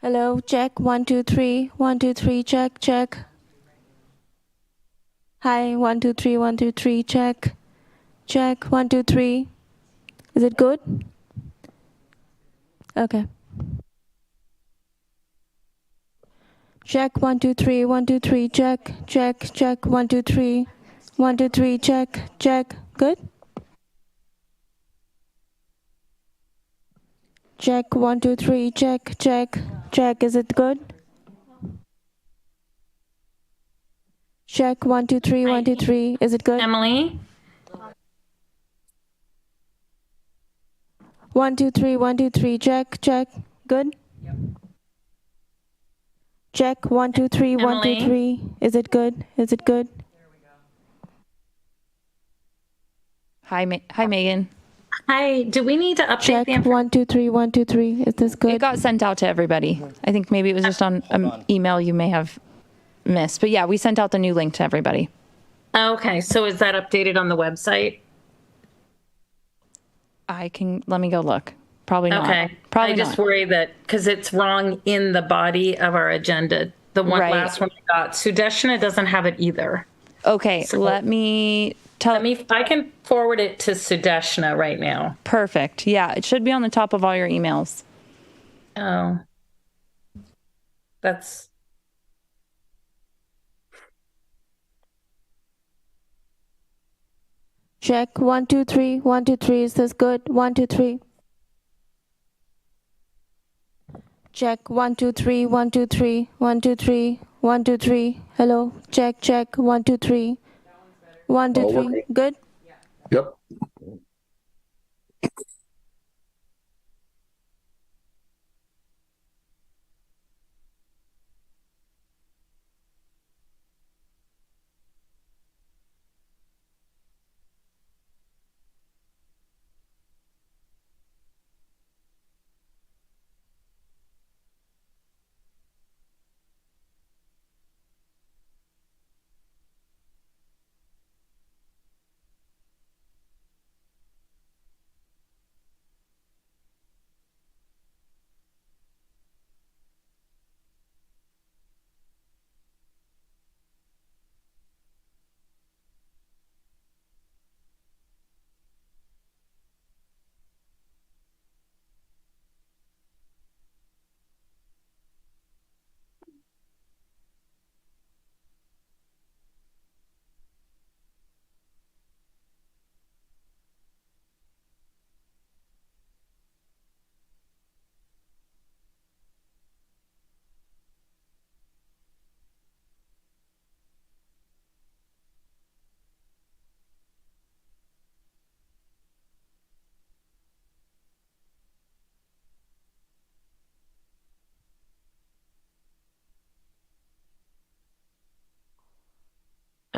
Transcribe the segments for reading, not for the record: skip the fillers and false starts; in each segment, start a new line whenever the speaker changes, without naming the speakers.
Hello, check 1 2 3 1 2 3 check check. Hi 1 2 3 1 2 3 check check 1 2 3. Is it good? Okay. Check 1 2 3 1 2 3 check check check 1 2 3 1 2 3 check check. Good. Check 1 2 3 check check check. Is it good? Check 1 2 3 1 2 3. Is it good?
Emily?
1 2 3 1 2 3 check check. Good. Check 1 2 3 1 2
Emily?
3. Is it good? Is it good?
Hi, Megan.
Hi, do we need to update
Check
the information?
1 2 3 1 2 3. Is this good?
It got sent out to everybody. I think maybe it was just on an email you may have missed. But yeah, we sent out the new link to everybody.
Okay, so is that updated on the website?
Let me go look. Probably not.
Okay.
Probably
I just
not.
worry that because it's wrong in the body of our agenda. The
Right.
last one I got, Sudeshna doesn't have it either.
Okay,
So-
let me tell.
I can forward it to Sudeshna right now.
Perfect. Yeah, it should be on the top of all your emails.
Oh. That's
Check 1 2 3 1 2 3. Is this good? 1 2 3. Check 1 2 3 1 2 3 1 2 3 1 2 3. Hello. Check check 1 2 3 1 2 3. Good.
Yep.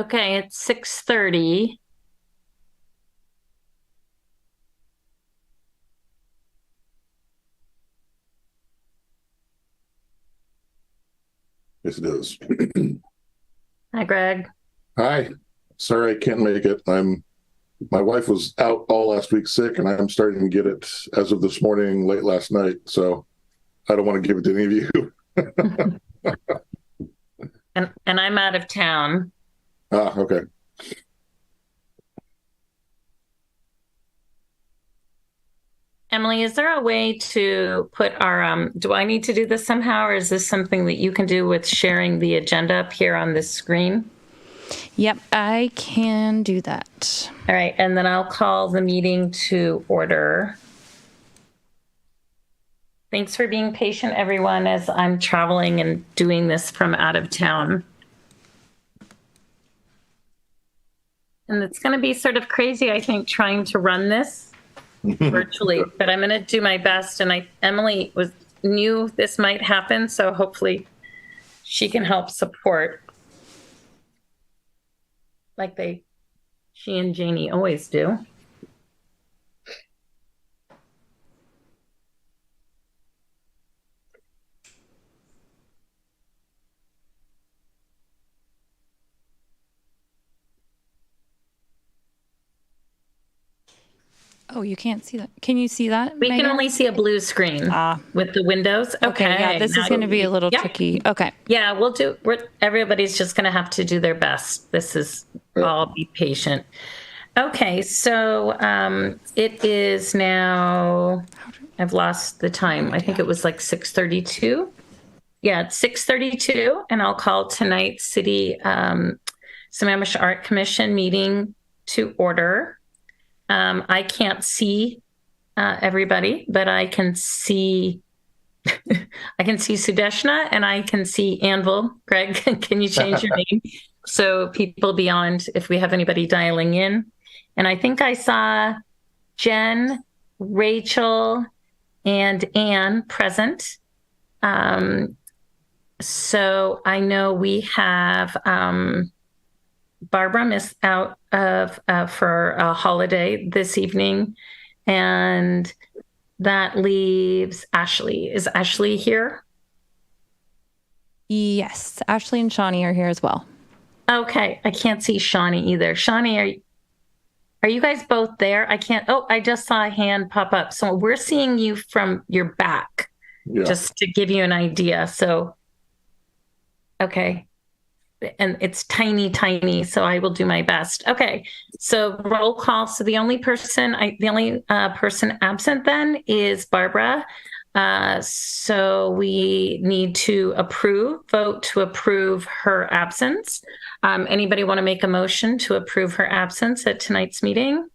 okay. It's 6:30.
Yes, it is.
Hi, Greg.
Hi. Sorry I can't make it. My wife was out all last week sick, and I'm starting to get it as of this morning, late last night. So I don't want to give it to any of you.
And I'm out of town.
Okay.
Emily, is there a way to put our, do I need to do this somehow, or is this something that you can do with sharing the agenda up here on this screen?
Yep, I can do that.
All right, and then I'll call the meeting to order. Thanks for being patient, everyone, as I'm traveling and doing this from out of town. And it's going to be sort of crazy, I think, trying to run this virtually, but I'm going to do my best. And Emily knew this might happen, so hopefully she can help support, like she and Janie always do.
Oh, you can't see that. Can you see that?
We can
Megan?
only see a blue screen with the windows.
Okay, yeah, this is going to be a little
Yep.
tricky. Okay.
Yeah, everybody's just going to have to do their best. This is all be patient. Okay, so it is now, I've lost the time. I think it was like 6:32. Yeah, it's 6:32, and I'll call tonight's City Sammamish Art Commission meeting to order. I can't see everybody, but I can see Sudeshna and I can see Anvil. Greg, can you change your name so people beyond, if we have anybody dialing in? And I think I saw Jen, Rachel, and Anne present. So I know we have Barbara missed out for a holiday this evening, and that leaves Ashley. Is Ashley here?
Yes, Ashley and Shawnee are here as well.
Okay, I can't see Shawnee either. Shawnee, are you guys both there? I can't. Oh, I just saw a hand pop up. So we're seeing you from your back, just to give you an idea. So, okay. And it's tiny, tiny. So I will do my best. Okay. So roll call. So the only person absent then is Barbara. So we need to vote to approve her absence. Anybody want to make a motion to approve her absence at tonight's meeting?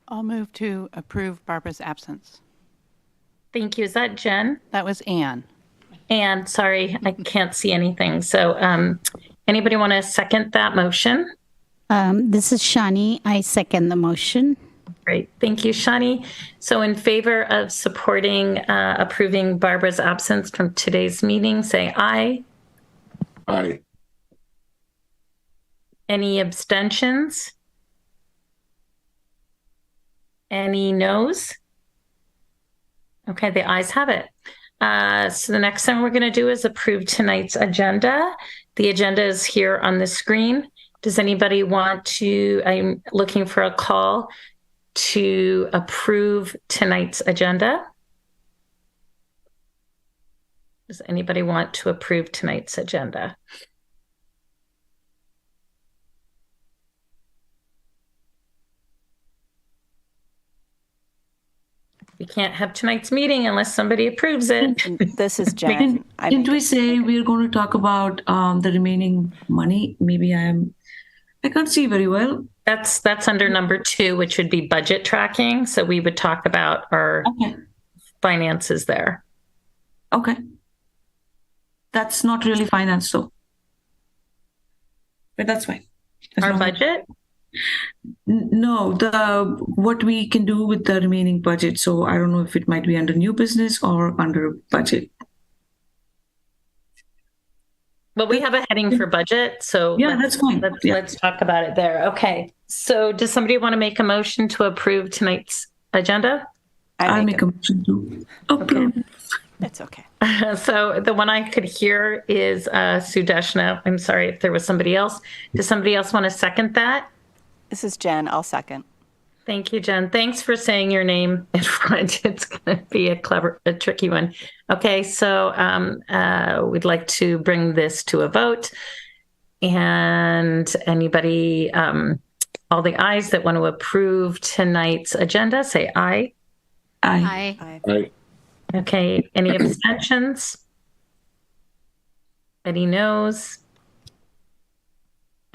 I'll move to approve Barbara's absence.
Thank you. Is that Jen?
That was Anne.
Anne, sorry, I can't see anything. So anybody want to second that motion?
This is Shani. I second the motion.
Great. Thank you, Shani. So in favor of supporting approving Barbara's absence from today's meeting, say aye.
Aye.
Any abstentions? Any noes? Okay, the ayes have it. So the next thing we're going to do is approve tonight's agenda. The agenda is here on the screen. Does anybody want to, I'm looking for a call to approve tonight's agenda. Does anybody want to approve tonight's agenda? We can't have tonight's meeting unless somebody approves it.
This is Jen.
Didn't we say we're going to talk about the remaining money? Maybe I can't see very well.
That's under number 2, which would be budget tracking. So we would talk about our finances there.
Okay. That's not really finance though. But that's fine.
Our budget?
No, what we can do with the remaining budget. So I don't know if it might be under new business or under budget.
Well, we have a heading for budget, so
yeah, that's fine.
Let's talk about it there. Okay. So does somebody want to make a motion to approve tonight's agenda?
I'll make a motion to approve.
Okay. It's okay.
So the one I could hear is Sudeshna. I'm sorry if there was somebody else. Does somebody else want to second that?
This is Jen. I'll second.
Thank you, Jen. Thanks for saying your name in front. It's going to be a tricky one. Okay, so we'd like to bring this to a vote. And anybody, all the ayes that want to approve tonight's agenda, say aye.
Aye.
Aye.
Aye.
Okay, any abstentions? Any noes?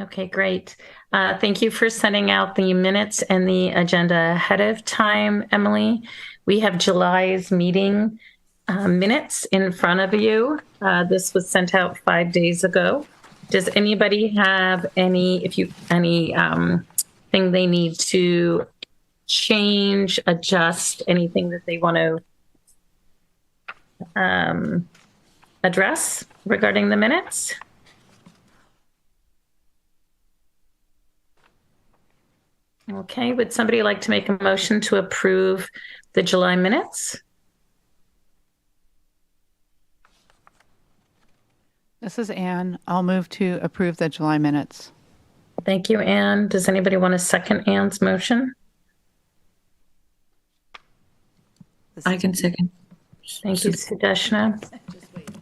Okay, great. Thank you for sending out the minutes and the agenda ahead of time, Emily. We have July's meeting minutes in front of you. This was sent out 5 days ago. Does anybody have any thing they need to change, adjust, anything that they want to address regarding the minutes? Okay, would somebody like to make a motion to approve the July minutes?
This is Anne. I'll move to approve the July minutes.
Thank you, Anne. Does anybody want to second Anne's motion?
I can second.
Thank you, Sudeshna.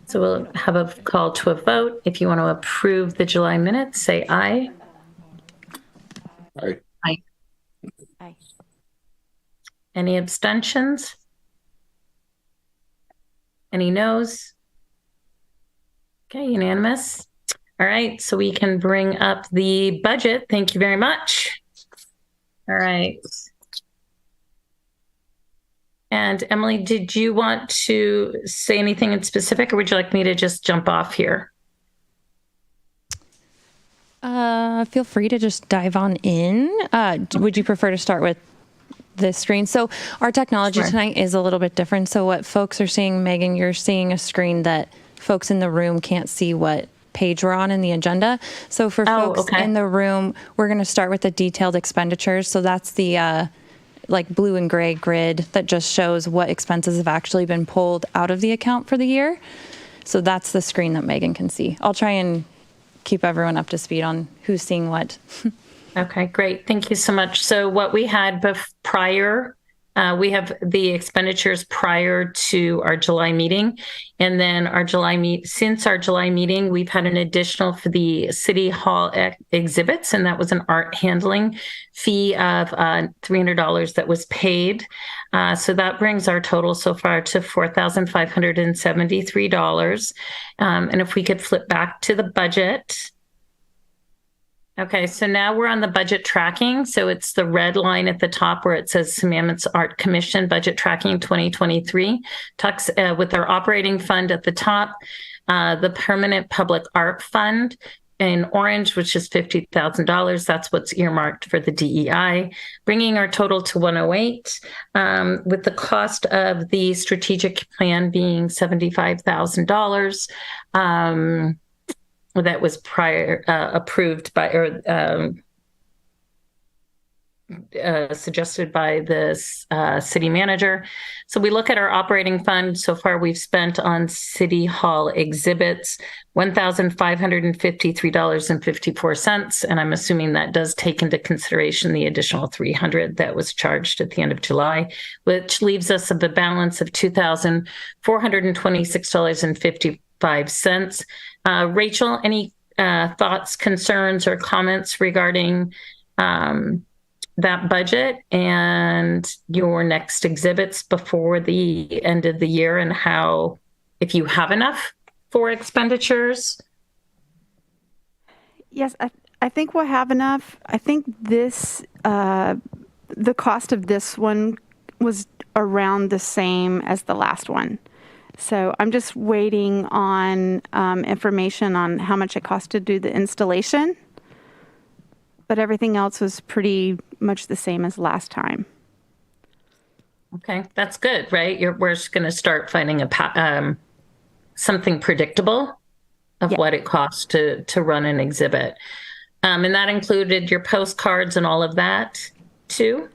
So we'll have a call to a vote. If you want to approve the July minutes, say aye.
Aye.
Aye.
Aye.
Any abstentions? Any noes? Okay, unanimous. All right, so we can bring up the budget. Thank you very much. All right. And Emily, did you want to say anything in specific, or would you like me to just jump off here?
Feel free to just dive on in. Would you prefer to start with this screen? So our technology
Sure.
tonight is a little bit different. So what folks are seeing, Megan, you're seeing a screen that folks in the room can't see what page we're on in the agenda. So for folks
okay.
in the room, we're going to start with the detailed expenditures. So that's the like blue and gray grid that just shows what expenses have actually been pulled out of the account for the year. So that's the screen that Megan can see. I'll try and keep everyone up to speed on who's seeing what.
Okay, great. Thank you so much. So what we had prior, we have the expenditures prior to our July meeting. And then since our July meeting, we've had an additional for the City Hall exhibits, and that was an art handling fee of $300 that was paid. So that brings our total so far to $4,573. And if we could flip back to the budget. Okay, so now we're on the budget tracking. So it's the red line at the top where it says Sammamish Art Commission Budget Tracking 2023. Talks with our operating fund at the top, the Permanent Public Art Fund in orange, which is $50,000. That's what's earmarked for the DEI, bringing our total to 108, with the cost of the strategic plan being $75,000. That was prior approved by or suggested by the city manager. So we look at our operating fund. So far, we've spent on City Hall exhibits $1,553.54, and I'm assuming that does take into consideration the additional $300 that was charged at the end of July, which leaves us with a balance of $2,426.55. Rachel, any thoughts, concerns, or comments regarding that budget and your next exhibits before the end of the year, and how, if you have enough for expenditures?
Yes, I think we'll have enough. I think this, the cost of this one was around the same as the last one. So I'm just waiting on information on how much it cost to do the installation. But everything else was pretty much the same as last time.
Okay, that's good, right? We're just going to start finding something predictable of what it costs to run an exhibit. And that included your postcards and all of that too?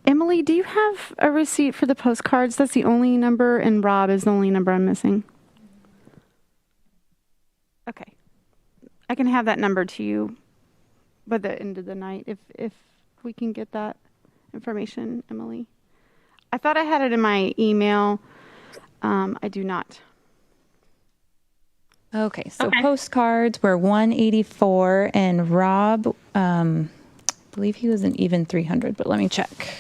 Emily, do you have a receipt for the postcards? That's the only number, and Rob is the only number I'm missing. Okay. I can have that number to you by the end of the night if we can get that information, Emily. I thought I had it in my email. I do not.
Okay, so postcards were 184, and Rob, I believe he was an even 300, but let me check.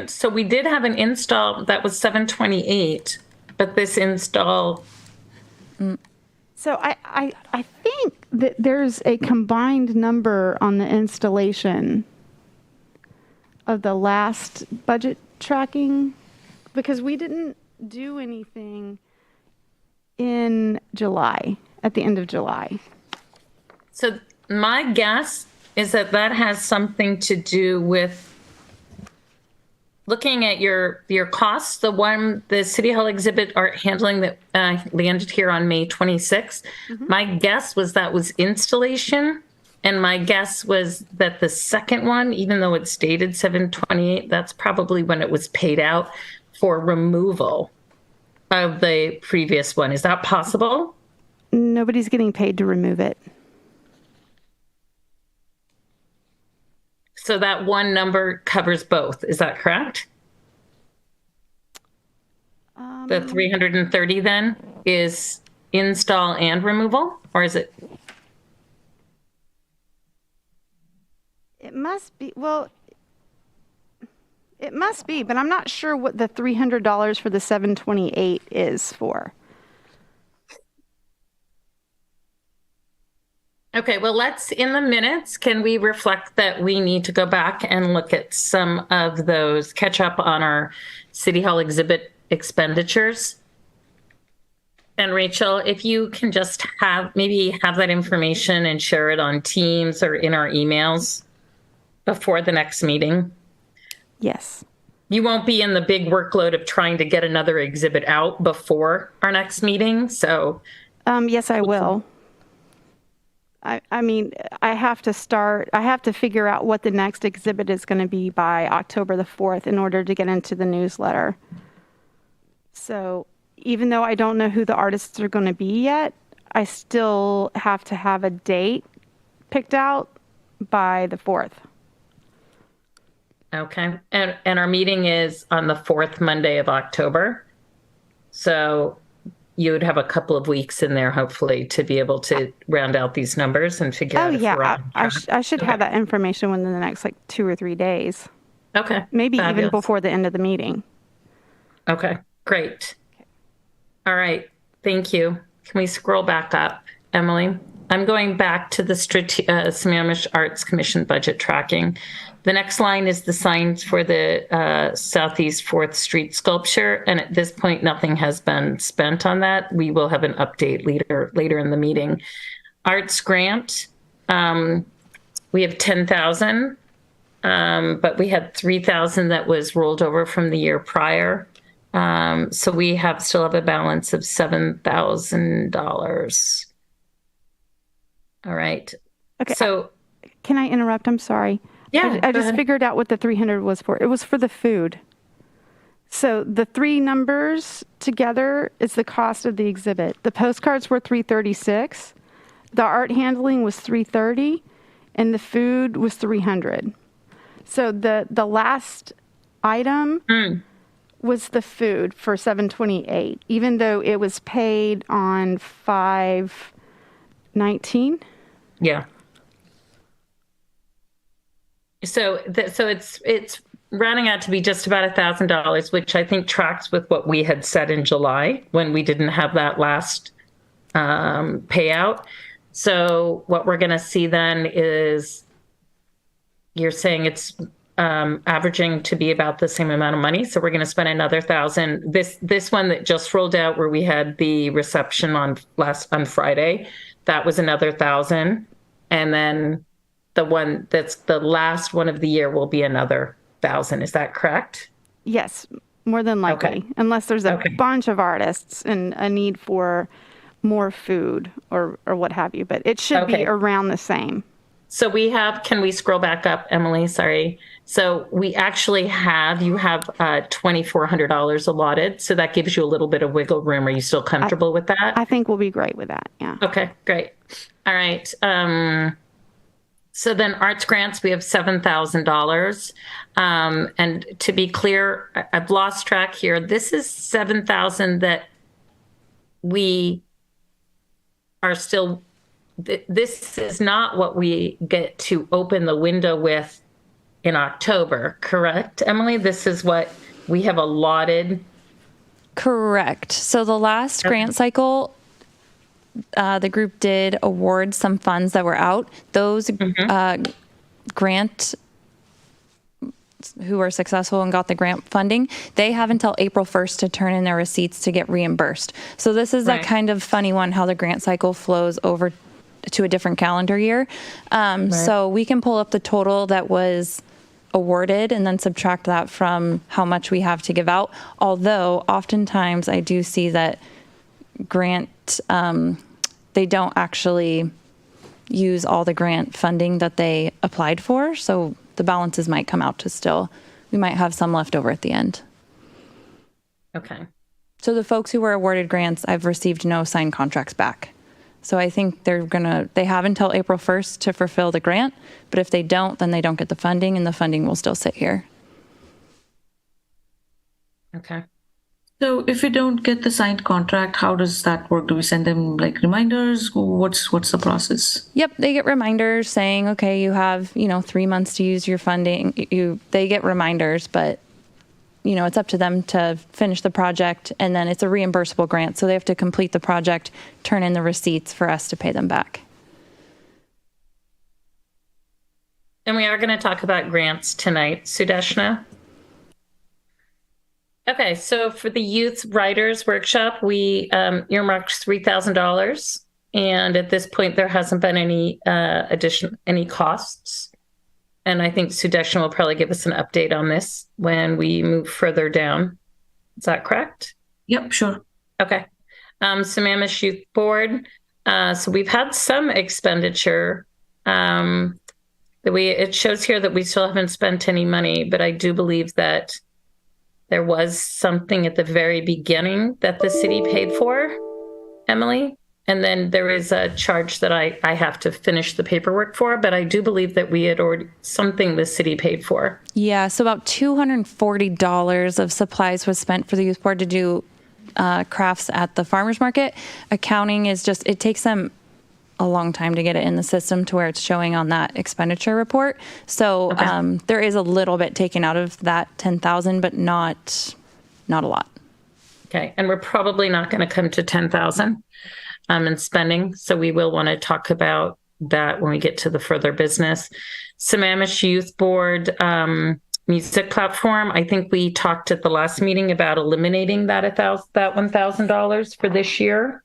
So we did have an install that was 728, but this install.
So I think that there's a combined number on the installation of the last budget tracking, because we didn't do anything in July, at the end of July.
So my guess is that has something to do with looking at your costs. The City Hall exhibit art handling that landed here on May 26th. My guess was that was installation. And my guess was that the second one, even though it's dated 7/28, that's probably when it was paid out for removal of the previous one. Is that possible?
Nobody's getting paid to remove it.
So that one number covers both. Is that correct? The 330 then is install and removal, or is it?
It must be, well, it must be, but I'm not sure what the $300 for the 728 is for.
Okay, well, let's, in the minutes, can we reflect that we need to go back and look at some of those, catch up on our City Hall exhibit expenditures? And Rachel, if you can just maybe have that information and share it on Teams or in our emails before the next meeting.
Yes.
You won't be in the big workload of trying to get another exhibit out before our next meeting, so.
Yes, I will. I mean, I have to figure out what the next exhibit is going to be by October the 4th in order to get into the newsletter. So even though I don't know who the artists are going to be yet, I still have to have a date picked out by the 4th.
Okay, and our meeting is on the 4th Monday of October. So you would have a couple of weeks in there, hopefully, to be able to round out these numbers and figure out if we're on track.
I should have that information within the next 2 or 3 days.
Okay.
Maybe
Fabulous.
even before the end of the meeting.
Okay, great. All right, thank you. Can we scroll back up, Emily? I'm going back to the Sammamish Arts Commission budget tracking. The next line is the signs for the Southeast 4th Street sculpture. And at this point, nothing has been spent on that. We will have an update later in the meeting. Arts grant, we have 10,000, but we had 3,000 that was rolled over from the year prior. So we still have a balance of $7,000. All right.
Okay.
So
Can I interrupt? I'm sorry.
Yeah,
I
go
just
ahead.
figured out what the 300 was for. It was for the food. So the three numbers together is the cost of the exhibit. The postcards were 336, the art handling was 330, and the food was 300. So the last item was the food for 728, even though it was paid on 5/19.
yeah. So it's rounding out to be just about $1,000, which I think tracks with what we had said in July when we didn't have that last payout. So what we're going to see then is you're saying it's averaging to be about the same amount of money. So we're going to spend another $1,000. This one that just rolled out where we had the reception on Friday, that was another $1,000, and then the one that's the last one of the year will be another $1,000. Is that correct?
Yes, more than likely,
Okay.
unless there's a
Okay.
bunch of artists and a need for more food or what have you, but it should
Okay.
be around the same.
So can we scroll back up, Emily? Sorry. So we actually you have $2,400 allotted. So that gives you a little bit of wiggle room. Are you still comfortable with that?
I think we'll be great with that. Yeah.
Okay, great. All right. So then arts grants, we have $7,000. And to be clear, I've lost track here. This is $7,000 that we are still, this is not what we get to open the window with in October, correct, Emily? This is what we have allotted.
Correct. So the last grant cycle, the group did award some funds that were out. Those grant who are successful and got the grant funding, they have until April 1st to turn in their receipts to get reimbursed. So this is that kind of funny one, how the grant cycle flows over to a different calendar year. So we can pull up the total that was awarded and then subtract that from how much we have to give out. Although oftentimes I do see that grant, they don't actually use all the grant funding that they applied for. So the balances might come out to we might have some left over at the end.
Okay.
So the folks who were awarded grants, I've received no signed contracts back. So I think they have until April 1st to fulfill the grant, but if they don't, then they don't get the funding and the funding will still sit here.
Okay.
So if we don't get the signed contract, how does that work? Do we send them like reminders? What's the process?
Yep, they get reminders saying, okay, you have 3 months to use your funding. They get reminders, but it's up to them to finish the project, and then it's a reimbursable grant, so they have to complete the project, turn in the receipts for us to pay them back.
And we are going to talk about grants tonight, Sudeshna. Okay, so for the Youth Writers Workshop, we earmarked $3,000, and at this point, there hasn't been any costs. And I think Sudeshna will probably give us an update on this when we move further down. Is that correct?
Yep, sure.
Okay. Sammamish Youth Board. So we've had some expenditure. It shows here that we still haven't spent any money, but I do believe that there was something at the very beginning that the city paid for, Emily. And then there is a charge that I have to finish the paperwork for, but I do believe that we had already something the city paid for.
Yeah, so about $240 of supplies was spent for the youth board to do crafts at the farmers market. Accounting is it takes them a long time to get it in the system to where it's showing on that expenditure report. So
Okay.
There is a little bit taken out of that 10,000, but not a lot.
Okay, and we're probably not going to come to 10,000 in spending, so we will want to talk about that when we get to the further business. Sammamish Youth Board music platform. I think we talked at the last meeting about eliminating that $1,000 for this year.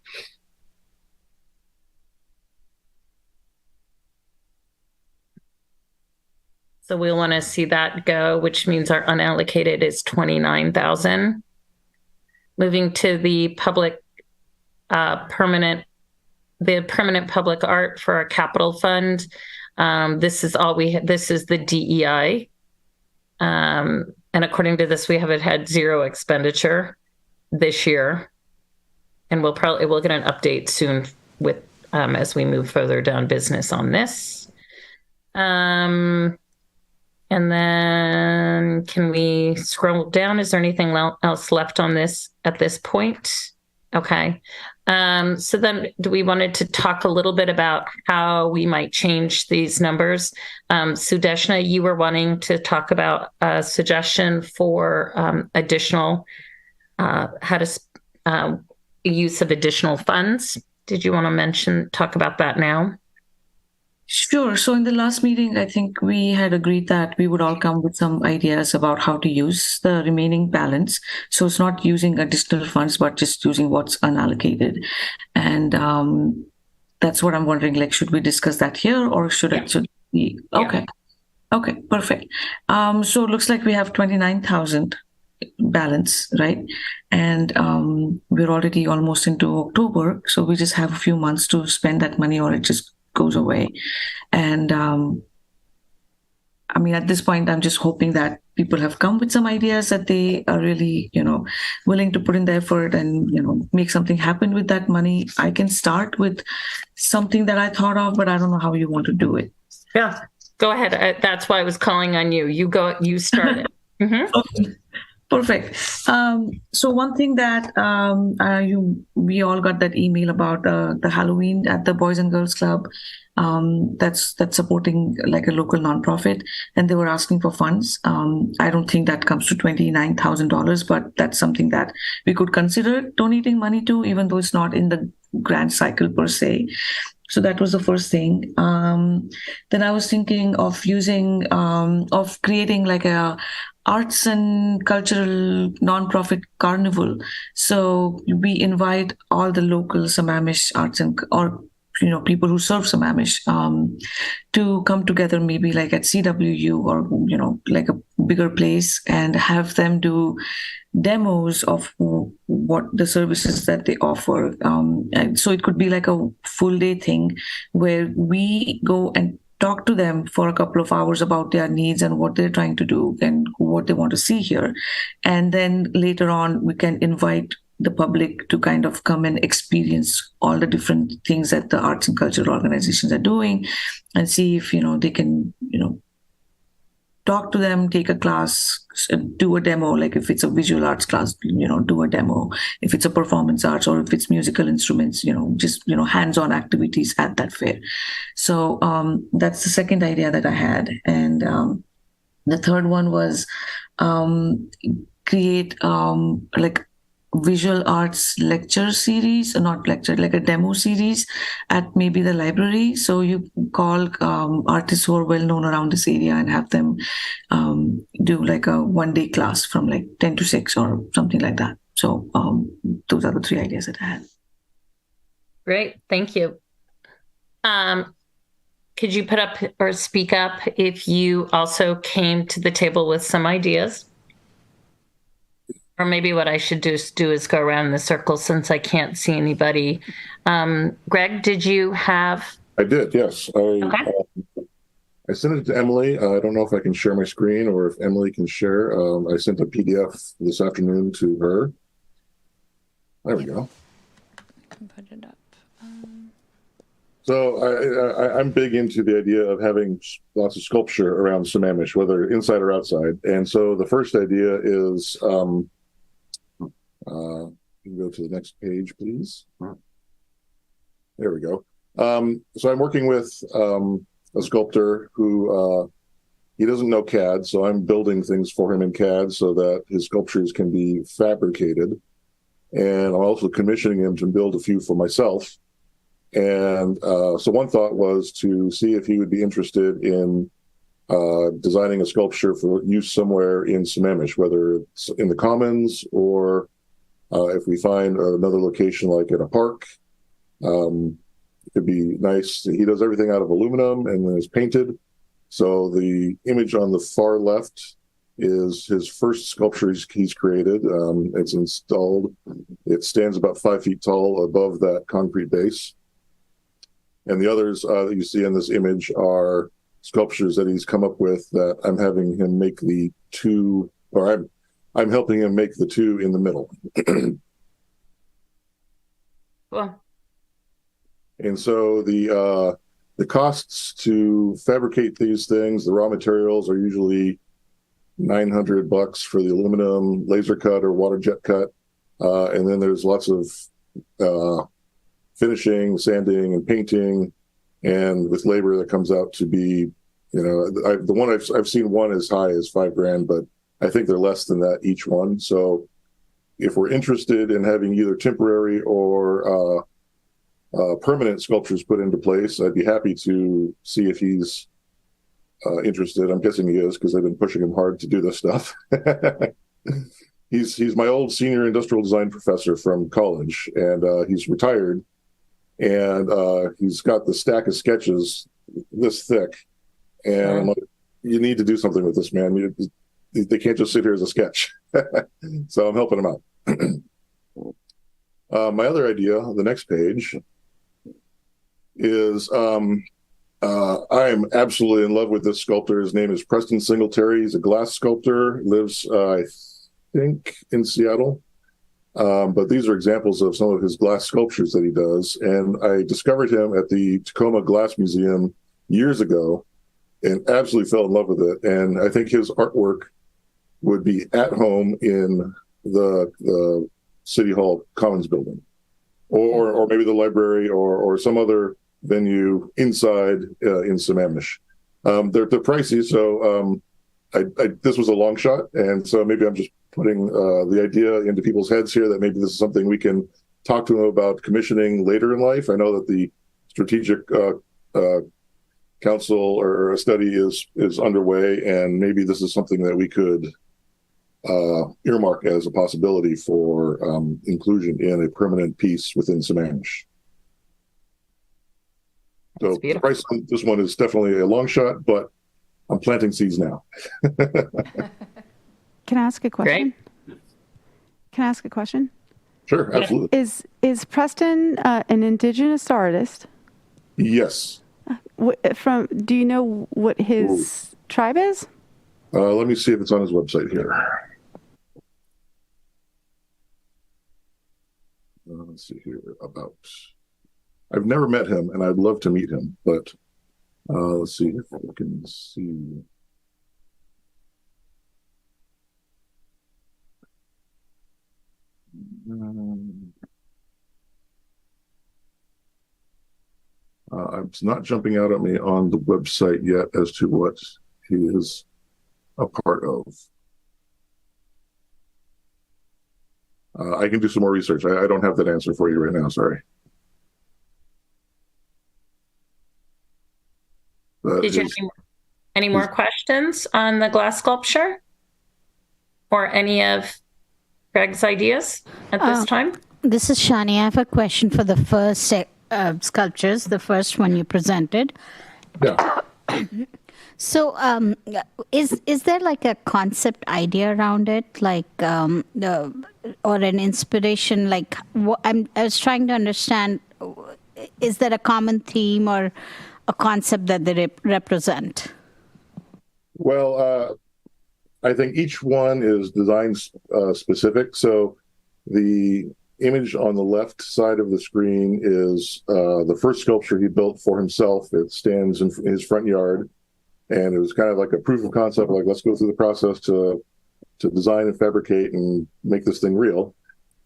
So we'll want to see that go, which means our unallocated is 29,000. Moving to the public permanent public art for our capital fund. This is all this is the DEI. And according to this, we haven't had zero expenditure this year. And we'll get an update soon with as we move further down business on this. And then can we scroll down? Is there anything else left on this at this point? Okay. So then do we wanted to talk a little bit about how we might change these numbers? Sudeshna, you were wanting to talk about a suggestion for additional, use of additional funds. Did you want to talk about that now?
Sure. So in the last meeting, I think we had agreed that we would all come with some ideas about how to use the remaining balance. So it's not using additional funds, but just using what's unallocated. And that's what I'm wondering, like, should we discuss that here or should it be? Okay. Okay, perfect. So it looks like we have 29,000 balance, right? And we're already almost into October. So we just have a few months to spend that money or it just goes away. And I mean, at this point, I'm just hoping that people have come with some ideas that they are really, willing to put in the effort and, make something happen with that money. I can start with something that I thought of, but I don't know how you want to do it.
Yeah, go ahead. That's why I was calling on you. You start it. Mm-hmm.
Okay. Perfect. So one thing that we all got that email about the Halloween at the Boys and Girls Club that's supporting like a local nonprofit, and they were asking for funds. I don't think that comes to $29,000, but that's something that we could consider donating money to, even though it's not in the grant cycle per se. So that was the first thing. Then I was thinking of creating like a arts and cultural nonprofit carnival. So we invite all the local Sammamish arts or people who serve Sammamish to come together, maybe like at CWU or like a bigger place, and have them do demos of what the services that they offer. And so it could be like a full day thing where we go and talk to them for a couple of hours about their needs and what they're trying to do and what they want to see here. And then later on, we can invite the public to kind of come and experience all the different things that the arts and cultural organizations are doing and see if, they can, talk to them, take a class, do a demo. Like if it's a visual arts class, do a demo. If it's a performance arts, or if it's musical instruments, just hands-on activities at that fair. So that's the second idea that I had. And the third one was create like visual arts lecture series, not lecture, like a demo series at maybe the library. So you call artists who are well known around this area and have them do like a 1-day class from like 10 to 6 or something like that. So those are the 3 ideas that I had.
Great, thank you. Could you put up or speak up if you also came to the table with some ideas? Or maybe what I should do is go around in the circle since I can't see anybody. Greg, did you have?
I did, yes.
Okay.
I sent it to Emily. I don't know if I can share my screen or if Emily can share. I sent a PDF this afternoon to her. There we go.
I can put it up.
So I'm big into the idea of having lots of sculpture around Sammamish, whether inside or outside. And so the first idea is, you can go to the next page, please. There we go. So I'm working with a sculptor who he doesn't know CAD, so I'm building things for him in CAD so that his sculptures can be fabricated. And I'm also commissioning him to build a few for myself. And so one thought was to see if he would be interested in designing a sculpture for use somewhere in Sammamish, whether it's in the Commons or if we find another location like at a park. It could be nice. He does everything out of aluminum and then is painted. So the image on the far left is his first sculpture he's created. It's installed. It stands about 5 feet tall above that concrete base. And the others that you see in this image are sculptures that he's come up with that I'm having him make the two, or I'm helping him make the two in the middle.
Cool.
And so the costs to fabricate these things, the raw materials are usually $900 for the aluminum, laser cut or water jet cut. And then there's lots of finishing, sanding, and painting, and with labor that comes out to be, the one I've seen one as high as $5,000, but I think they're less than that each one. So if we're interested in having either temporary or permanent sculptures put into place, I'd be happy to see if he's interested. I'm guessing he is because I've been pushing him hard to do this stuff. He's my old senior industrial design professor from college, and he's retired. And he's got the stack of sketches this thick, and I'm like, you need to do something with this, man. They can't just sit here as a sketch. So I'm helping him out. My other idea, the next page, is I am absolutely in love with this sculptor. His name is Preston Singletary. He's a glass sculptor, lives, I think, in Seattle. But these are examples of some of his glass sculptures that he does. And I discovered him at the Tacoma Glass Museum years ago and absolutely fell in love with it. And I think his artwork would be at home in the City Hall Commons building, or maybe the library or some other venue inside in Sammamish. They're pricey, so this was a long shot. And so maybe I'm just putting the idea into people's heads here that maybe this is something we can talk to them about commissioning later in life. I know that the strategic council or a study is underway, and maybe this is something that we could earmark as a possibility for inclusion in a permanent piece within Sammamish. So the price on this one is definitely a long shot, but I'm planting seeds now.
Can I ask a question?
Great.
Can I ask a question?
Sure, absolutely.
Is Preston an indigenous artist?
Yes.
Do you know what his tribe is?
Let me see if it's on his website here. Let's see here about. I've never met him, and I'd love to meet him, but let's see if we can see. It's not jumping out at me on the website yet as to what he is a part of. I can do some more research. I don't have that answer for you right now. Sorry.
Did you have any more questions on the glass sculpture? Or any of Greg's ideas at this time?
This is Shani. I have a question for the first sculptures, the first one you presented.
Yeah.
So, is there like a concept idea around it, like or an inspiration? Like, I was trying to understand: is there a common theme or a concept that they represent?
Well, I think each one is design specific. So, the image on the left side of the screen is the first sculpture he built for himself. It stands in his front yard. And it was kind of like a proof of concept, like let's go through the process to design and fabricate and make this thing real.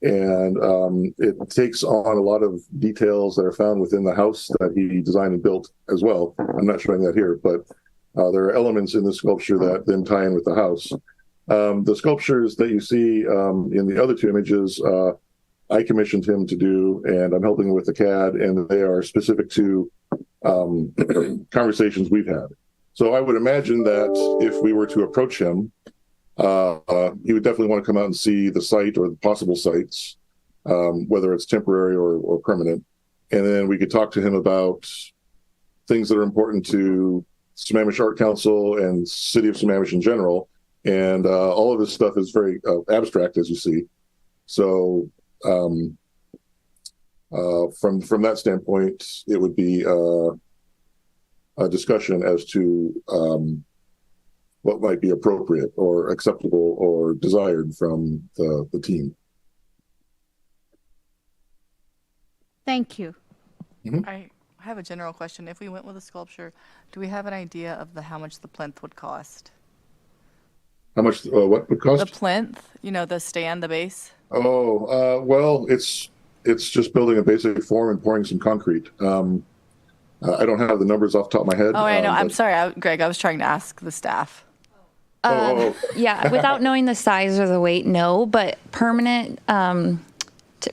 And it takes on a lot of details that are found within the house that he designed and built as well. I'm not showing that here, but there are elements in the sculpture that then tie in with the house. The sculptures that you see in the other two images, I commissioned him to do, and I'm helping with the CAD, and they are specific to conversations we've had. So I would imagine that if we were to approach him, he would definitely want to come out and see the site or the possible sites, whether it's temporary or permanent. And then we could talk to him about things that are important to Sammamish Art Council and City of Sammamish in general. And all of this stuff is very abstract, as you see. So from that standpoint, it would be a discussion as to what might be appropriate or acceptable or desired from the team.
Thank you.
Mm-hmm.
I have a general question. If we went with a sculpture, do we have an idea of how much the plinth would cost?
How much? What would cost?
The plinth, the stand, the base.
Oh, well, it's just building a basic form and pouring some concrete. I don't have the numbers off the top of my head.
Oh, I know. I'm sorry, Greg. I was trying to ask the staff.
Yeah, without knowing the size or the weight, no. But permanent,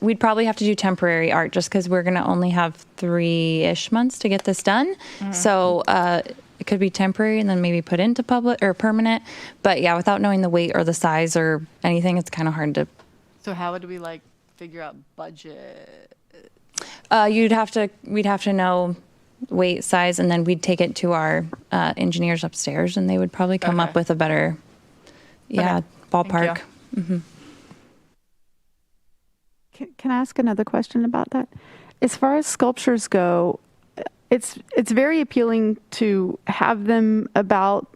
we'd probably have to do temporary art just because we're going to only have 3-ish months to get this done. Mm-hmm. So it could be temporary and then maybe put into public or permanent. But yeah, without knowing the weight or the size or anything, it's kind of hard to.
So how would we figure out budget?
We'd have to know weight, size, and then we'd take it to our engineers upstairs, and they would probably come up with a better, ballpark. Mm-hmm.
Can I ask another question about that? As far as sculptures go, it's very appealing to have them about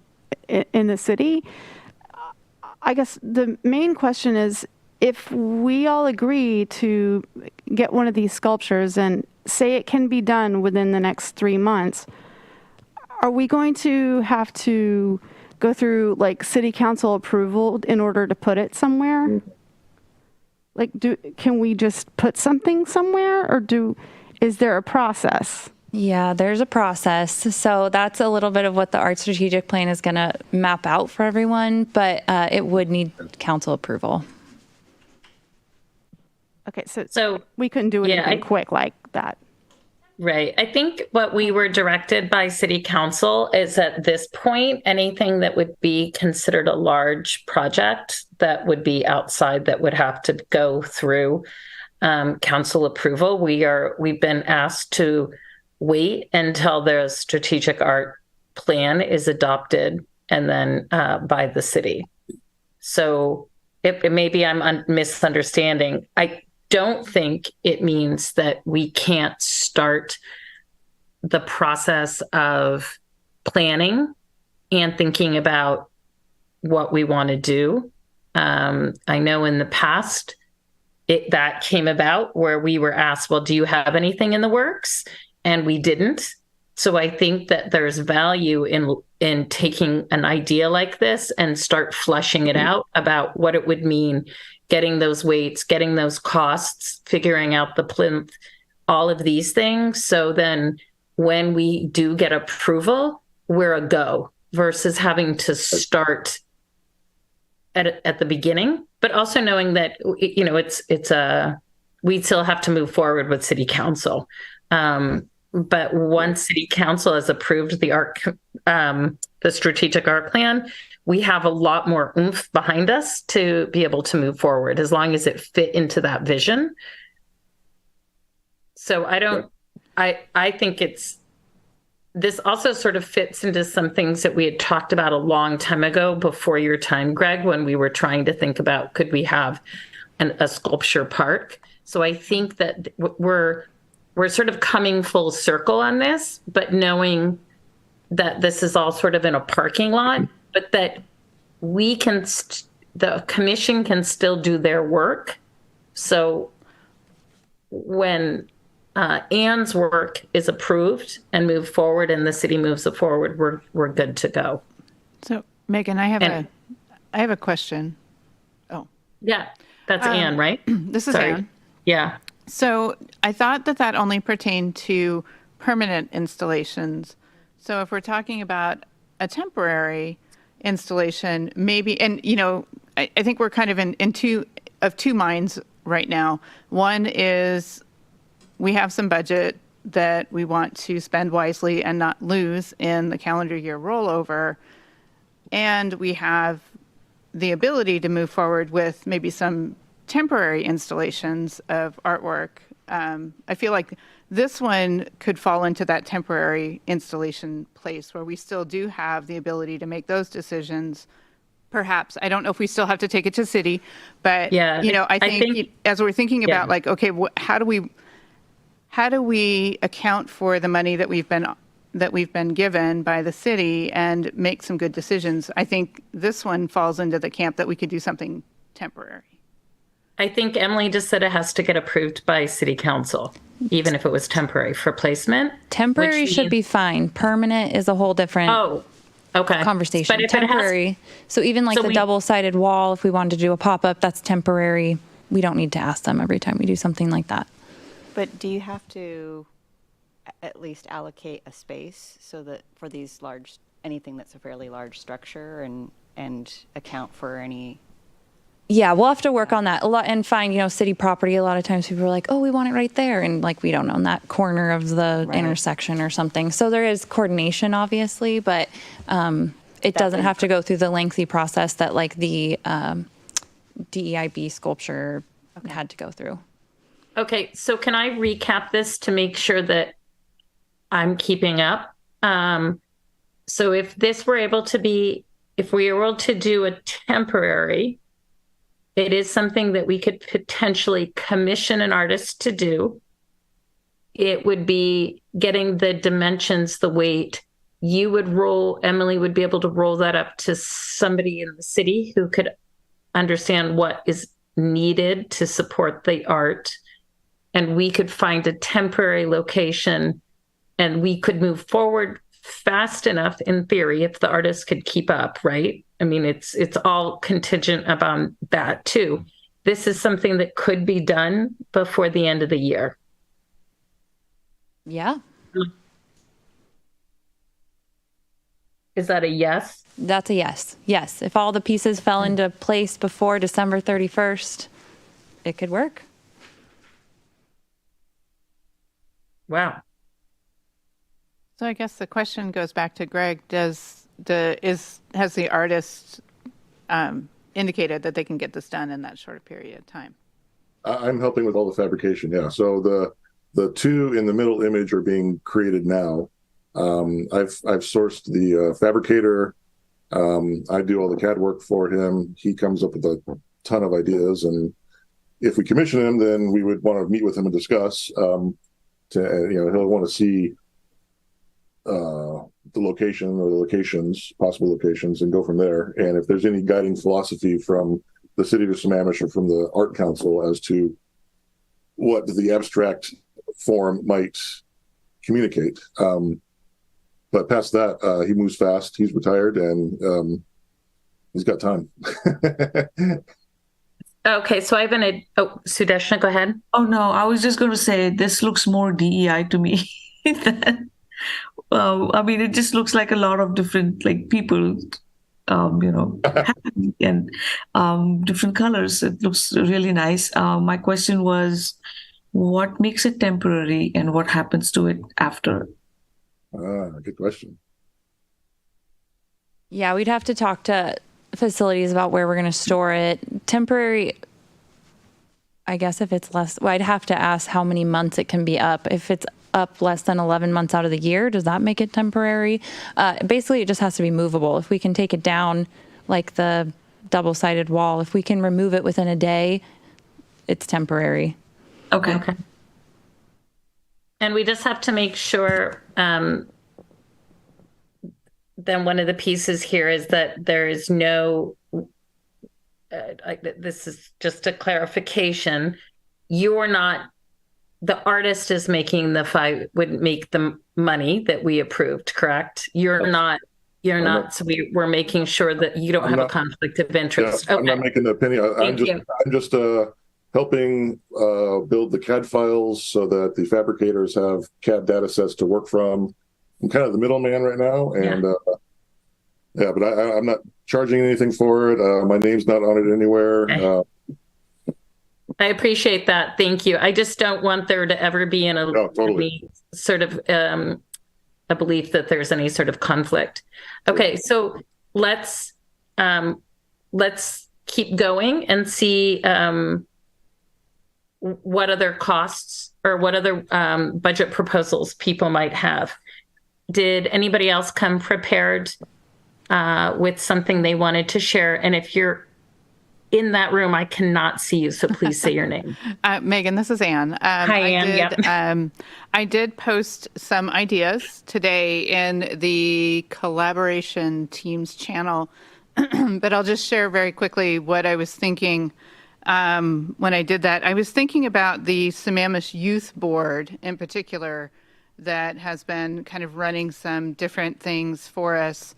in the city. I guess the main question is, if we all agree to get one of these sculptures and say it can be done within the next 3 months, are we going to have to go through city council approval in order to put it somewhere? Can we just put something somewhere, or is there a process?
Yeah, there's a process. So that's a little bit of what the art strategic plan is going to map out for everyone, but it would need council approval.
Okay, so we couldn't do anything quick like that.
Right. I think what we were directed by City Council is at this point, anything that would be considered a large project that would be outside, that would have to go through council approval. We've been asked to wait until the strategic art plan is adopted and then by the city. So it maybe I'm misunderstanding. I don't think it means that we can't start the process of planning and thinking about what we want to do. I know in the past that came about where we were asked, well, do you have anything in the works? And we didn't. So I think that there's value in taking an idea like this and start fleshing it out about what it would mean getting those weights, getting those costs, figuring out the plinth, all of these things. So then when we do get approval, we're a go versus having to start at the beginning, but also knowing that, you know, we still have to move forward with city council. But once city council has approved the strategic art plan, we have a lot more oomph behind us to be able to move forward as long as it fit into that vision. So I think this also sort of fits into some things that we had talked about a long time ago before your time, Greg, when we were trying to think about, could we have a sculpture park? So I think that we're sort of coming full circle on this, but knowing that this is all sort of in a parking lot, but that we can, the commission can still do their work. So when Ann's work is approved and moved forward and the city moves it forward, we're good to go.
So Megan, I have a question. Oh,
yeah, that's Ann, right?
This is
Sorry.
Ann.
Yeah.
So I thought that only pertained to permanent installations. So if we're talking about a temporary installation, maybe, and you know, I think we're kind of in two minds right now. One is we have some budget that we want to spend wisely and not lose in the calendar year rollover. And we have the ability to move forward with maybe some temporary installations of artwork. I feel like this one could fall into that temporary installation place where we still do have the ability to make those decisions. Perhaps, I don't know if we still have to take it to city, but
yeah,
you know, I think as we're thinking about like, okay, how do we account for the money that we've been given by the city and make some good decisions? I think this one falls into the camp that we could do something temporary.
I think Emily just said it has to get approved by city council, even if it was temporary for placement.
Temporary should be fine. Permanent is a whole different conversation.
But if
temporary. So even like the double-sided wall, if we wanted to do a pop-up, that's temporary. We don't need to ask them every time we do something like that.
But do you have to at least allocate a space so that for these anything that's a fairly large structure and account for any?
Yeah, we'll have to work on that a lot and find, city property. A lot of times people are like, oh, we want it right there. And like, we don't own that corner of the intersection or something. So there is coordination, obviously, but it doesn't have to go through the lengthy process that like the DEIB sculpture had to go through.
Okay, so can I recap this to make sure that I'm keeping up? So if we were able to do a temporary, it is something that we could potentially commission an artist to do. It would be getting the dimensions, the weight. Emily would be able to roll that up to somebody in the city who could understand what is needed to support the art. And we could find a temporary location and we could move forward fast enough in theory if the artist could keep up, right? I mean, it's all contingent upon that too. This is something that could be done before the end of the year.
Yeah.
Is that a yes?
That's a yes. Yes. If all the pieces fell into place before December 31st, it could work.
Wow.
So I guess the question goes back to Greg. Has the artist indicated that they can get this done in that short period of time?
I'm helping with all the fabrication. Yeah. So the two in the middle image are being created now. I've sourced the fabricator. I do all the CAD work for him. He comes up with a ton of ideas, and if we commission him, then we would want to meet with him and discuss. He'll want to see the location or the locations, possible locations, and go from there. And if there's any guiding philosophy from the city of Sammamish or from the Art Council as to what the abstract form might communicate. But past that, he moves fast. He's retired and he's got time.
Okay, so I have Sudeshna, go ahead.
Oh no, I was just going to say this looks more DEI to me. than, I mean, it just looks like a lot of different like people, happy and different colors. It looks really nice. My question was, what makes it temporary and what happens to it after?
Good question.
Yeah, we'd have to talk to facilities about where we're going to store it. Temporary, I guess if it's less, well, I'd have to ask how many months it can be up. If it's up less than 11 months out of the year, does that make it temporary? Basically, it just has to be movable. If we can take it down, like the double-sided wall, if we can remove it within a day, it's temporary.
Okay.
And we just have to make sure, then one of the pieces here is that there is no, this is just a clarification. You're not, the artist is making would make the money that we approved, correct? You're not, so we're making sure that you don't have a conflict of interest.
Yeah,
Okay.
I'm not making the opinion. I'm just helping build the CAD files so that the fabricators have CAD data sets to work from. I'm kind of the middleman right now, and but I'm not charging anything for it. My name's not on it anywhere.
Okay. I appreciate that. Thank you. I just don't want there to ever be any sort of a belief that there's any sort of conflict. Okay, so let's keep going and see what other costs or what other budget proposals people might have. Did anybody else come prepared with something they wanted to share? And if you're in that room, I cannot see you, so please say your name.
Megan, this is Anne.
Hi, Anne.
I did post some ideas today in the collaboration teams channel, but I'll just share very quickly what I was thinking when I did that. I was thinking about the Sammamish Youth Board in particular that has been kind of running some different things for us.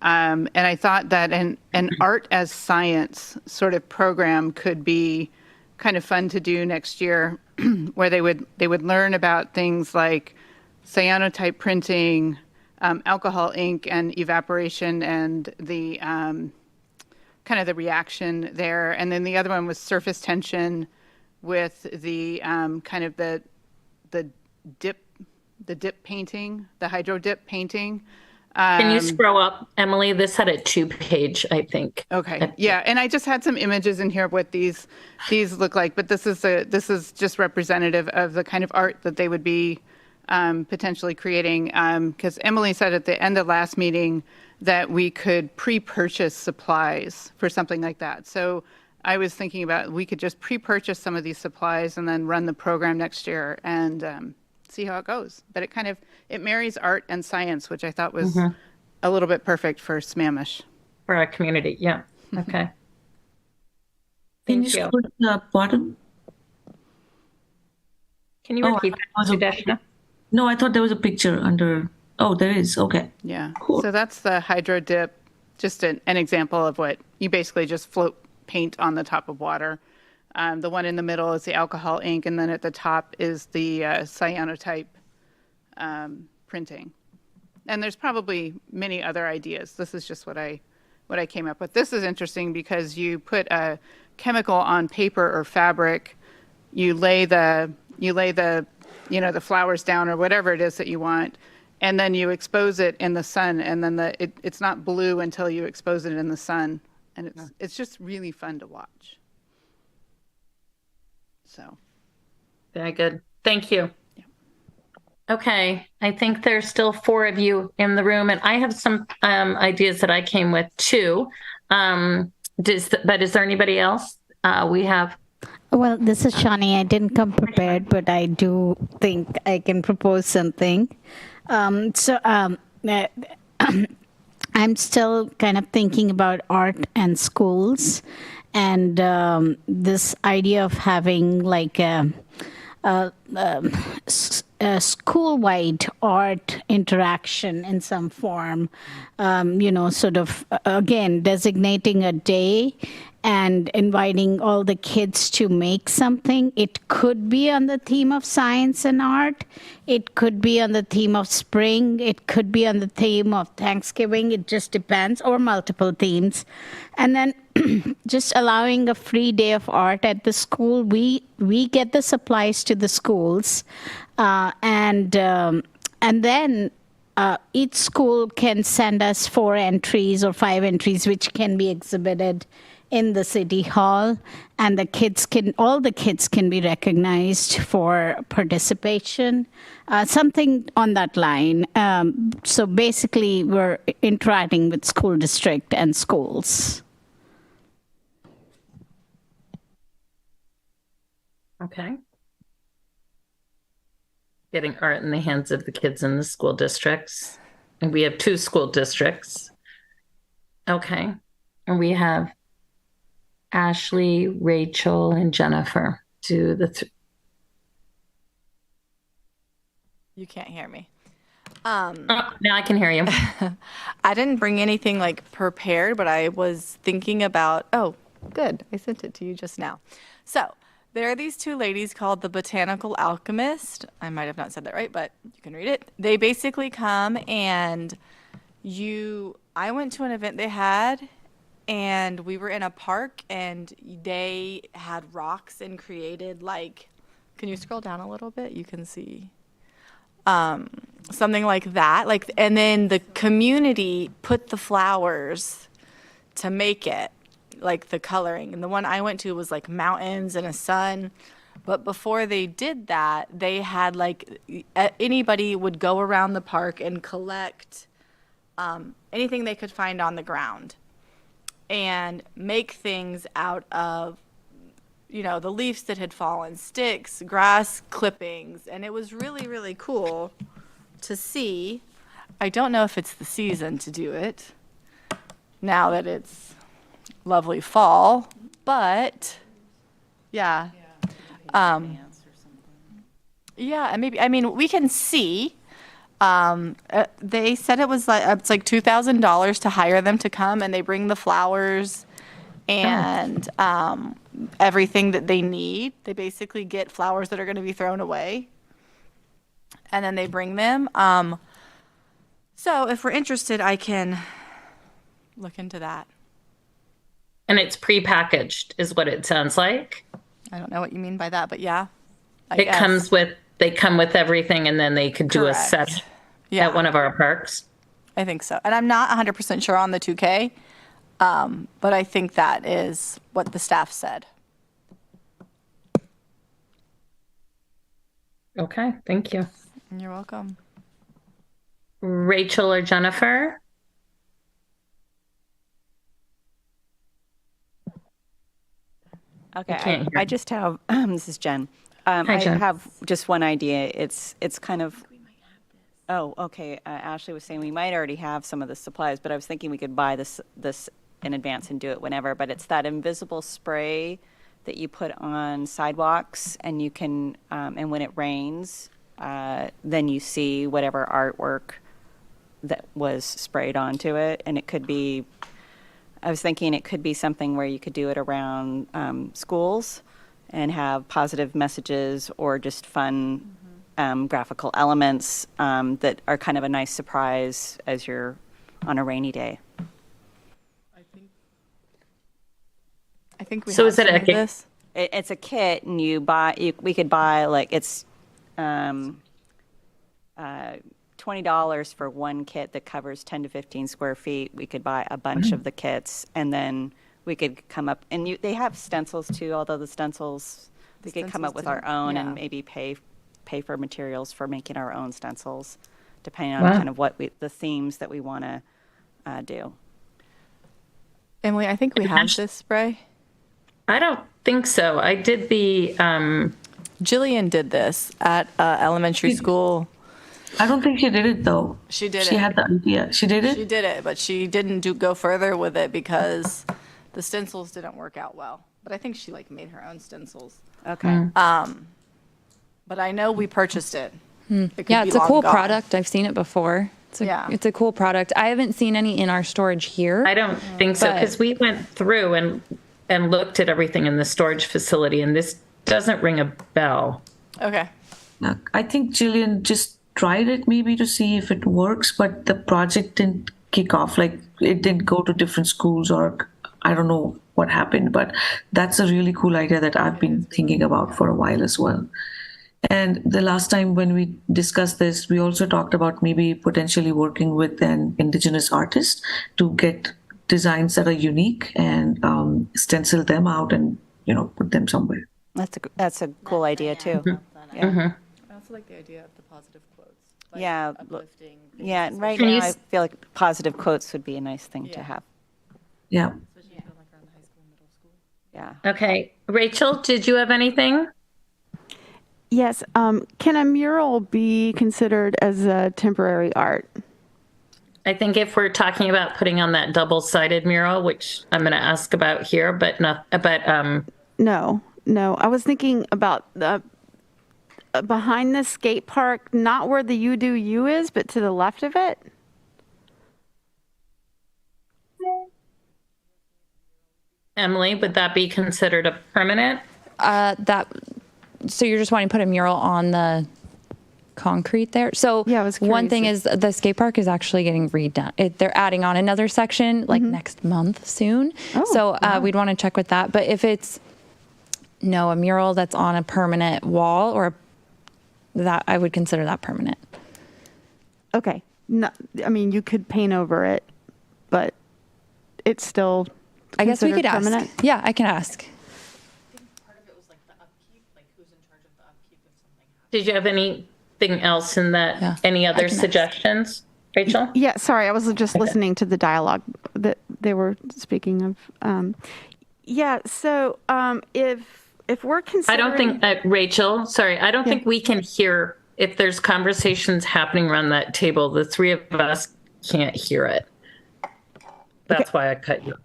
And I thought that an art as science sort of program could be kind of fun to do next year, where they would learn about things like cyanotype printing, alcohol ink and evaporation, and the kind of the reaction there. And then the other one was surface tension with the kind of the dip painting, the hydro dip painting.
Can you scroll up, Emily? This had a 2-page, I think.
Okay. Yeah, and I just had some images in here of what these look like, but this is just representative of the kind of art that they would be potentially creating. Because Emily said at the end of last meeting that we could pre-purchase supplies for something like that. So I was thinking about we could just pre-purchase some of these supplies and then run the program next year and see how it goes. But it marries art and science, which I thought was a little bit perfect for Sammamish.
For our community, yeah. Okay.
Can you scroll to the bottom?
Can you repeat that, Sudeshna?
No, I thought there was a picture under. Oh, there is. Okay.
Yeah.
Cool.
So that's the hydro dip, just an example of what you basically just float paint on the top of water. The one in the middle is the alcohol ink, and then at the top is the cyanotype printing. And there's probably many other ideas. This is just what I came up with. This is interesting because you put a chemical on paper or fabric, you lay the the flowers down or whatever it is that you want, and then you expose it in the sun, and then it's not blue until you expose it in the sun, and it's just really fun to watch. So,
very good. Thank you. Yeah. Okay, I think there's still 4 of you in the room, and I have some ideas that I came with too. But is there anybody else? We have.
Well, this is Shani. I didn't come prepared, but I do think I can propose something. I'm still kind of thinking about art and schools. And this idea of having like a school-wide art interaction in some form, sort of, again, designating a day and inviting all the kids to make something. It could be on the theme of science and art. It could be on the theme of spring. It could be on the theme of Thanksgiving. It just depends, or multiple themes. And then just allowing a free day of art at the school. We get the supplies to the schools, and then each school can send us 4 entries or 5 entries, which can be exhibited in the city hall, and all the kids can be recognized for participation, something on that line. So basically, we're interacting with school district and schools.
Okay. Getting art in the hands of the kids in the school districts. And we have 2 school districts. Okay. And we have Ashley, Rachel, and Jennifer do the
You can't hear me.
Oh, now I can hear you.
I didn't bring anything like prepared, but I was thinking about, oh, good. I sent it to you just now. So there are these 2 ladies called the Botanical Alchemist. I might have not said that right, but you can read it. They basically come and I went to an event they had, and we were in a park, and they had rocks and created can you scroll down a little bit? You can see something like that. And then the community put the flowers to make it, like the coloring. And the one I went to was like mountains and a sun. But before they did that, they had anybody would go around the park and collect anything they could find on the ground and make things out of, the leaves that had fallen, sticks, grass clippings. And it was really, really cool to see. I don't know if it's the season to do it now that it's lovely fall, but yeah. Yeah, and maybe, we can see. They said it's like $2,000 to hire them to come, and they bring the flowers and everything that they need. They basically get flowers that are going to be thrown away, and then they bring them. So if we're interested, I can look into that.
And it's prepackaged, is what it sounds like.
I don't know what you mean by that, but yeah.
They come with everything, and then they could do a set at one of our parks.
I think so. And I'm not 100% sure on the 2K, but I think that is what the staff said.
Okay, thank you.
You're welcome.
Rachel or Jennifer?
Okay, I just have, this is Jen. I have just one idea. It's kind of, oh, okay. Ashley was saying we might already have some of the supplies, but I was thinking we could buy this in advance and do it whenever. But it's that invisible spray that you put on sidewalks, and you can, and when it rains, then you see whatever artwork that was sprayed onto it. And it could be, I was thinking it could be something where you could do it around schools and have positive messages or just fun graphical elements that are kind of a nice surprise as you're on a rainy day.
I think we
So
have
is it
some
a
of
kit?
this.
It's a kit, and we could buy it's $20 for one kit that covers 10 to 15 square feet. We could buy a bunch of the kits, and then we could come up, and they have stencils too, although the stencils, we could come up with our own and maybe pay for materials for making our own stencils, depending on kind of the themes that we want to do.
Emily, I think we have this spray.
I don't think so. I did the,
Jillian did this at elementary school.
I don't think she did it though.
She did
She
it.
had the idea. She did it?
She did it, but she didn't go further with it because the stencils didn't work out well. But I think she made her own stencils.
Okay.
But I know we purchased it. It could
Yeah,
be
it's a
long
cool
gone.
product. I've seen it before. It's a cool product. I haven't seen any in our storage here.
I don't think so,
But-
because we went through and and looked at everything in the storage facility, and this doesn't ring a bell.
Okay.
I think Jillian just tried it maybe to see if it works, but the project didn't kick off. Like it didn't go to different schools, or I don't know what happened, but that's a really cool idea that I've been thinking about for a while as well. And the last time when we discussed this, we also talked about maybe potentially working with an indigenous artist to get designs that are unique and stencil them out and, put them somewhere.
That's a cool idea too. Yeah.
I also like the idea of the positive quotes.
Yeah.
Uplifting.
Yeah. And right now, I feel like positive quotes would be a nice thing to have.
Yeah.
Yeah.
Okay. Rachel, did you have anything?
Yes. Can a mural be considered as a temporary art?
I think if we're talking about putting on that double-sided mural, which I'm going to ask about here, but
No. I was thinking about the behind the skate park, not where the You Do You is, but to the left of it.
Emily, would that be considered a permanent?
So you're just wanting to put a mural on the concrete there? So
yeah, I was
one thing is the skate park is actually getting redone. They're adding on another section like next month soon. We'd want to check with that. But if it's a mural that's on a permanent wall or that, I would consider that permanent.
Okay. No, I mean, you could paint over it, but it's still
I guess we could
permanent?
ask. Yeah, I can ask.
Did you have anything else in that? Yeah, any other suggestions, Rachel?
Yeah, sorry, I was just listening to the dialogue that they were speaking of. So if we're considering,
I don't think Rachel. Sorry, I don't think we can hear if there's conversations happening around that table. The three of us can't hear it. That's why I cut you.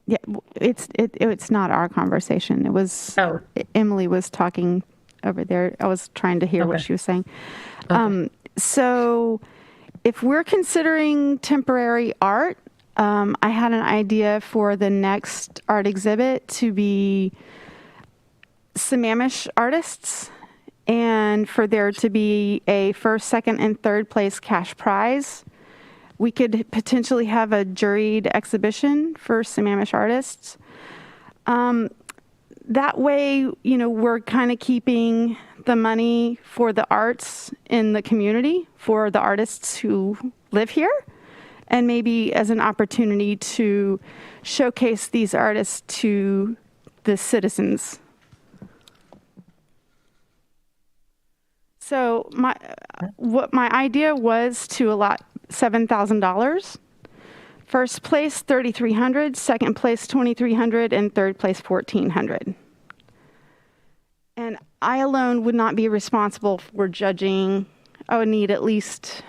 Yeah, it's not our conversation. It was Emily was talking over there. I was trying to hear what she was saying. So if we're considering temporary art, I had an idea for the next art exhibit to be Sammamish artists, and for there to be a first, second, and third place cash prize. We could potentially have a juried exhibition for Sammamish artists. That way, we're kind of keeping the money for the arts in the community for the artists who live here, and maybe as an opportunity to showcase these artists to the citizens. So my idea was to allot $7,000. First place, $3,300, second place, $2,300, and third place, $1,400. And I alone would not be responsible for judging. I would need at least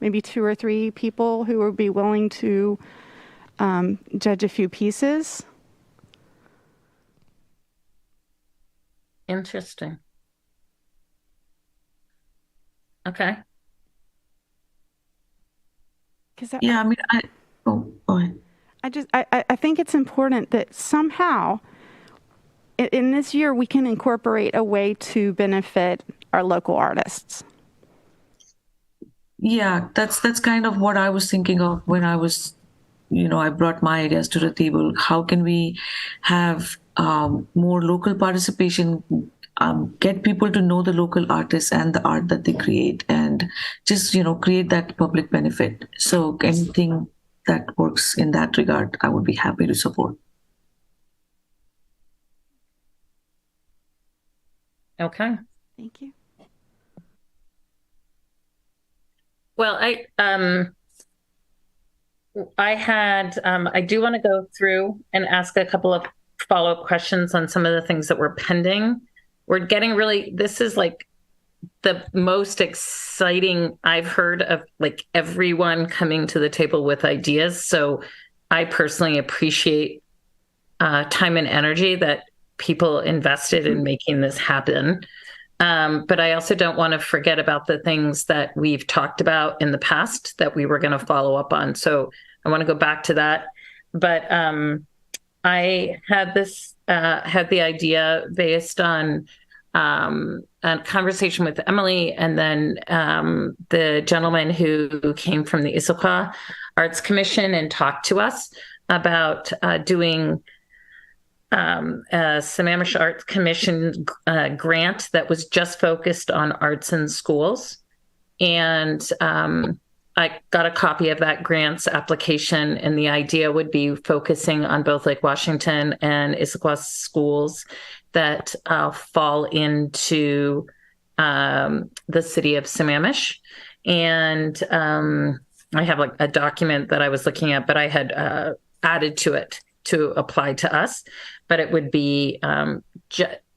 maybe 2 or 3 people who would be willing to judge a few pieces.
Interesting. Okay.
Yeah, I mean, go ahead.
I think it's important that somehow in this year we can incorporate a way to benefit our local artists.
Yeah, that's kind of what I was thinking of when I was, I brought my ideas to the table. How can we have more local participation, get people to know the local artists and the art that they create, and just, create that public benefit. So anything that works in that regard, I would be happy to support.
Okay.
Thank you.
Well, I do want to go through and ask a couple of follow-up questions on some of the things that were pending. We're getting this is like the most exciting I've heard of, like, everyone coming to the table with ideas. So I personally appreciate time and energy that people invested in making this happen. But I also don't want to forget about the things that we've talked about in the past that we were going to follow up on. So I want to go back to that. But I had the idea based on a conversation with Emily, and then the gentleman who came from the Issaquah Arts Commission and talked to us about doing a Sammamish Arts Commission grant that was just focused on arts in schools. And I got a copy of that grants application, and the idea would be focusing on both Lake Washington and Issaquah schools that fall into the city of Sammamish. And I have like a document that I was looking at, but I had added to it to apply to us. But it would be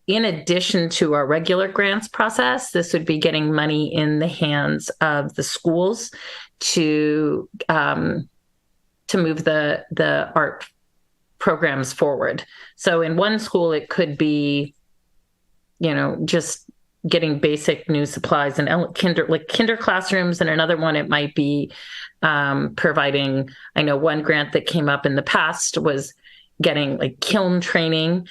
in addition to our regular grants process, this would be getting money in the hands of the schools to move the art programs forward. So in one school, it could be, just getting basic new supplies and kinder classrooms. And another one, it might be providing, I know one grant that came up in the past was getting like kiln training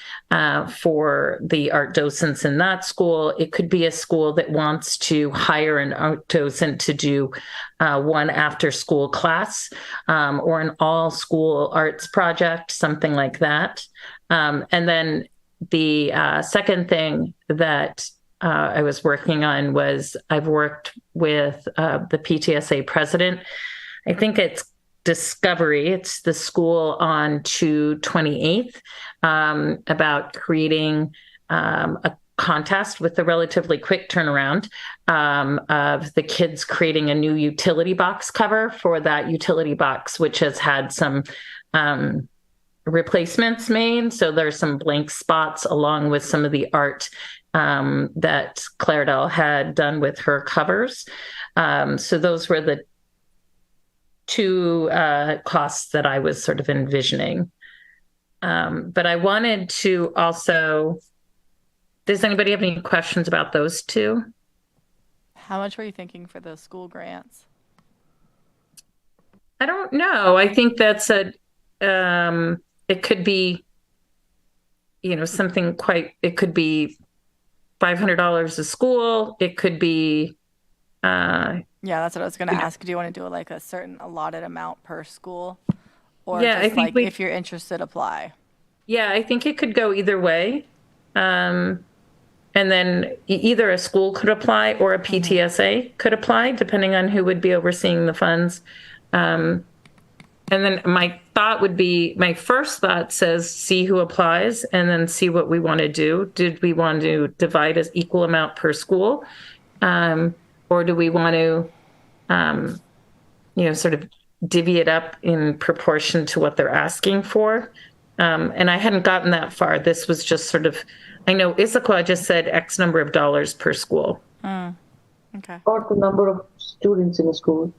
for the art docents in that school. It could be a school that wants to hire an art docent to do one after school class or an all school arts project, something like that. And then the second thing that I was working on was I've worked with the PTSA president. I think it's Discovery. It's the school on 2/28 about creating a contest with a relatively quick turnaround of the kids creating a new utility box cover for that utility box, which has had some replacements made. So there's some blank spots along with some of the art that Clairedale had done with her covers. So those were the two costs that I was sort of envisioning. But I wanted to also, does anybody have any questions about those two?
How much were you thinking for the school grants?
I don't know. I think that's it could be, something it could be $500 a school. It could be,
yeah, that's what I was going to ask. Do you want to do like a certain allotted amount per school? Or
yeah,
just
I think
if you're interested, apply?
Yeah, I think it could go either way. And then either a school could apply or a PTSA could apply, depending on who would be overseeing the funds. And then my first thought says, see who applies and then see what we want to do. Did we want to divide as equal amount per school? Or do we want to, sort of divvy it up in proportion to what they're asking for? And I hadn't gotten that far. This was just sort of, I know Issaquah just said X number of dollars per school.
Okay.
Or the number of students in a school.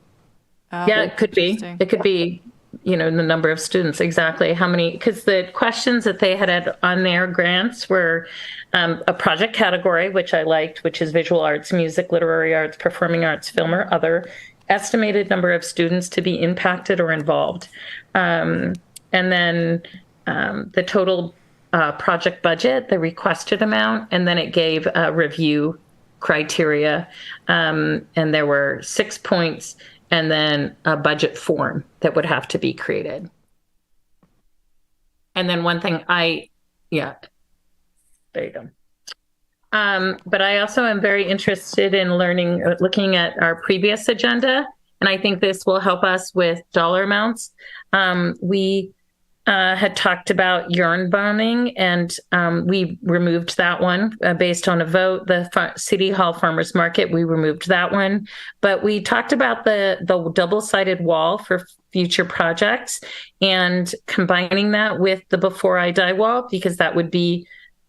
Yeah, it could be. It could be, the number of students, exactly how many, because the questions that they had on their grants were a project category, which I liked, which is visual arts, music, literary arts, performing arts, film, or other, estimated number of students to be impacted or involved. And then the total project budget, the requested amount, and then it gave a review criteria. And there were 6 points, and then a budget form that would have to be created. And then one thing there you go. But I also am very interested in looking at our previous agenda, and I think this will help us with dollar amounts. We had talked about yarn bombing, and we removed that one based on a vote. The City Hall Farmers Market, we removed that one. But we talked about the double-sided wall for future projects and combining that with the Before I Die wall, because that would be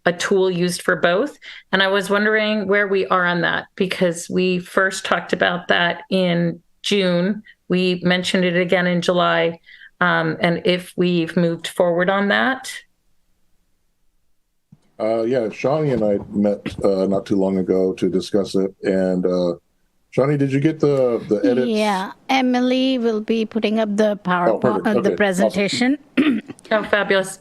a tool used for both. And I was wondering where we are on that, because we first talked about that in June. We mentioned it again in July. And if we've moved forward on that.
Yeah, Shawnee and I met not too long ago to discuss it. And Shawnee, did you get the edits?
Yeah, Emily will be putting up the PowerPoint,
Okay,
the presentation.
Awesome. Oh, fabulous.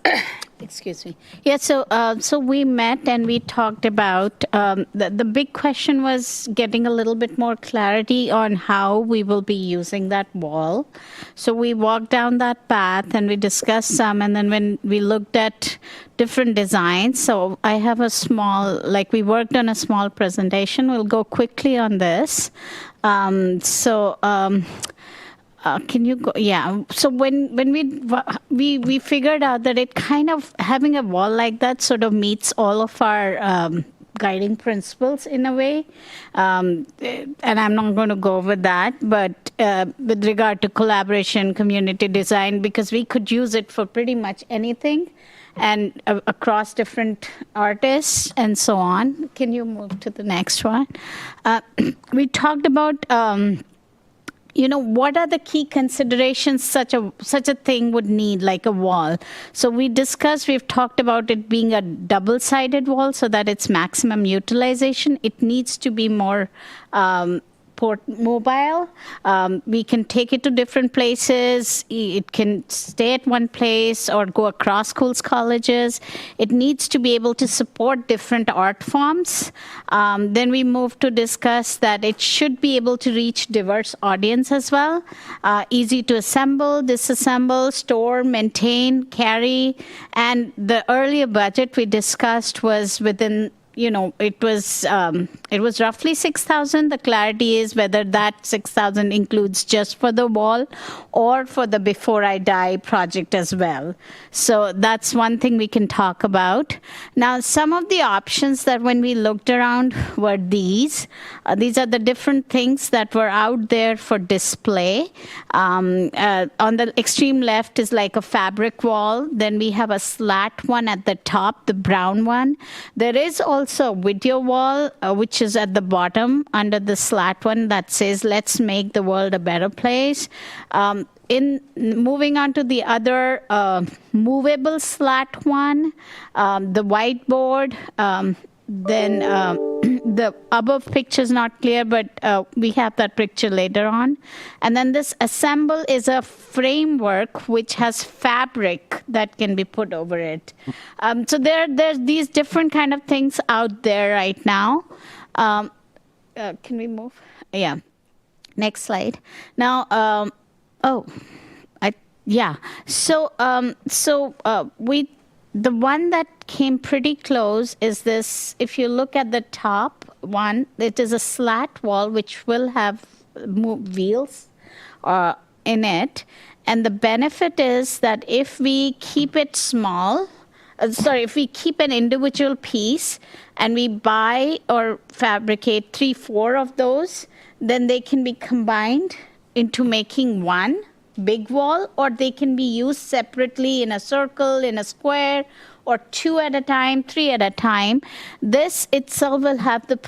Excuse me. Yeah, so we met and we talked about the big question was getting a little bit more clarity on how we will be using that wall. So we walked down that path and we discussed some, and then when we looked at different designs, so I have a small, we worked on a small presentation. We'll go quickly on this. Can you go? Yeah. So when we figured out that it kind of having a wall like that sort of meets all of our guiding principles in a way, and I'm not going to go over that, but with regard to collaboration, community design, because we could use it for pretty much anything, and across different artists and so on. Can you move to the next one? We talked about. What are the key considerations such a thing would need, like a wall? So we've talked about it being a double-sided wall so that it's maximum utilization. It needs to be more mobile. We can take it to different places. It can stay at one place or go across schools, colleges. It needs to be able to support different art forms. Then we move to discuss that it should be able to reach diverse audience as well. Easy to assemble, disassemble, store, maintain, carry. And the earlier budget we discussed was within it was roughly 6,000. The clarity is whether that 6,000 includes just for the wall or for the Before I Die project as well. So that's one thing we can talk about. Now, some of the options that when we looked around were these. These are the different things that were out there for display. On the extreme left is like a fabric wall. Then we have a slat one at the top, the brown one. There is also a video wall, which is at the bottom under the slat one that says, "Let's make the world a better place." In moving on to the other movable slat one, the whiteboard, then the above picture is not clear, but we have that picture later on. And then this assemble is a framework which has fabric that can be put over it. So there's these different kind of things out there right now. Can we move? Yeah. Next slide. Now, the one that came pretty close is this. If you look at the top one, it is a slat wall which will have wheels in it. And the benefit is that if we keep it small, if we keep an individual piece and we buy or fabricate 3-4 of those, then they can be combined into making one big wall, or they can be used separately in a circle, in a square, or 2 at a time, 3 at a time. This itself will have the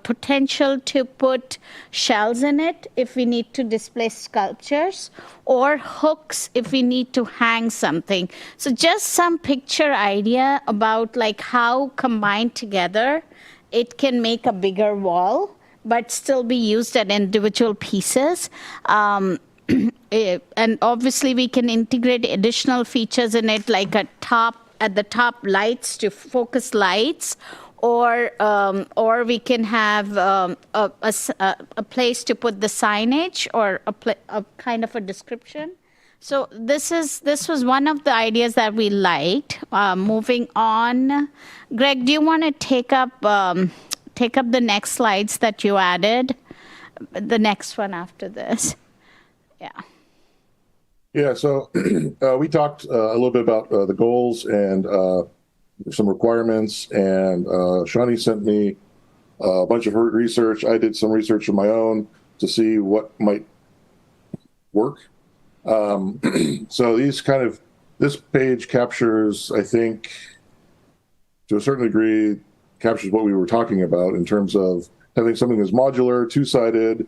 potential to put shells in it if we need to display sculptures, or hooks if we need to hang something. So just some picture idea about how combined together it can make a bigger wall, but still be used at individual pieces. And obviously we can integrate additional features in it, like at the top lights to focus lights, or we can have a place to put the signage or a kind of a description. So this was one of the ideas that we liked. Moving on, Greg, do you want to take up the next slides that you added? The next one after this. Yeah.
Yeah, so we talked a little bit about the goals and some requirements, and Shani sent me a bunch of her research. I did some research of my own to see what might work. So this page captures, I think, to a certain degree, captures what we were talking about in terms of having something that's modular, two-sided.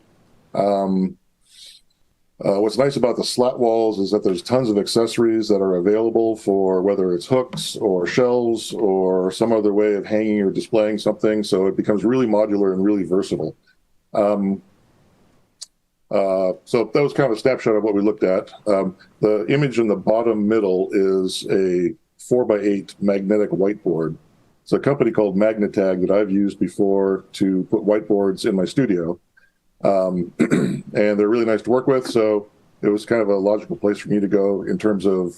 What's nice about the slat walls is that there's tons of accessories that are available for whether it's hooks or shelves or some other way of hanging or displaying something. So it becomes really modular and really versatile. So that was kind of a snapshot of what we looked at. The image in the bottom middle is a 4x8 magnetic whiteboard. It's a company called Magnetag that I've used before to put whiteboards in my studio. And they're really nice to work with. So it was kind of a logical place for me to go in terms of,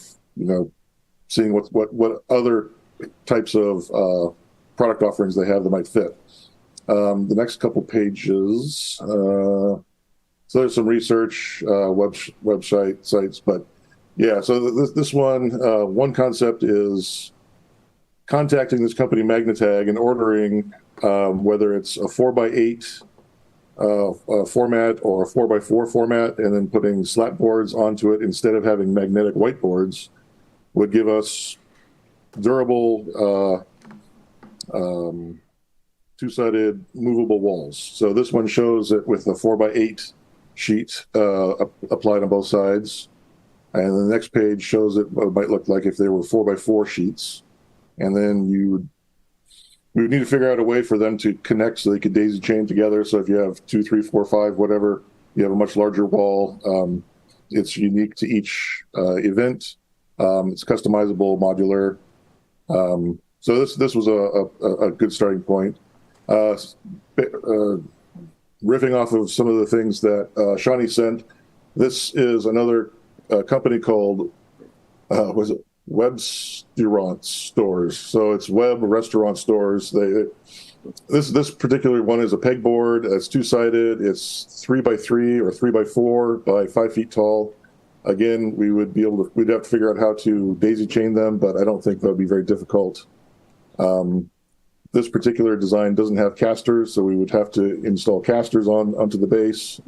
seeing what other types of product offerings they have that might fit. The next couple pages, so there's some research, website sites, but yeah, so this one concept is contacting this company Magnetag and ordering whether it's a 4x8 format or a 4x4 format, and then putting slat boards onto it instead of having magnetic whiteboards would give us durable two-sided movable walls. So this one shows it with a 4x8 sheet applied on both sides. And the next page shows it what it might look like if they were 4x4 sheets. And then we would need to figure out a way for them to connect so they could daisy chain together. So if you have 2, 3, 4, 5, whatever, you have a much larger wall. It's unique to each event. It's customizable, modular. So this was a good starting point. Riffing off of some of the things that Shawnee sent, this is another company called, was it Webstaurant Stores? So it's web restaurant stores. This particular one is a pegboard. It's two-sided. It's 3x3 or 3x4 by 5 feet tall. Again, we'd have to figure out how to daisy chain them, but I don't think that would be very difficult. This particular design doesn't have casters, so we would have to install casters onto the base.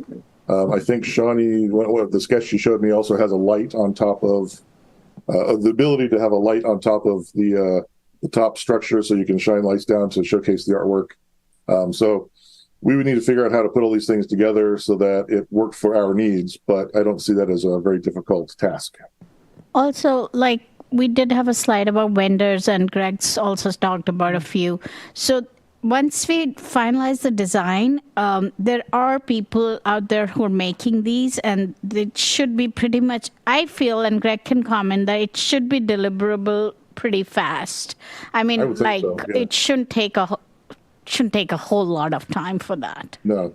I think Shawnee, the sketch she showed me, also has a light on top of the ability to have a light on top of the top structure, so you can shine lights down to showcase the artwork. So we would need to figure out how to put all these things together so that it worked for our needs, but I don't see that as a very difficult task.
Also, we did have a slide about vendors, and Greg's also talked about a few. So once we finalize the design, there are people out there who are making these, and it should be pretty much, I feel, and Greg can comment, that it should be deliverable pretty fast. I mean, it shouldn't take a whole lot of time for that.
No.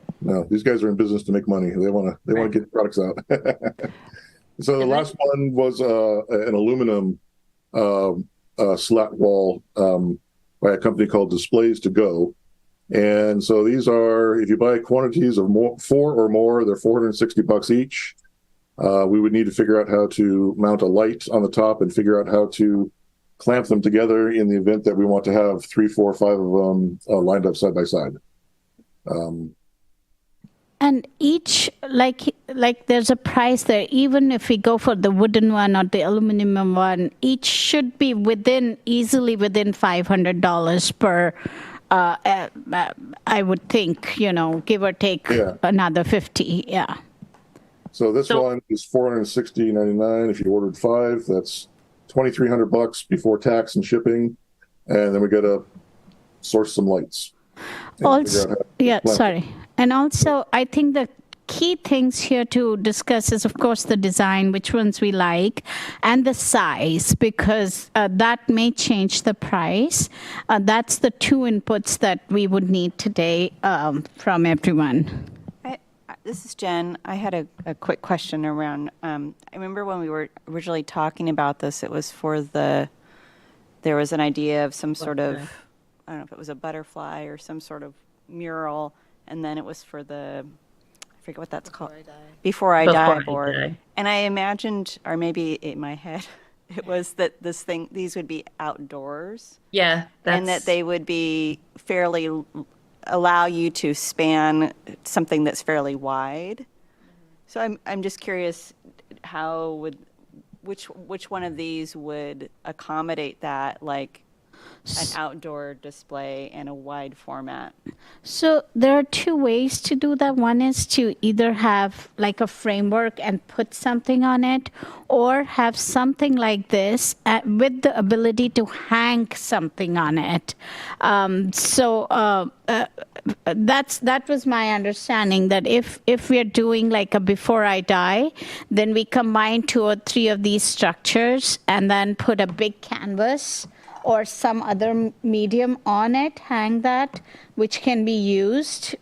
These guys are in business to make money. They want to get products out. So the last one was an aluminum slat wall by a company called Displays to Go. And so these are, if you buy quantities of 4 or more, they're $460 each. We would need to figure out how to mount a light on the top and figure out how to clamp them together in the event that we want to have 3, 4, 5 of them lined up side by side.
And each, there's a price there, even if we go for the wooden one or the aluminum one, each should be easily within $500 per, I would think, give or take another 50. Yeah.
So this one is $460.99. If you ordered 5, that's $2,300 before tax and shipping. And then we got to source some lights.
And also, I think the key things here to discuss is, of course, the design, which ones we like, and the size, because that may change the price. That's the 2 inputs that we would need today from everyone.
This is Jen. I had a quick question around, I remember when we were originally talking about this, it was there was an idea of some sort of, I don't know if it was a butterfly or some sort of mural, and then it was for I forget what that's called. Before I Die board. And I imagined, or maybe in my head, it was that these would be outdoors.
Yeah.
And that they would be allow you to span something that's fairly wide. So I'm just curious, which one of these would accommodate that, like an outdoor display and a wide format?
So there are 2 ways to do that. One is to either have a framework and put something on it, or have something like this with the ability to hang something on it. that was my understanding, that if we're doing like a before I die, then we combine 2 or 3 of these structures and then put a big canvas or some other medium on it, hang that, which can be used.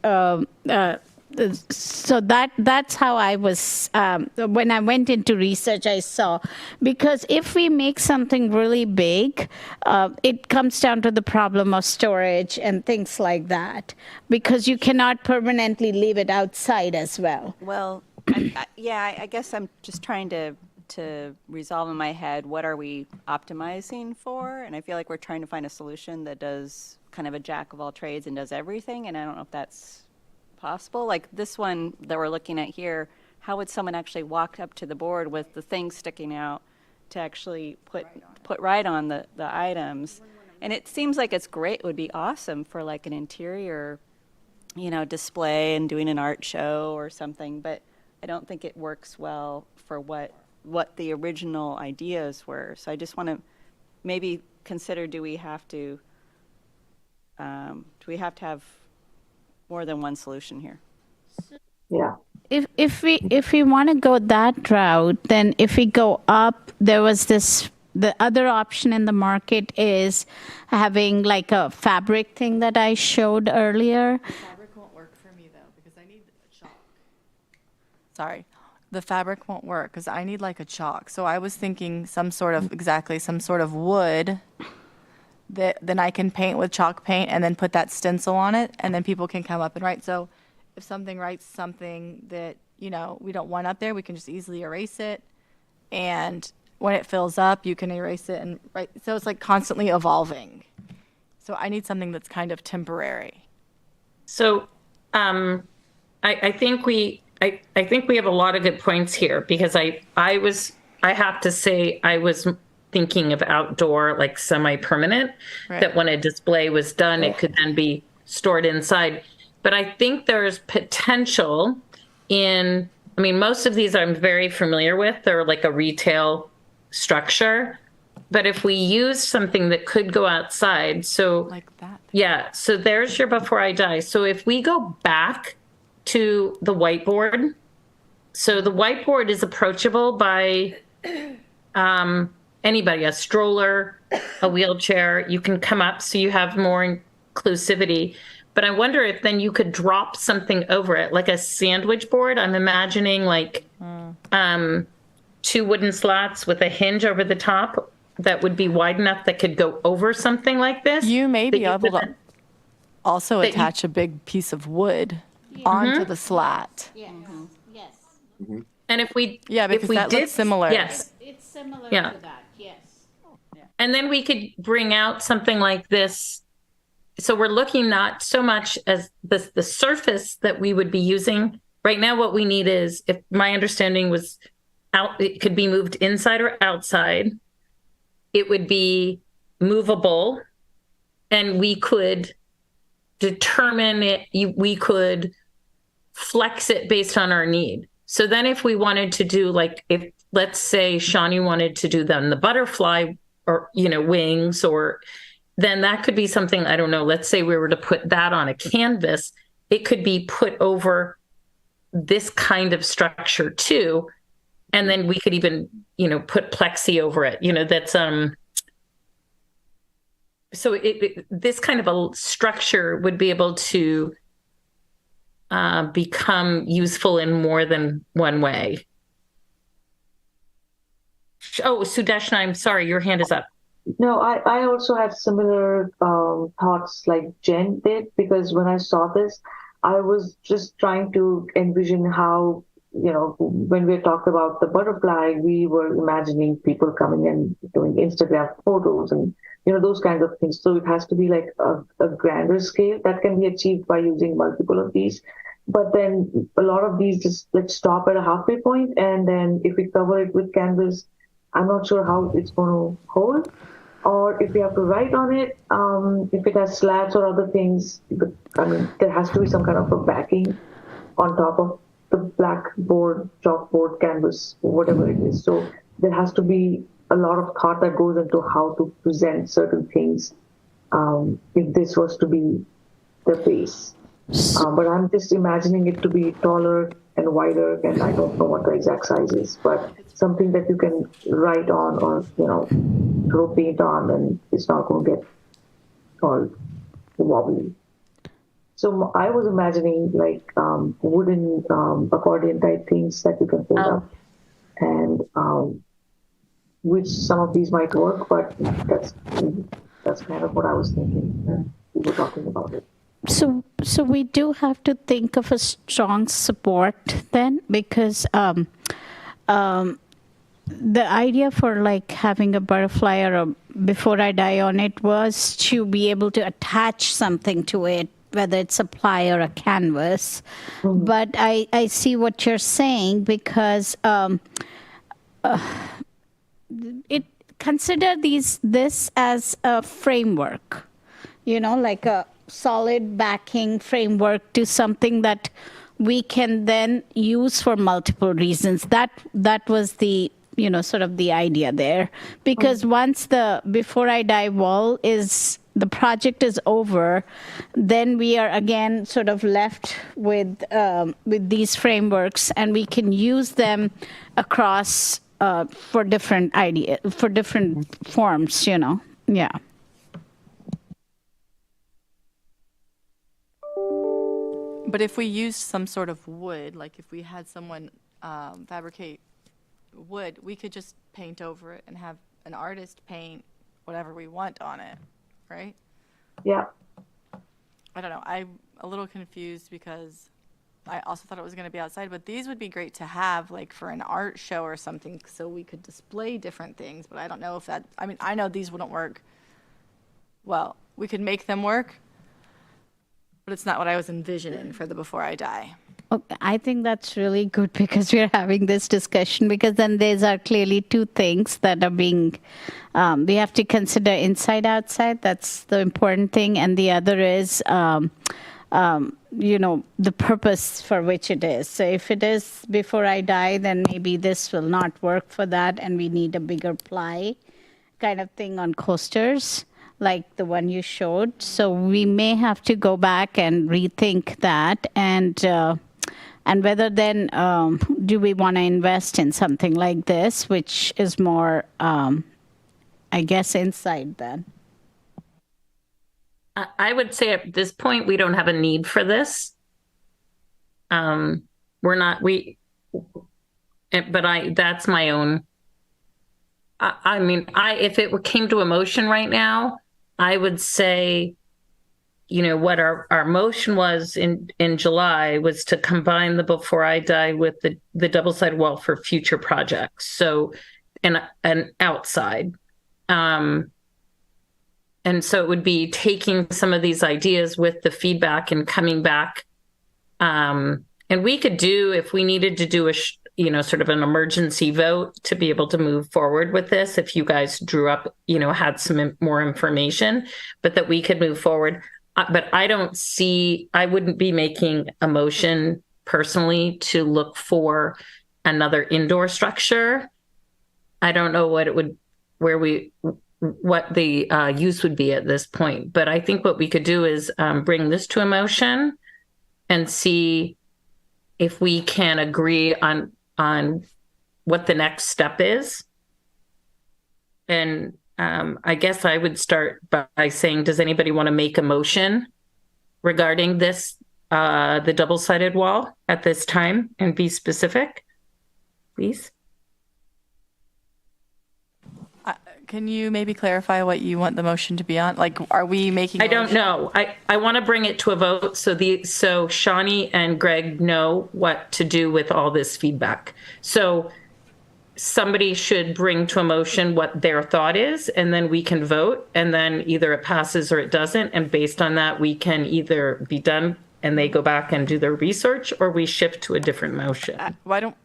So that's how I was, when I went into research, I saw, because if we make something really big, it comes down to the problem of storage and things like that, because you cannot permanently leave it outside as well.
Well, I guess I'm just trying to resolve in my head, what are we optimizing for? And I feel like we're trying to find a solution that does kind of a jack of all trades and does everything. And I don't know if that's possible. Like this one that we're looking at here, how would someone actually walk up to the board with the thing sticking out to actually put right on the items? And it seems like it's great. It would be awesome for like an interior, display and doing an art show or something. But I don't think it works well for what the original ideas were. So I just want to maybe consider, do we have to have more than one solution here?
Yeah.
If we want to go that route, then if we go up, there was the other option in the market is having like a fabric thing that I showed earlier.
Fabric won't work for me though, because I need a chalk. Sorry. The fabric won't work because I need like a chalk. So I was thinking some sort of wood that then I can paint with chalk paint and then put that stencil on it, and then people can come up and write. So if something writes something that, we don't want up there, we can just easily erase it. And when it fills up, you can erase it and write. So it's like constantly evolving. So I need something that's kind of temporary.
So I think we have a lot of good points here, because I have to say I was thinking of outdoor, like semi-permanent, right, that when a display was done, it could then be stored inside. But I think there's potential most of these I'm very familiar with. They're like a retail structure. But if we use something that could go outside, so
like that.
Yeah, so there's your before I die. So if we go back to the whiteboard, so the whiteboard is approachable by anybody, a stroller, a wheelchair. You can come up, so you have more inclusivity. But I wonder if then you could drop something over it, like a sandwich board. I'm imagining like 2 wooden slats with a hinge over the top that would be wide enough that could go over something like this.
You may be able to also attach a big piece of wood onto the slat.
Yes. Yes.
Mm-hmm.
And if we
because that looks similar.
Yes.
It's similar
Yeah.
to that. Yes.
And then we could bring out something like this. So we're looking not so much as the surface that we would be using. Right now, what we need is, if my understanding was it could be moved inside or outside. It would be movable, and we could determine it. We could flex it based on our need. So then if we wanted to do, like, if let's say Shani wanted to do then the butterfly or, wings, or then that could be something, I don't know, let's say we were to put that on a canvas, it could be put over this kind of structure too. And then we could even, put plexi over it, that's, so this kind of a structure would be able to become useful in more than one way. Oh, Sudeshna, I'm sorry, your hand is up.
No, I also had similar thoughts like Jen did, because when I saw this, I was just trying to envision how, when we talked about the butterfly, we were imagining people coming and doing Instagram photos and, those kinds of things. So it has to be like a grander scale that can be achieved by using multiple of these. But then a lot of these just stop at a halfway point, and then if we cover it with canvas, I'm not sure how it's going to hold. Or if we have to write on it, if it has slats or other things, there has to be some kind of a backing on top of the blackboard, chalkboard, canvas, whatever it is. So there has to be a lot of thought that goes into how to present certain things if this was to be the base. But I'm just imagining it to be taller and wider, and I don't know what the exact size is, but something that you can write on or, throw paint on, and it's not going to get all wobbly. So I was imagining like wooden accordion type things that you can fold up, and which some of these might work, but that's kind of what I was thinking when we were talking about it.
So we do have to think of a strong support then, because the idea for like having a butterfly or a before I die on it was to be able to attach something to it, whether it's a ply or a canvas. But I see what you're saying, because consider this as a framework, like a solid backing framework to something that we can then use for multiple reasons. That was the sort of the idea there, because once the Before I Die wall the project is over, then we are again sort of left with these frameworks, and we can use them across for different forms. Yeah.
But if we used some sort of wood, like if we had someone fabricate wood, we could just paint over it and have an artist paint whatever we want on it, right?
Yeah.
I don't know. I'm a little confused because I also thought it was going to be outside, but these would be great to have like for an art show or something, so we could display different things. But I don't know if I know these wouldn't work. Well, we could make them work, but it's not what I was envisioning for the Before I Die.
Okay, I think that's really good, because we're having this discussion, because then there are clearly two things that are being, we have to consider inside, outside. That's the important thing. And the other is, the purpose for which it is. So if it is Before I Die, then maybe this will not work for that, and we need a bigger ply kind of thing on coasters, like the one you showed. So we may have to go back and rethink that, and whether then do we want to invest in something like this, which is more, I guess, inside then.
I would say at this point, we don't have a need for this. That's my own. If it came to a motion right now, I would say, what our motion was in July was to combine the Before I Die with the double-sided wall for future projects. So, and outside. And so it would be taking some of these ideas with the feedback and coming back. And we could do, if we needed to do sort of an emergency vote to be able to move forward with this, if you guys drew up, had some more information, but that we could move forward. But I wouldn't be making a motion personally to look for another indoor structure. I don't know what the use would be at this point. But I think what we could do is bring this to a motion and see if we can agree on what the next step is. And I guess I would start by saying, does anybody want to make a motion regarding this, the double-sided wall at this time, and be specific, please?
Can you maybe clarify what you want the motion to be on? Like, are we making?
I don't know. I want to bring it to a vote so Shawnee and Greg know what to do with all this feedback. So somebody should bring to a motion what their thought is, and then we can vote, and then either it passes or it doesn't. And based on that, we can either be done and they go back and do their research, or we shift to a different motion.
Why don't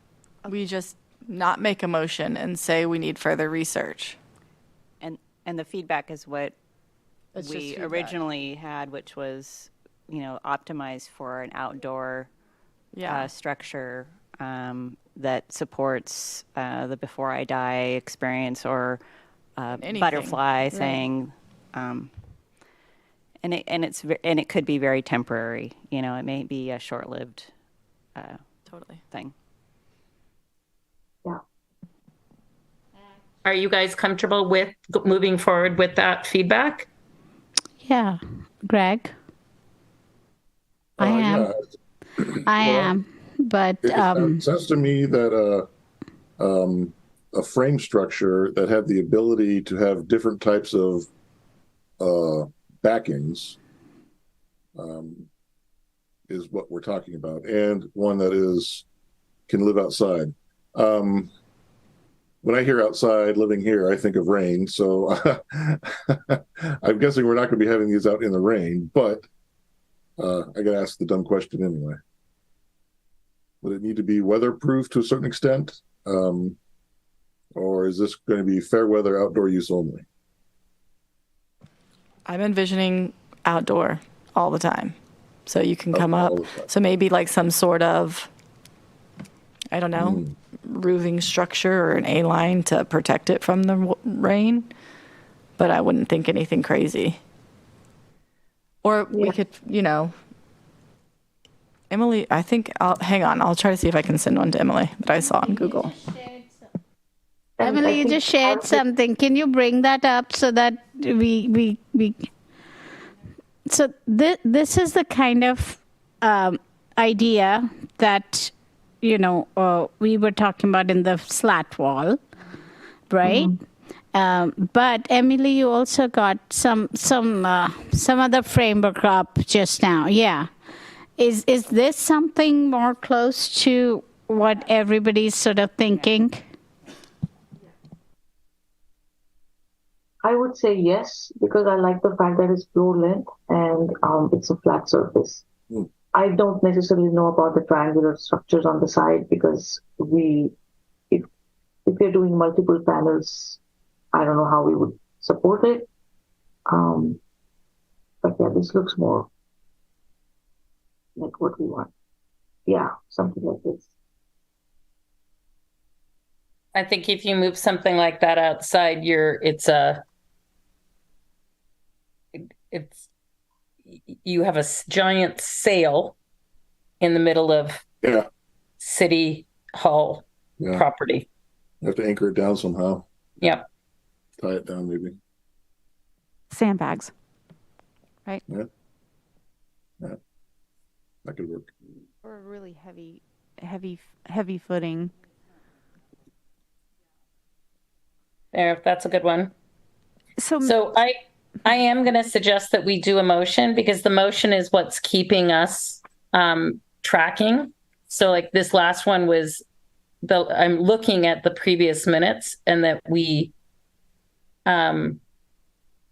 we just not make a motion and say we need further research?
And the feedback is what we originally had, which was, optimized for an outdoor structure that supports the Before I Die experience, or butterfly thing. And it could be very temporary. You know, it may be a short-lived
Totally.
thing.
Yeah.
Are you guys comfortable with moving forward with that feedback?
Yeah, Greg. I am.
Yeah.
I am. But
It sounds to me that a frame structure that had the ability to have different types of backings is what we're talking about, and one that can live outside. When I hear outside living here, I think of rain. So I'm guessing we're not going to be having these out in the rain, but I got to ask the dumb question anyway. Would it need to be weatherproof to a certain extent? Or is this going to be fair weather outdoor use only?
I'm envisioning outdoor all the time. So you can come up. So maybe like some sort of, I don't know, roofing structure or an A-line to protect it from the rain. But I wouldn't think anything crazy. Or we could, Emily, I think, hang on, I'll try to see if I can send one to Emily that I saw on Google.
Emily, you just shared something. Can you bring that up so that we so this is the kind of idea that, we were talking about in the slat wall, right? But Emily, you also got some other framework up just now. Yeah. Is this something more close to what everybody's sort of thinking?
I would say yes, because I like the fact that it's floor length and it's a flat surface. I don't necessarily know about the triangular structures on the side, because if we're doing multiple panels, I don't know how we would support it. But yeah, this looks more like what we want. Yeah, something like this.
I think if you move something like that outside, you have a giant sail in the middle of City Hall property.
You have to anchor it down somehow.
Yeah.
Tie it down, maybe.
Sandbags, right?
Yeah. That could work.
Or a really heavy footing.
There, that's a good one.
So
I am going to suggest that we do a motion, because the motion is what's keeping us tracking. So like this last one was I'm looking at the previous minutes, and that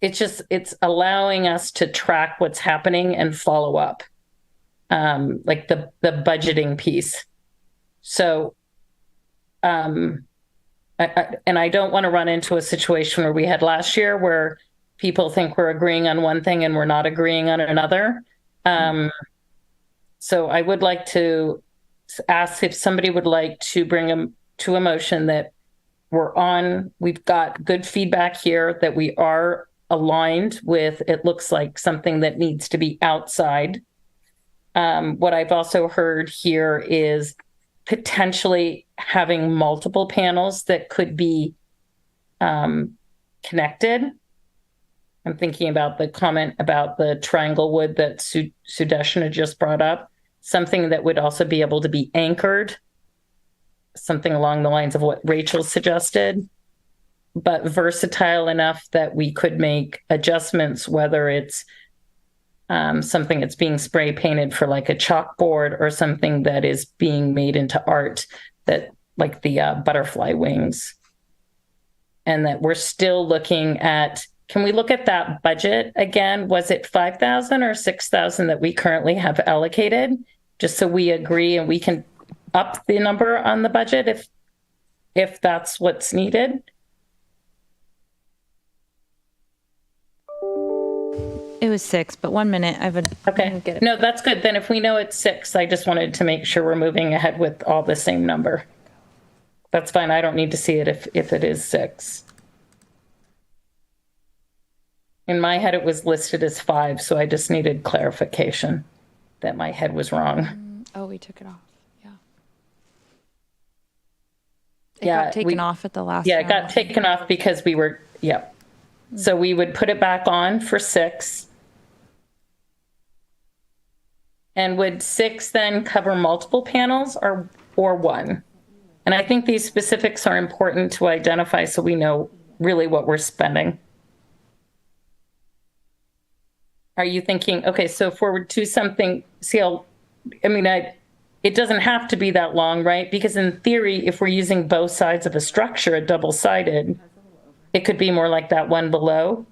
it's allowing us to track what's happening and follow up, like the budgeting piece. So, and I don't want to run into a situation where we had last year where people think we're agreeing on one thing and we're not agreeing on another. So I would like to ask if somebody would like to bring to a motion that we've got good feedback here, that we are aligned with, it looks like something that needs to be outside. What I've also heard here is potentially having multiple panels that could be connected. I'm thinking about the comment about the triangle wood that Sudeshna just brought up, something that would also be able to be anchored, something along the lines of what Rachel suggested, but versatile enough that we could make adjustments, whether it's something that's being spray painted for like a chalkboard, or something that is being made into art, that like the butterfly wings. And that we're still looking at, can we look at that budget again? Was it 5,000 or 6,000 that we currently have allocated? Just so we agree and we can up the number on the budget if that's what's needed.
It was 6, but 1 minute.
Okay. No, that's good. Then if we know it's 6, I just wanted to make sure we're moving ahead with all the same number. That's fine. I don't need to see it if it is 6. In my head, it was listed as 5, so I just needed clarification that my head was wrong.
Oh, we took it off. Yeah. It
Yeah,
got taken off at the last
Yeah, it got
round.
taken off because we were, yep. So we would put it back on for 6. And would 6 then cover multiple panels or 1? And I think these specifics are important to identify so we know really what we're spending. Are you thinking, okay, so forward to something, it doesn't have to be that long, right? Because in theory, if we're using both sides of a structure, a double-sided, it could be more like that one below,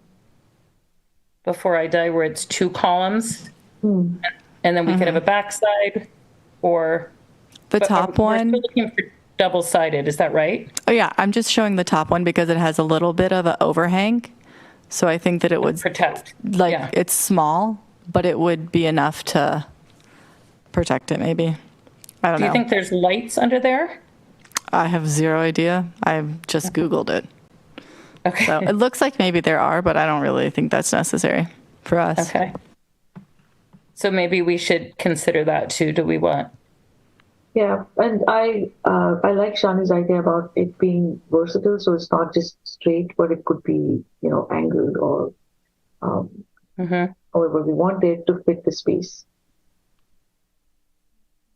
Before I Die, where it's 2 columns. And then we could have a backside or.
The top one.
We're still looking for double-sided, is that right?
Oh yeah, I'm just showing the top one because it has a little bit of an overhang. So I think that it would
protect.
It's small, but it would be enough to protect it maybe. I don't know.
Do you think there's lights under there?
I have zero idea. I've just Googled it.
Okay.
So it looks like maybe there are, but I don't really think that's necessary for us.
Okay. So maybe we should consider that too. Do we want?
Yeah, and I like Shani's idea about it being versatile, so it's not just straight, but it could be, angled or however we want it to fit the space.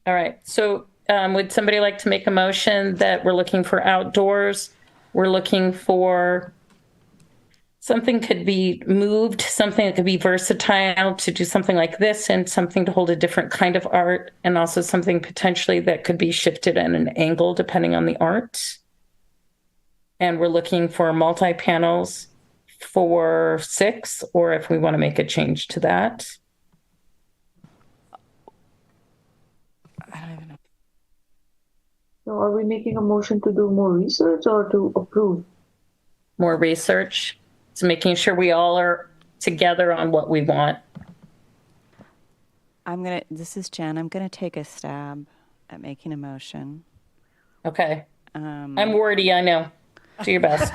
All right. So would somebody like to make a motion that we're looking for outdoors? We're looking for something could be moved, something that could be versatile to do something like this, and something to hold a different kind of art, and also something potentially that could be shifted at an angle depending on the art. And we're looking for multi-panels for 6, or if we want to make a change to that.
I don't even know.
So are we making a motion to do more research or to approve?
More research. It's making sure we all are together on what we want.
This is Jen. I'm going to take a stab at making a motion.
Okay. I'm wordy, I know. Do your best.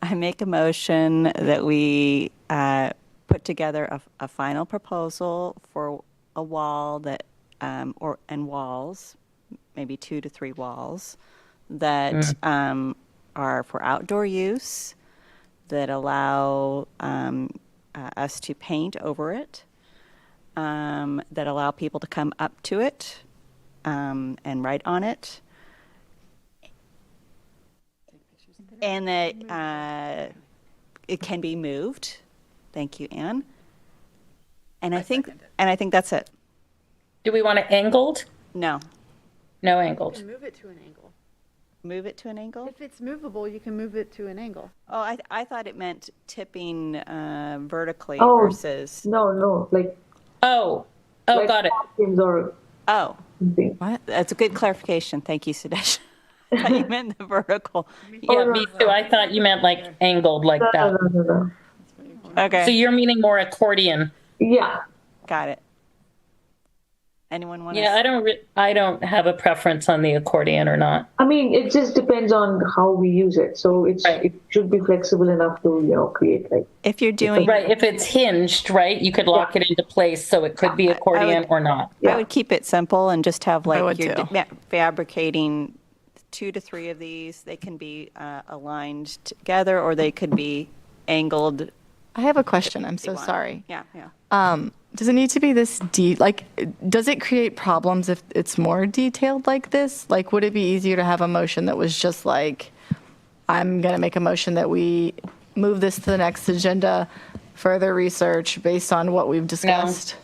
I make a motion that we put together a final proposal for a wall that, and walls, maybe 2 to 3 walls that are for outdoor use, that allow us to paint over it, that allow people to come up to it and write on it, and that it can be moved. Thank you, Anne. And I think that's it.
Do we want it angled?
No.
No angled.
Move it to an angle.
Move it to an angle?
If it's movable, you can move it to an angle.
Oh, I thought it meant tipping vertically
Oh,
versus.
No, like.
Oh,
like
got it.
Or
Oh,
something.
what? That's a good clarification. Thank you, Sudesh. I thought you meant the vertical.
Yeah, me too. I thought you meant like angled like that.
No.
Okay.
So you're meaning more accordion.
Yeah.
Got it. Anyone want
Yeah, I don't have a preference on the accordion or not.
I mean, it just depends on how we use it. So it should be flexible enough to, create like.
If you're doing.
Right, if it's hinged, right, you could lock it into place, so it could be accordion or not.
I would keep it simple and just have
would
you're
too.
fabricating 2 to 3 of these. They can be aligned together, or they could be angled.
I have a question. I'm so sorry.
Yeah.
Does it need to be this does it create problems if it's more detailed like this? Like, would it be easier to have a motion that was just like, I'm going to make a motion that we move this to the next agenda, further research based on what we've discussed?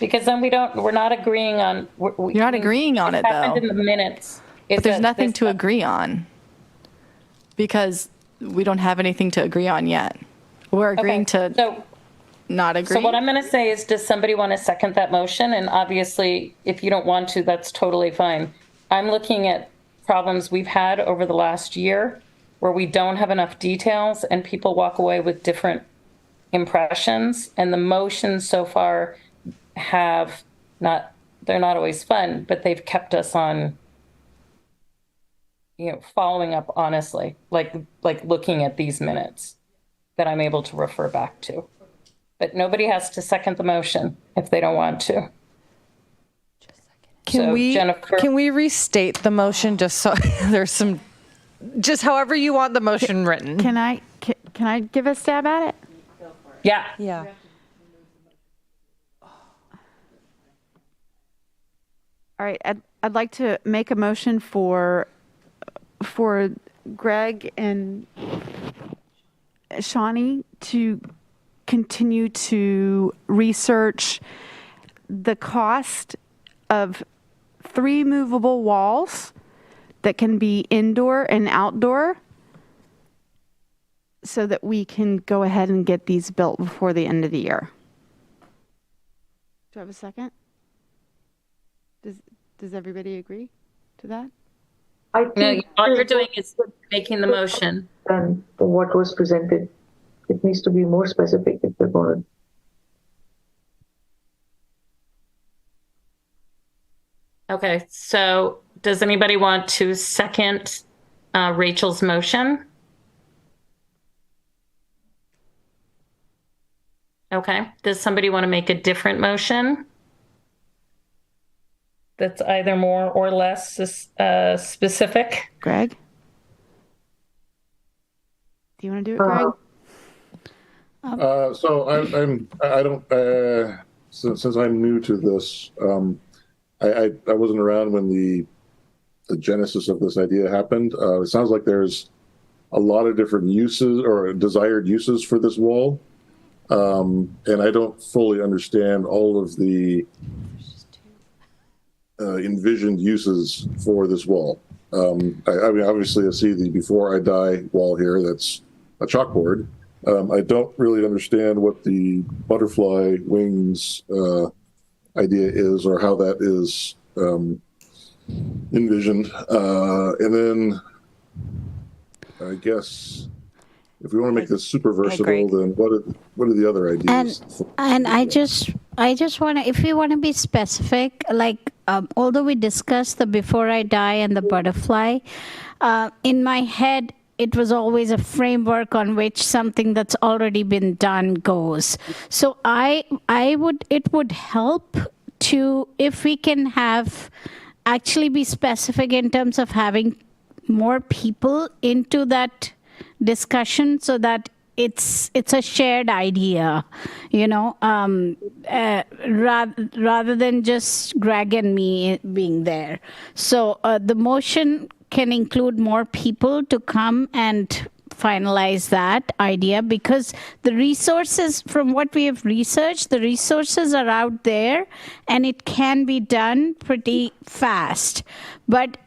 Because then we're not agreeing on.
You're not agreeing on it,
happened
though.
in the minutes.
But there's nothing to agree on because we don't have anything to agree on yet. We're agreeing to not agree.
So what I'm going to say is, does somebody want to second that motion? And obviously, if you don't want to, that's totally fine. I'm looking at problems we've had over the last year where we don't have enough details and people walk away with different impressions. And the motions so far they're not always fun, but they've kept us on, following up honestly, like looking at these minutes. that I'm able to refer back to. But nobody has to second the motion if they don't want to.
Can
So,
we
Jennifer,
can we restate the motion just so there's some, just however you want the motion written?
Can I give a stab at it?
yeah.
Yeah.
All right, I'd like to make a motion for Greg and Shawnee to continue to research the cost of 3 movable walls that can be indoor and outdoor so that we can go ahead and get these built before the end of the year. Do I have a second? Does everybody agree to that?
I
No,
think
all you're doing is making the motion.
than what was presented. It needs to be more specific if we're going to.
Okay, so does anybody want to second Rachel's motion? Okay, does somebody want to make a different motion? That's either more or less specific?
Greg? Do you want to do it, Greg?
So I don't, since I'm new to this, I wasn't around when the genesis of this idea happened. It sounds like there's a lot of different uses or desired uses for this wall. And I don't fully understand all of the envisioned uses for this wall. I mean, obviously I see the Before I Die wall here. That's a chalkboard. I don't really understand what the butterfly wings idea is or how that is envisioned. And then I guess if we want to make this super versatile, then what are the other ideas?
And I just want to, if we want to be specific, like although we discussed the Before I Die and the butterfly, in my head it was always a framework on which something that's already been done goes. So it would help to, if we can have, actually be specific in terms of having more people into that discussion so that it's a shared idea, rather than just Greg and me being there. So the motion can include more people to come and finalize that idea, because the resources, from what we have researched, the resources are out there and it can be done pretty fast. But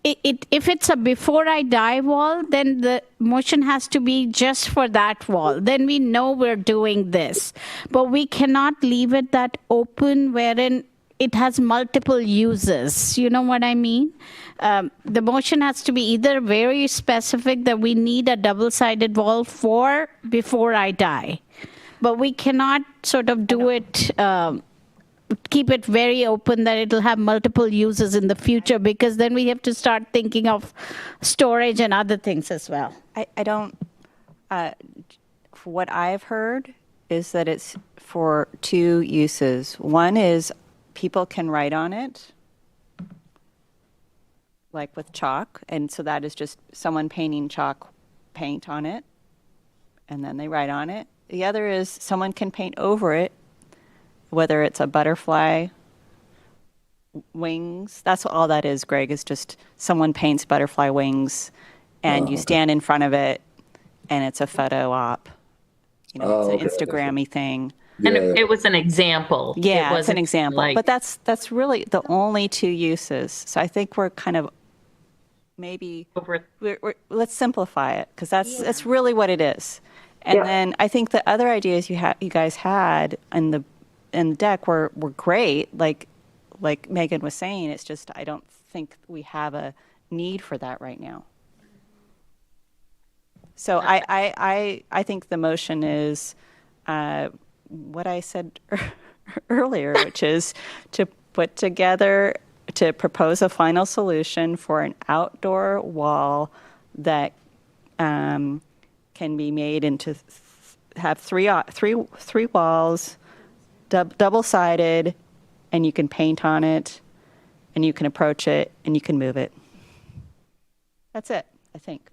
if it's a Before I Die wall, then the motion has to be just for that wall. Then we know we're doing this. But we cannot leave it that open wherein it has multiple uses. You know what I mean? The motion has to be either very specific that we need a double-sided wall for Before I Die. But we cannot sort of do it, keep it very open that it'll have multiple uses in the future, because then we have to start thinking of storage and other things as well.
I don't, what I've heard is that it's for 2 uses. One is people can write on it, like with chalk, and so that is just someone painting chalk paint on it, and then they write on it. The other is someone can paint over it, whether it's a butterfly wings. That's all that is, Greg, is just someone paints butterfly wings and you stand in front of it and it's a photo op. It's an Instagram-y thing.
And it was an example.
Yeah, it's an example. But that's really the only 2 uses. So I think we're kind of maybe, let's simplify it, because that's really what it is. And then I think the other ideas you guys had in the deck were great. Like Megan was saying, it's just I don't think we have a need for that right now. So I think the motion is what I said earlier, which is to propose a final solution for an outdoor wall that can be made into have three walls, double-sided, and you can paint on it, and you can approach it, and you can move it. That's it, I think.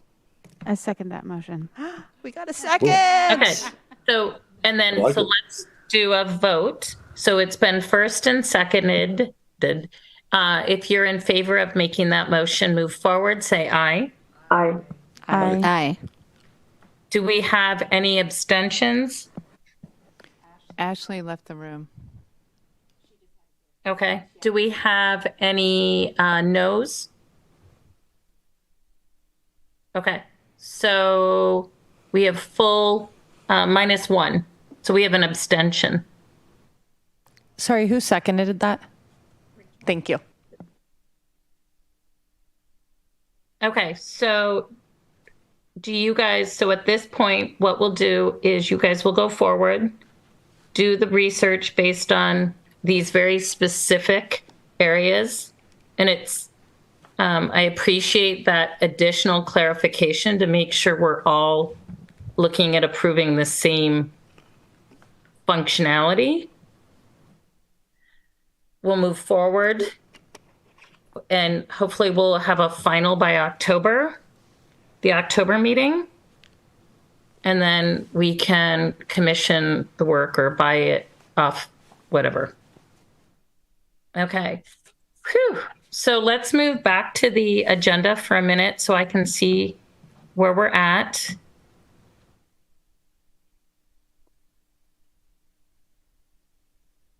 I second that motion.
We got a second.
Okay. So, and then, so let's do a vote. So it's been first and seconded. If you're in favor of making that motion move forward, say aye.
Aye.
Aye.
Do we have any abstentions?
Ashley left the room.
Okay. Do we have any noes? Okay. So we have full -1. So we have an abstention.
Sorry, who seconded that? Thank you.
Okay. So do you guys, so at this point, what we'll do is you guys will go forward, do the research based on these very specific areas. And it's, I appreciate that additional clarification to make sure we're all looking at approving the same functionality. We'll move forward and hopefully we'll have a final by October, the October meeting. And then we can commission the work or buy it off, whatever. Okay. Whew. So let's move back to the agenda for a minute so I can see where we're at.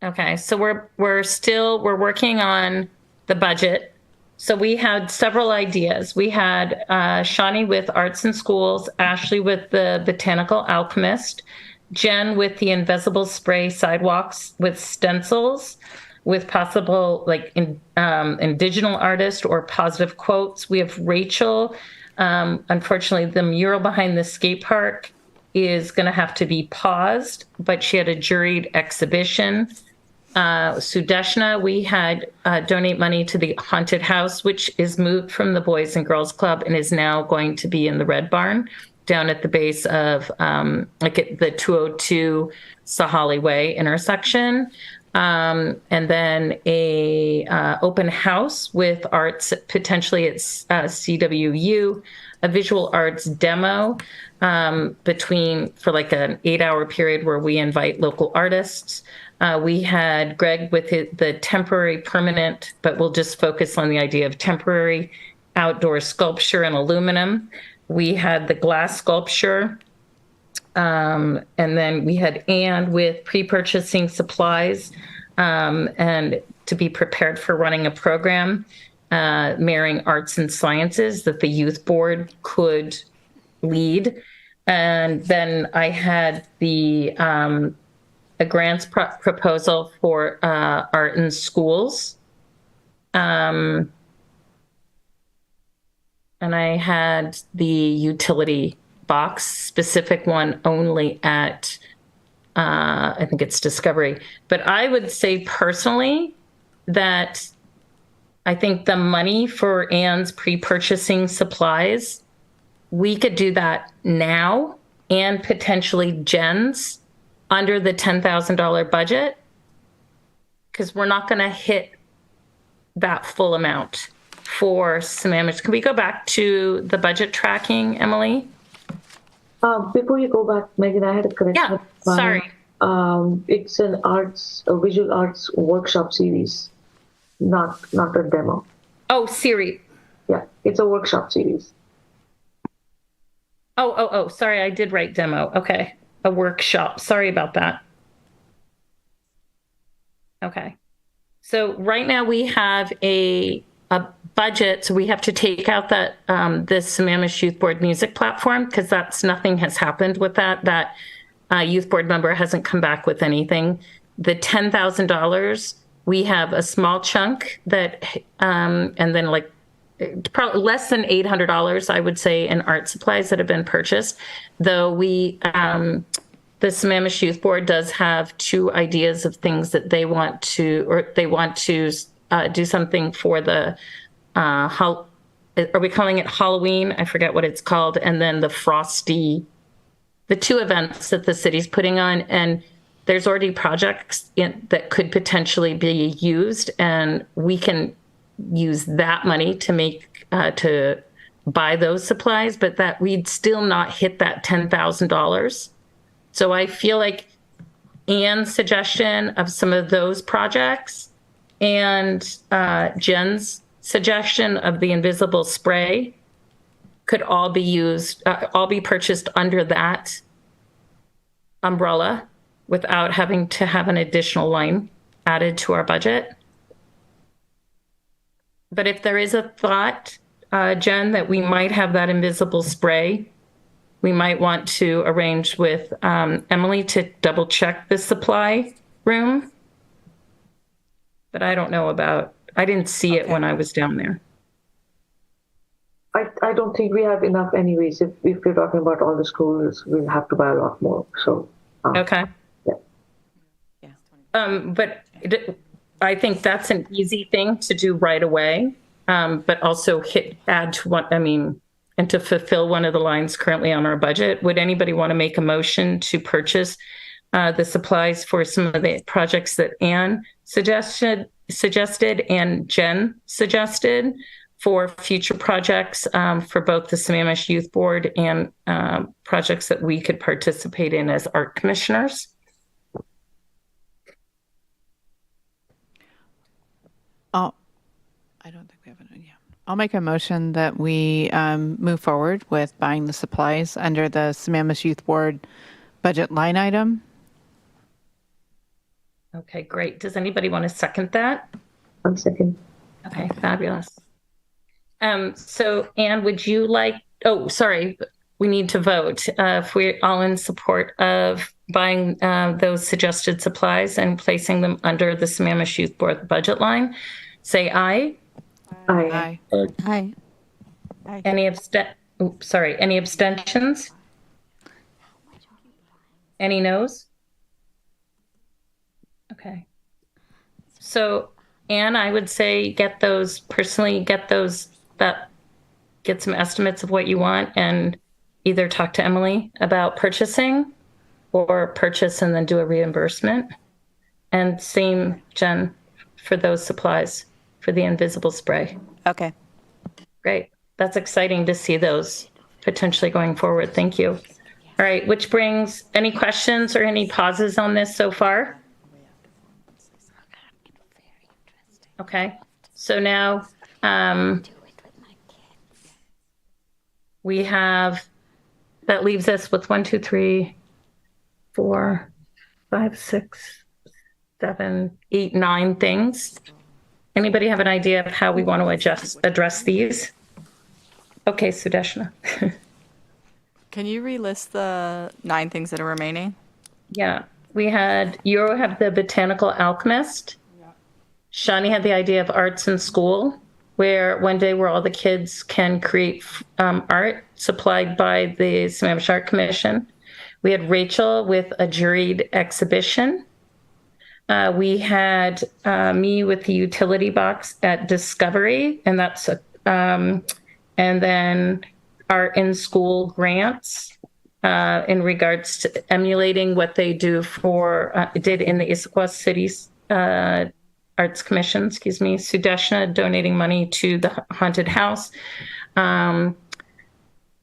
Okay, so we're working on the budget. So we had several ideas. We had Shawnee with Arts and Schools, Ashley with the Botanical Alchemist, Jen with the Invisible Spray Sidewalks with stencils, with possible like indigenous artist or positive quotes. We have Rachel. Unfortunately, the mural behind the skate park is going to have to be paused, but she had a juried exhibition. Sudeshna, we had donate money to the haunted house, which is moved from the Boys and Girls Club and is now going to be in the Red Barn down at the base of like at the 202 Sahali Way intersection. And then a open house with arts, potentially at CWU, a visual arts demo for like an 8-hour period where we invite local artists. We had Greg with the temporary permanent, but we'll just focus on the idea of temporary outdoor sculpture in aluminum. We had the glass sculpture. And then we had Anne with pre-purchasing supplies and to be prepared for running a program, marrying arts and sciences that the youth board could lead. And then I had a grants proposal for art in schools. And I had the utility box, specific one only at, I think it's Discovery. But I would say personally that I think the money for Anne's pre-purchasing supplies, we could do that now and potentially Jen's under the $10,000 budget, because we're not going to hit that full amount for Sammamish. Can we go back to the budget tracking, Emily?
Before you go back, Megan, I had a correction.
Yeah, sorry.
It's a visual arts workshop series, not a demo.
Oh, series.
Yeah, it's a workshop series.
Oh, sorry, I did write demo. Okay. A workshop. Sorry about that. Okay. So right now we have a budget, so we have to take out that this Sammamish Youth Board music platform, because nothing has happened with that. That youth board member hasn't come back with anything. The $10,000, we have a small chunk that, and then like probably less than $800, I would say, in art supplies that have been purchased. Though the Sammamish Youth Board does have 2 ideas of things that they want to do something for the, are we calling it Halloween? I forget what it's called. And then the Frosty the two events that the city's putting on, and there's already projects that could potentially be used, and we can use that money to make to buy those supplies, but that we'd still not hit that $10,000. So I feel like Anne's suggestion of some of those projects and Jen's suggestion of the invisible spray could all be used, all be purchased under that umbrella without having to have an additional line added to our budget. But if there is a thought, Jen, that we might have that invisible spray, we might want to arrange with Emily to double check the supply room. But I don't know about, I didn't see it when I was down there.
I don't think we have enough anyways. If you're talking about all the schools, we'll have to buy a lot more. So
okay.
Yeah.
But I think that's an easy thing to do right away. But also add to what, I mean, and to fulfill one of the lines currently on our budget. Would anybody want to make a motion to purchase the supplies for some of the projects that Anne suggested and Jen suggested for future projects for both the Sammamish Youth Board and projects that we could participate in as art commissioners?
Oh, I don't think we have an, yeah. I'll make a motion that we move forward with buying the supplies under the Sammamish Youth Board budget line item.
Okay, great. Does anybody want to second that?
1 second.
Okay, fabulous. So Anne, would you like, oh, sorry, we need to vote. If we're all in support of buying those suggested supplies and placing them under the Sammamish Youth Board budget line, say aye.
Aye.
Aye.
Any abstentions? Any noes? Okay. So Anne, I would say get some estimates of what you want and either talk to Emily about purchasing or purchase and then do a reimbursement. And same, Jen, for those supplies for the invisible spray.
Okay.
Great. That's exciting to see those potentially going forward. Thank you. All right, which brings any questions or any pauses on this so far? Okay, so now we have, that leaves us with 1, 2, 3, 4, 5, 6, 7, 8, 9 things. Anybody have an idea of how we want to address these? Okay, Sudeshna.
Can you relist the 9 things that are remaining?
Yeah, you have the Botanical Alchemist. Shani had the idea of arts in school, where one day where all the kids can create art supplied by the Sammamish Art Commission. We had Rachel with a juried exhibition. We had me with the utility box at Discovery, and that's and then art in school grants in regards to emulating what they did in the Issaquah City's Arts Commission, Sudeshna donating money to the haunted house,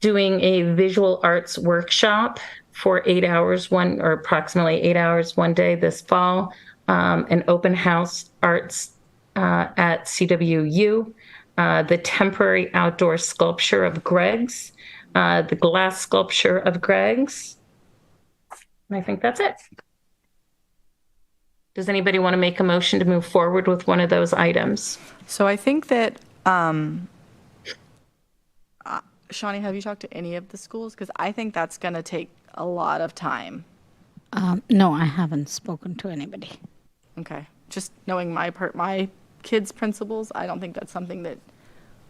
doing a visual arts workshop for approximately 8 hours one day this fall, an open house arts at CWU, the temporary outdoor sculpture of Greg's, the glass sculpture of Greg's. And I think that's it. Does anybody want to make a motion to move forward with one of those items?
So I think that, Shawnee, have you talked to any of the schools? Because I think that's going to take a lot of time.
No, I haven't spoken to anybody.
Okay. Just knowing my kids' principals, I don't think that's something that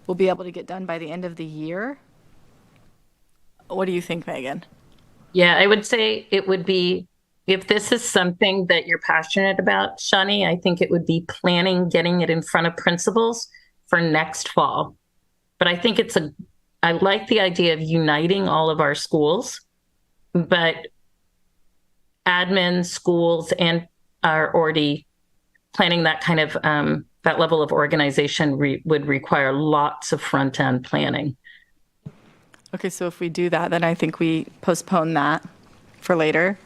we'll be able to get done by the end of the year. What do you think, Megan?
Yeah, I would say it would be, if this is something that you're passionate about, Shani, I think it would be getting it in front of principals for next fall. But I think I like the idea of uniting all of our schools but admin, schools, and are already planning that kind of that level of organization would require lots of front end planning.
Okay, so if we do that, then I think we postpone that for later.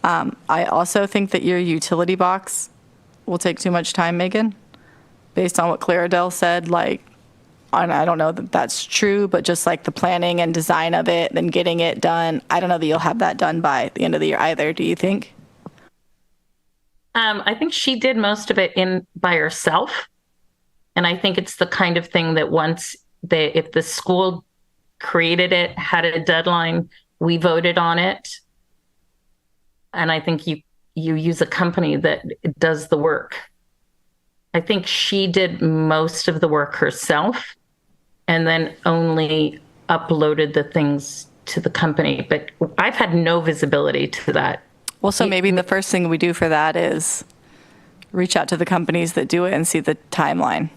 I also think that your utility box will take too much time, Megan, based on what Claradel said. Like, and I don't know that that's true, but just like the planning and design of it, then getting it done. I don't know that you'll have that done by the end of the year either. Do you think?
I think she did most of it by herself. And I think it's the kind of thing that if the school created it, had a deadline, we voted on it. And I think you use a company that does the work. I think she did most of the work herself and then only uploaded the things to the company. But I've had no visibility to that.
Well, so maybe the first thing we do for that is reach out to the companies that do it and see the timeline.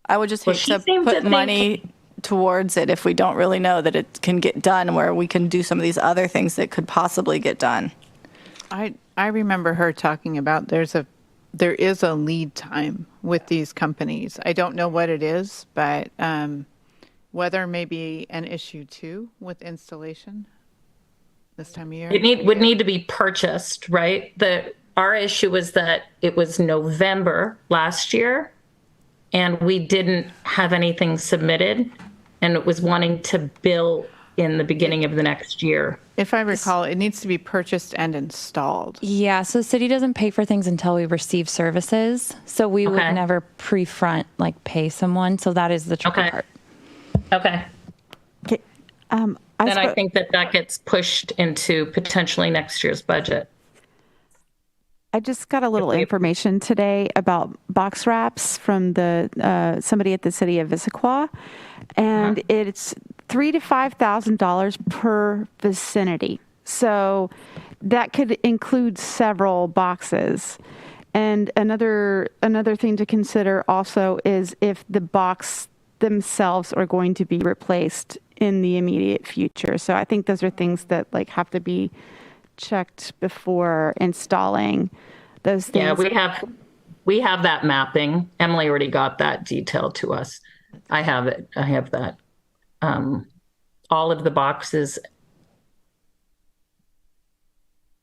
I would just hate to put money towards it if we don't really know that it can get done, where we can do some of these other things that could possibly get done.
I remember her talking about there is a lead time with these companies. I don't know what it is, but weather may be an issue too with installation this time of year.
It would need to be purchased, right? Our issue was that it was November last year and we didn't have anything submitted, and it was wanting to bill in the beginning of the next year.
If I recall, it needs to be purchased and installed.
Yeah, so the city doesn't pay for things until we receive services. So we would never pre-front, like, pay someone. So that is the tricky part.
Okay.
Okay.
I think that gets pushed into potentially next year's budget.
I just got a little information today about box wraps from somebody at the city of Issaquah, and it's $3,000 to $5,000 per vicinity. So that could include several boxes. And another thing to consider also is if the box themselves are going to be replaced in the immediate future. So I think those are things that have to be checked before installing those things.
Yeah, we have that mapping. Emily already got that detailed to us. I have it. I have that. All of the boxes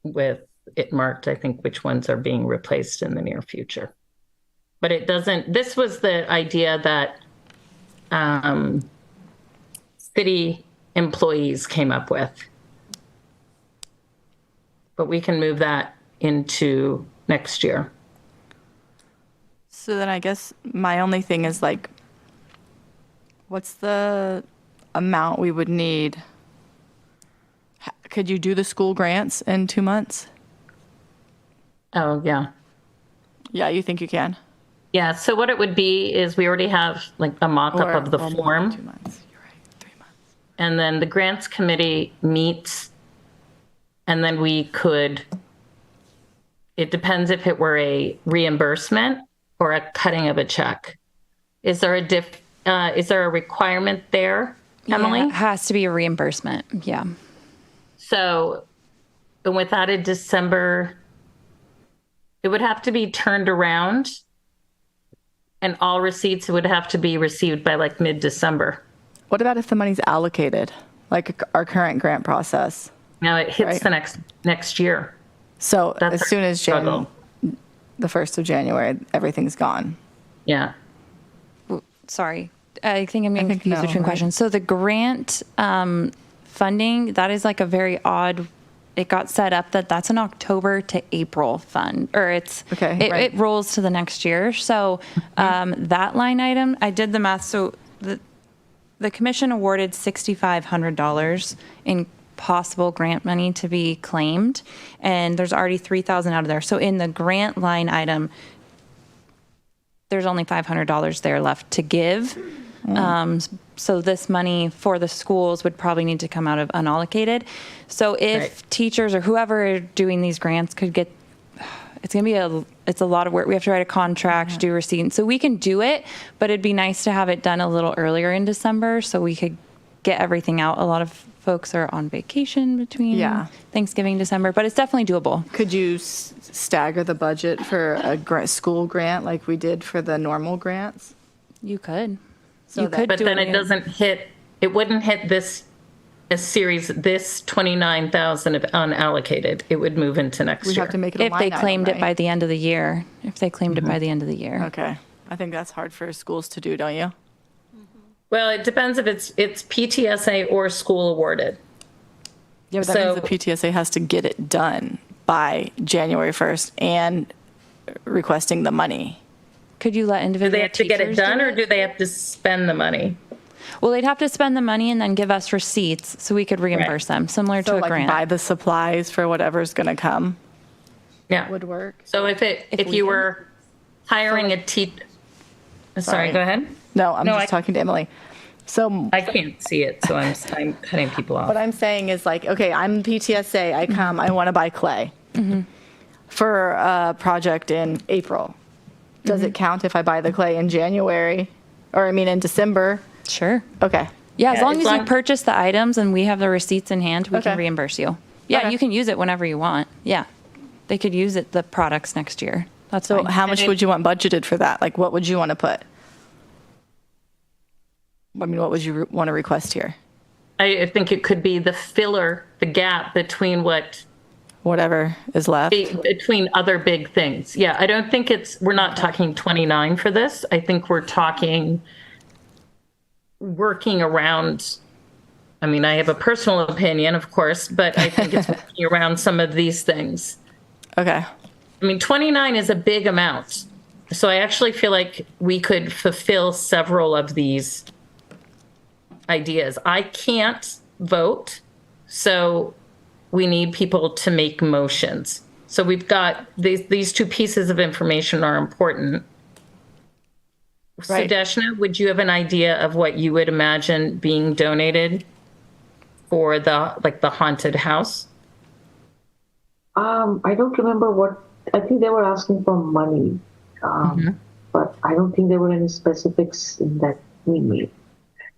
with it marked, I think, which ones are being replaced in the near future. But it doesn't, this was the idea that city employees came up with. But we can move that into next year.
So then I guess my only thing is what's the amount we would need? Could you do the school grants in 2 months?
Oh, yeah.
Yeah, you think you can?
Yeah, so what it would be is we already have a mock-up of the form.
2 months. You're right, 3 months.
And then the grants committee meets, and then we could, it depends if it were a reimbursement or a cutting of a check. Is there a requirement there, Emily?
Yeah, it has to be a reimbursement. Yeah.
So without a December, it would have to be turned around, and all receipts would have to be received by mid-December.
What about if the money's allocated, like our current grant process?
Now it hits the next year.
So
That's
as soon as the 1st of January, everything's gone.
Yeah.
Sorry. I think I'm getting confused between questions. So the grant funding, that is a very odd, it got set up that's an October to April fund, or it rolls to the next year. So that line item, I did the math. So the commission awarded $6,500 in possible grant money to be claimed, and there's already $3,000 out of there. So in the grant line item, there's only $500 there left to give. So this money for the schools would probably need to come out of unallocated. So if teachers or whoever are doing these grants could get, it's a lot of work. We have to write a contract, do receipts. So we can do it, but it'd be nice to have it done a little earlier in December so we could get everything out a lot folks are on vacation between
Yeah.
Thanksgiving, December, but it's definitely doable.
Could you stagger the budget for a school grant like we did for the normal grants?
You could.
So
You
that-
could
But
do
then
it.
it doesn't hit, it wouldn't hit this a series, this 29,000 of unallocated. It would move into next
We
year.
have to make it a
If
line
they
item,
claimed it
right?
by the end of the year. If they claimed it by the end of the year.
Okay. I think that's hard for schools to do, don't you?
Well, it depends if it's PTSA or school awarded.
Yeah, but that
So-
means the PTSA has to get it done by January 1st and requesting the money.
Could you let
Do
individual
they have to get it
teachers
done
do
or do they have to spend the money?
Well, they'd have to spend the money and then give us receipts so we could reimburse them, similar
So
to a
like
grant.
buy the supplies for whatever's going to come
Yeah.
would work.
So if
we
you
can-
were hiring a teacher, sorry,
Sorry.
go ahead.
No, I'm
No,
just
I-
talking to Emily. So
I can't see it, so I'm cutting people off.
what I'm saying is like, okay, I'm PTSA. I come, I want to buy clay for a project in April. Does it count if I buy the clay in January or I mean in December?
Sure.
Okay.
Yeah, as
Yeah,
long
as
as you
long-
purchase the items and we have the receipts in hand, we
Okay.
can reimburse you. Yeah,
Okay.
you can use it whenever you want. Yeah. They could use it, the products next year. That's
So
fine.
how much would you want budgeted for that? Like what would you want to put? I mean, what would you want to request here?
I think it could be the filler, the gap between
Whatever is left.
between other big things. Yeah, I don't think we're not talking 29 for this. I think we're talking working around, I mean, I have a personal opinion, of course, but I think it's working around some of these things.
Okay.
I mean, 29 is a big amount. So I actually feel like we could fulfill several of these ideas. I can't vote, so we need people to make motions. So we've got these two pieces of information are important.
Right.
Sudeshna, would you have an idea of what you would imagine being donated for the haunted house?
I don't remember what. I think they were asking for money, but I don't think there were any specifics in that email.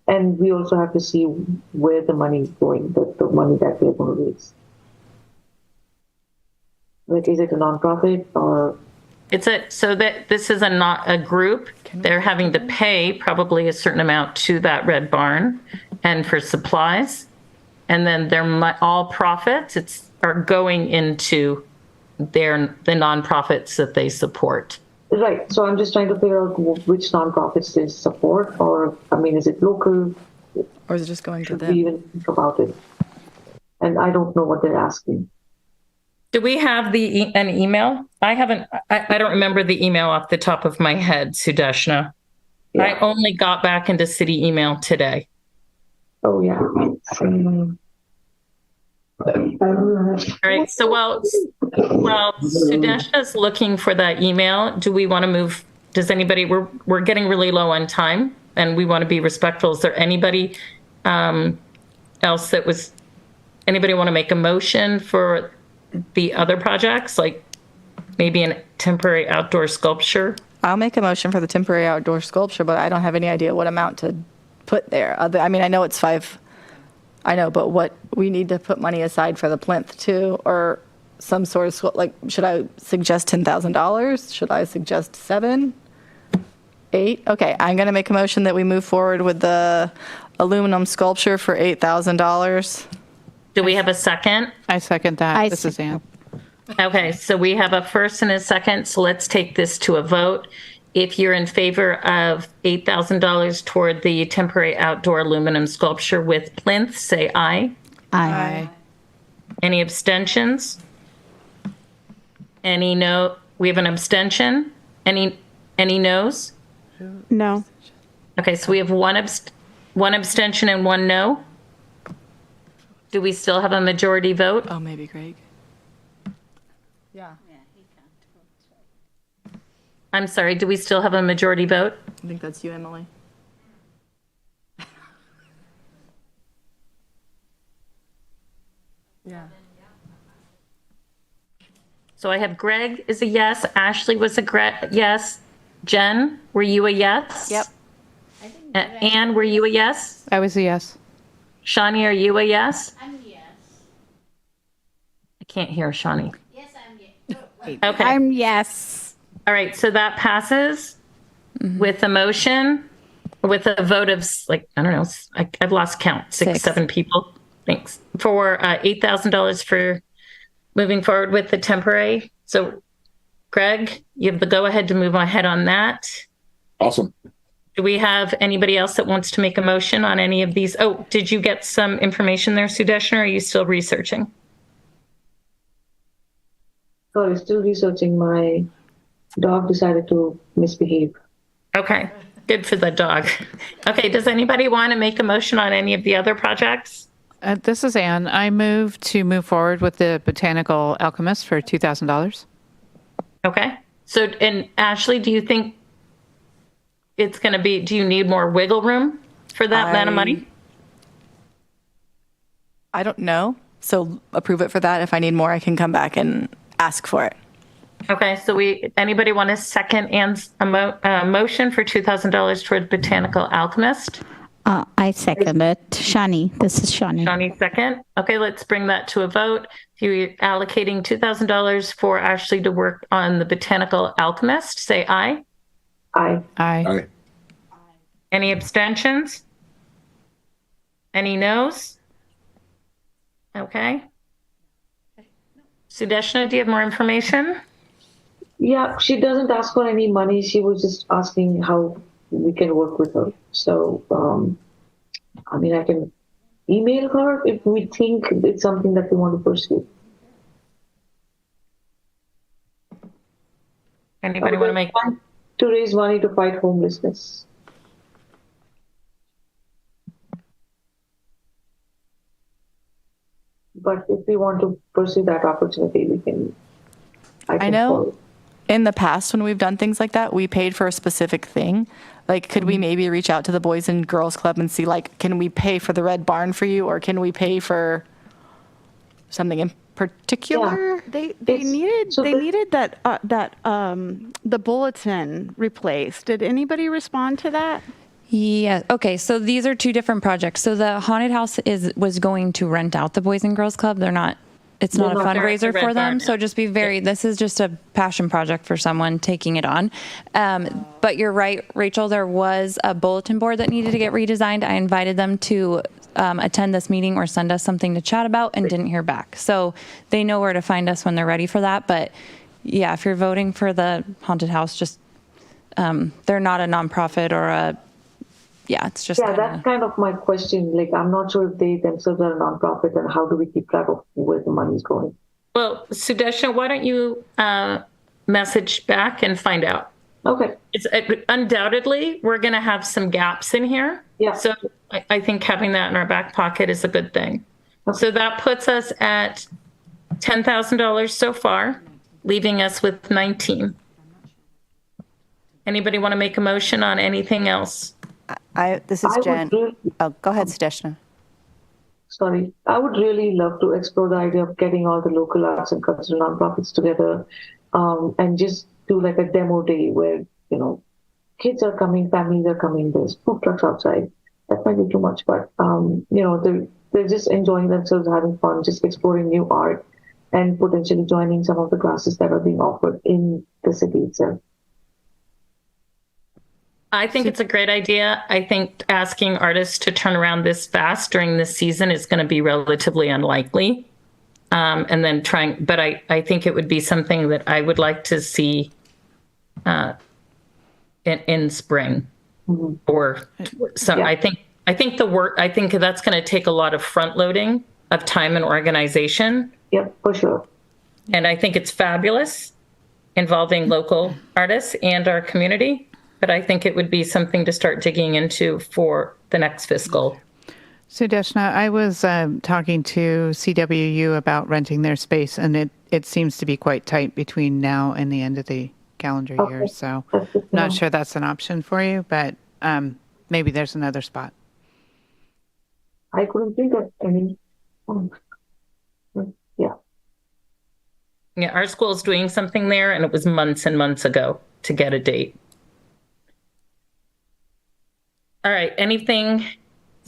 And we also have to see where the money is going, the money that we're going to raise. Like, is it a nonprofit or?
So that this is not a group. They're having to pay probably a certain amount to that Red Barn and for supplies. And then all profits are going into the nonprofits that they support.
Right. So I'm just trying to figure out which nonprofits they support, or I mean, is it local?
Or is it just going to
Should
them?
we even think about it? And I don't know what they're asking.
Do we have an email? I don't remember the email off the top of my head, Sudeshna.
Yeah.
I only got back into city email today.
Oh yeah.
All right. So while Sudeshna's looking for that email, do we want to move? Does anybody? We're getting really low on time, and we want to be respectful. Is there anybody else that was? Anybody want to make a motion for the other projects, like maybe a temporary outdoor sculpture?
I'll make a motion for the temporary outdoor sculpture, but I don't have any idea what amount to put there. I mean, I know it's 5. I know, but what we need to put money aside for the plinth too, or some sort of like, should I suggest $10,000? Should I suggest 7, 8? Okay, I'm going to make a motion that we move forward with the aluminum sculpture for $8,000.
Do we have a second?
I second that. This
se-
is Ann.
Okay, so we have a first and a second, so let's take this to a vote. If you're in favor of $8,000 toward the temporary outdoor aluminum sculpture with plinth, say aye.
Aye.
Any abstentions? Any no? We have an abstention. Any noes?
No.
Okay, so we have one abstention and one no. Do we still have a majority vote?
Oh, maybe Greg. Yeah,
I'm sorry, do we still have a majority vote?
I think that's you, Emily. Yeah.
So I have Greg is a yes, Ashley was a yes, Jen, were you a yes?
Yep.
Anne, were you a yes?
I was a yes.
Shawnee, are you a yes? I'm yes. I can't hear Shawnee.
Yes, I'm yes.
Okay.
I'm yes.
All right, so that passes with a motion, with a vote of like, I don't know, I've lost count, six, 7 people. Thanks. For $8,000 for moving forward with the temporary. So Greg, you have the go ahead to move ahead on that.
Awesome.
Do we have anybody else that wants to make a motion on any of these? Oh, did you get some information there, Sudeshna, or are you still researching?
Sorry, still researching. My dog decided to misbehave.
Okay, good for the dog. Okay, does anybody want to make a motion on any of the other projects?
This is Anne. I move to move forward with the Botanical Alchemist for $2,000.
Okay. So, and Ashley, do you think it's going to be, do you need more wiggle room for that amount of money?
I don't know. So approve it for that. If I need more, I can come back and ask for it.
Okay. So anybody want to second Anne's motion for $2,000 toward Botanical Alchemist?
I second it. Shani, this is Shani.
Shani second. Okay, let's bring that to a vote. You're allocating $2,000 for Ashley to work on the Botanical Alchemist. Say aye.
Aye.
Aye.
Any abstentions? Any noes? Okay. Sudeshna, do you have more information?
Yeah, she doesn't ask for any money. She was just asking how we can work with her. So, I mean, I can email her if we think it's something that we want to pursue.
Anybody want to make?
To raise money to fight homelessness. But if we want to pursue that opportunity, we can.
I know in the past when we've done things like that, we paid for a specific thing. Like, could we maybe reach out to the Boys and Girls Club and see, like, can we pay for the Red Barn for you, or can we pay for something in particular?
Yeah.
They needed that the bulletin replaced. Did anybody respond to that?
Yeah. Okay. So these are two different projects. So the haunted house was going to rent out the Boys and Girls Club. It's not a fundraiser for them. So just be this is just a passion project for someone taking it on. But you're right, Rachel, there was a bulletin board that needed to get redesigned. I invited them to attend this meeting or send us something to chat about and didn't hear back. So they know where to find us when they're ready for that. But yeah, if you're voting for the haunted house, just, they're not a nonprofit or it's just.
Yeah, that's kind of my question. Like, I'm not sure if they themselves are a nonprofit, and how do we keep track of where the money's going?
Well, Sudeshna, why don't you message back and find out?
Okay.
It's undoubtedly we're going to have some gaps in here.
Yeah.
So I think having that in our back pocket is a good thing. Okay. So that puts us at $10,000 so far, leaving us with 19. Anybody want to make a motion on anything else?
This is Jen. Go ahead, Sudeshna.
Sorry. I would really love to explore the idea of getting all the local arts and cultural nonprofits together and just do like a demo day where, kids are coming, families are coming, there's food trucks outside. That might be too much, but, they're just enjoying themselves, having fun, just exploring new art and potentially joining some of the classes that are being offered in the city itself.
I think it's a great idea. I think asking artists to turn around this fast during this season is going to be relatively unlikely. And then but I think it would be something that I would like to see in spring or some. Yeah. I think the work. I think that's going to take a lot of front loading of time and organization.
Yeah, for sure.
And I think it's fabulous, involving local artists and our community. But I think it would be something to start digging into for the next fiscal.
Sudeshna, I was talking to CWU about renting their space, and it seems to be quite tight between now and the end of the calendar year. So not sure that's an option for you, but maybe there's another spot.
I couldn't think of any. Yeah.
Yeah, our school is doing something there, and it was months and months ago to get a date. All right, anything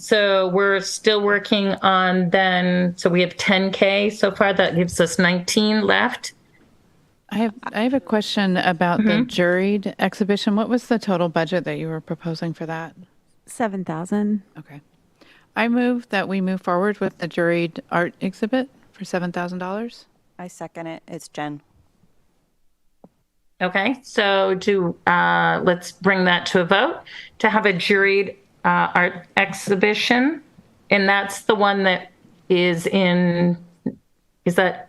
So we're still working on then, so we have 10K so far. That gives us 19 left.
I have a question about the juried exhibition. What was the total budget that you were proposing for that?
7,000.
Okay. I move that we move forward with the juried art exhibit for $7,000.
I second it. It's Jen.
Okay, so let's bring that to a vote to have a juried art exhibition. And that's the one that is that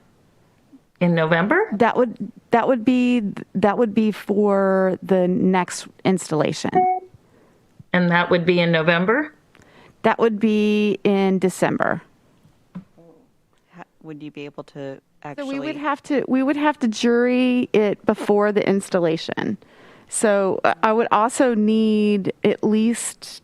in November?
That would be for the next installation.
And that would be in November?
That would be in December.
Would you be able to actually?
So we would have to jury it before the installation. So I would also need at least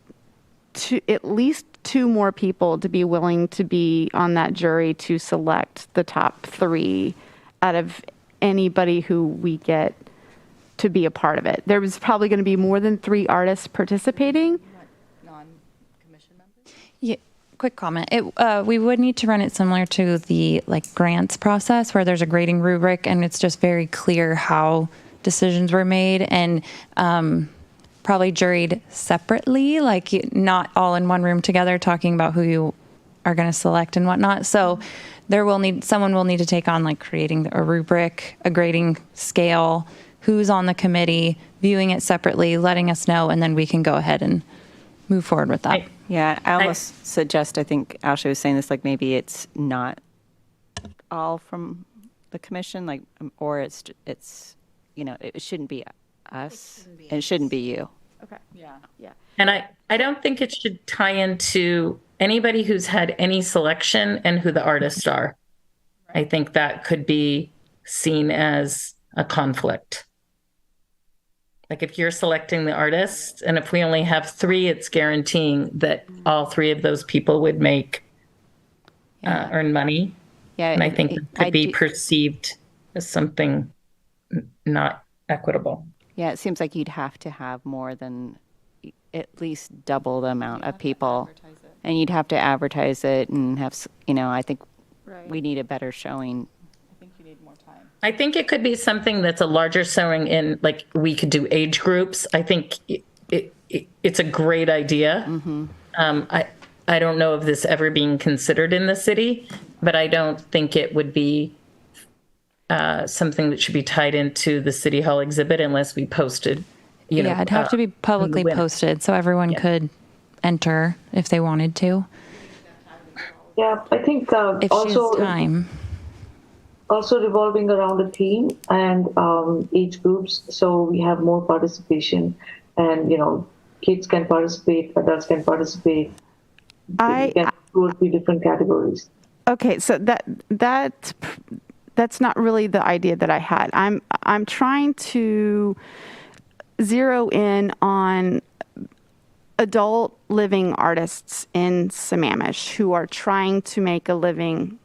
two more people to be willing to be on that jury to select the top 3 out of anybody who we get to be a part of it. There was probably going to be more than 3 artists participating.
Non-commission members? Yeah. Quick comment. We would need to run it similar to the grants process where there's a grading rubric and it's just very clear how decisions were made and probably juried separately, not all in one room together talking about who you are going to select and whatnot. So someone will need to take on creating a rubric, a grading scale, who's on the committee, viewing it separately, letting us know, and then we can go ahead and move forward with that.
Yeah, I almost suggest, I think Ashley was saying this, maybe it's not all from the commission, or it's it shouldn't be us, and it shouldn't be you.
Okay. Yeah.
And I don't think it should tie into anybody who's had any selection and who the artists are. I think that could be seen as a conflict. If you're selecting the artist, and if we only have 3, it's guaranteeing that all 3 of those people would earn money.
Yeah,
and I think it could be perceived as something not equitable.
Yeah, it seems like you'd have to have more than at least double the amount of people. And you'd have to advertise it and have, I think we need a better showing.
I think you need more time.
I think it could be something that's a larger showing in, we could do age groups. I think it's a great idea. I don't know of this ever being considered in the city, but I don't think it would be something that should be tied into the City Hall exhibit unless we posted,
Yeah, it'd have to be publicly posted so everyone could enter if they wanted to.
Yeah, I think
If she has time.
Also revolving around a theme and age groups, so we have more participation, and kids can participate, adults can participate. We can go through different categories.
Okay, so that's not really the idea that I had. I'm trying to zero in on adult living artists in Sammamish who are trying to make a living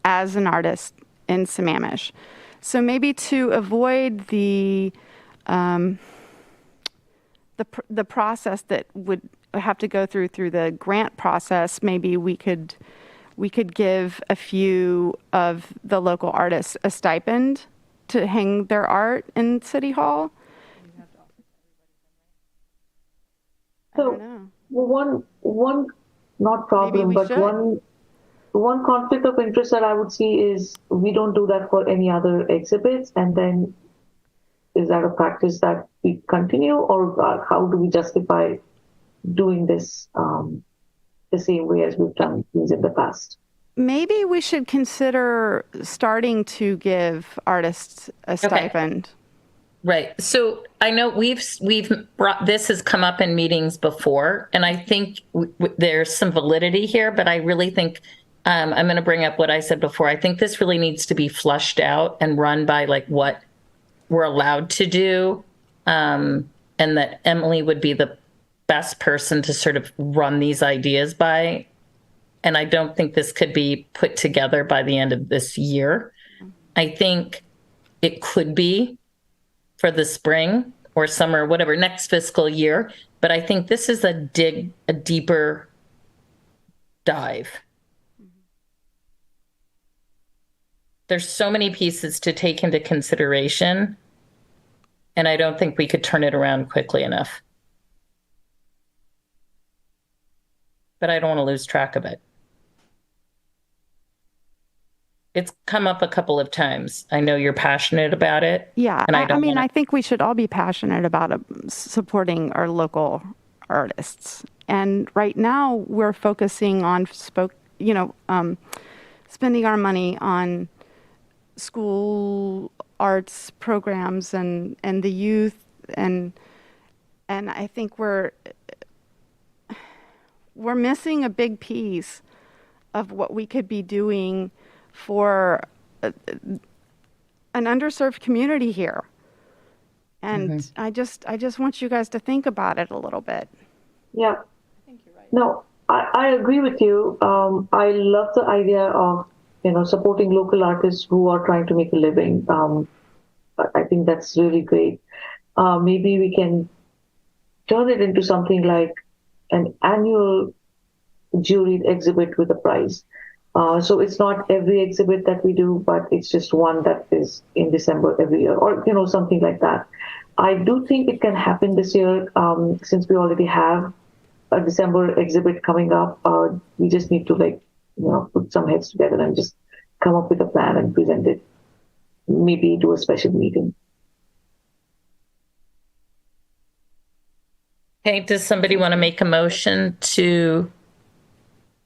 as an artist in Sammamish. So maybe to avoid the process that would have to go through the grant process, maybe we could give a few of the local artists a stipend to hang their art in City Hall.
So one not problem, but one conflict of interest that I would see is we don't do that for any other exhibits, and then is that a practice that we continue, or how do we justify doing this the same way as we've done things in the past?
Maybe we should consider starting to give artists a stipend.
Right. So I know we've brought, this has come up in meetings before, and I think there's some validity here, but I really think I'm going to bring up what I said before. I think this really needs to be flushed out and run by what we're allowed to do, and that Emily would be the best person to sort of run these ideas by. And I don't think this could be put together by the end of this year. I think it could be for the spring or summer, whatever, next fiscal year. But I think this is a deeper dive. There's so many pieces to take into consideration, and I don't think we could turn it around quickly enough. But I don't want to lose track of it. It's come up a couple of times. I know you're passionate about it.
Yeah,
and
I mean, I think we should all be passionate about supporting our local artists. And right now, we're focusing on spending our money on school arts programs and the youth, and I think we're missing a big piece of what we could be doing for an underserved community here. And I just want you guys to think about it a little bit.
Yeah. No, I agree with you. I love the idea of, supporting local artists who are trying to make a living. I think that's really great. Maybe we can turn it into something like an annual juried exhibit with a prize. So it's not every exhibit that we do, but it's just one that is in December every year, or something like that. I do think it can happen this year, since we already have a December exhibit coming up. We just need to put some heads together and just come up with a plan and present it. Maybe do a special meeting.
Okay, does somebody want to make a motion to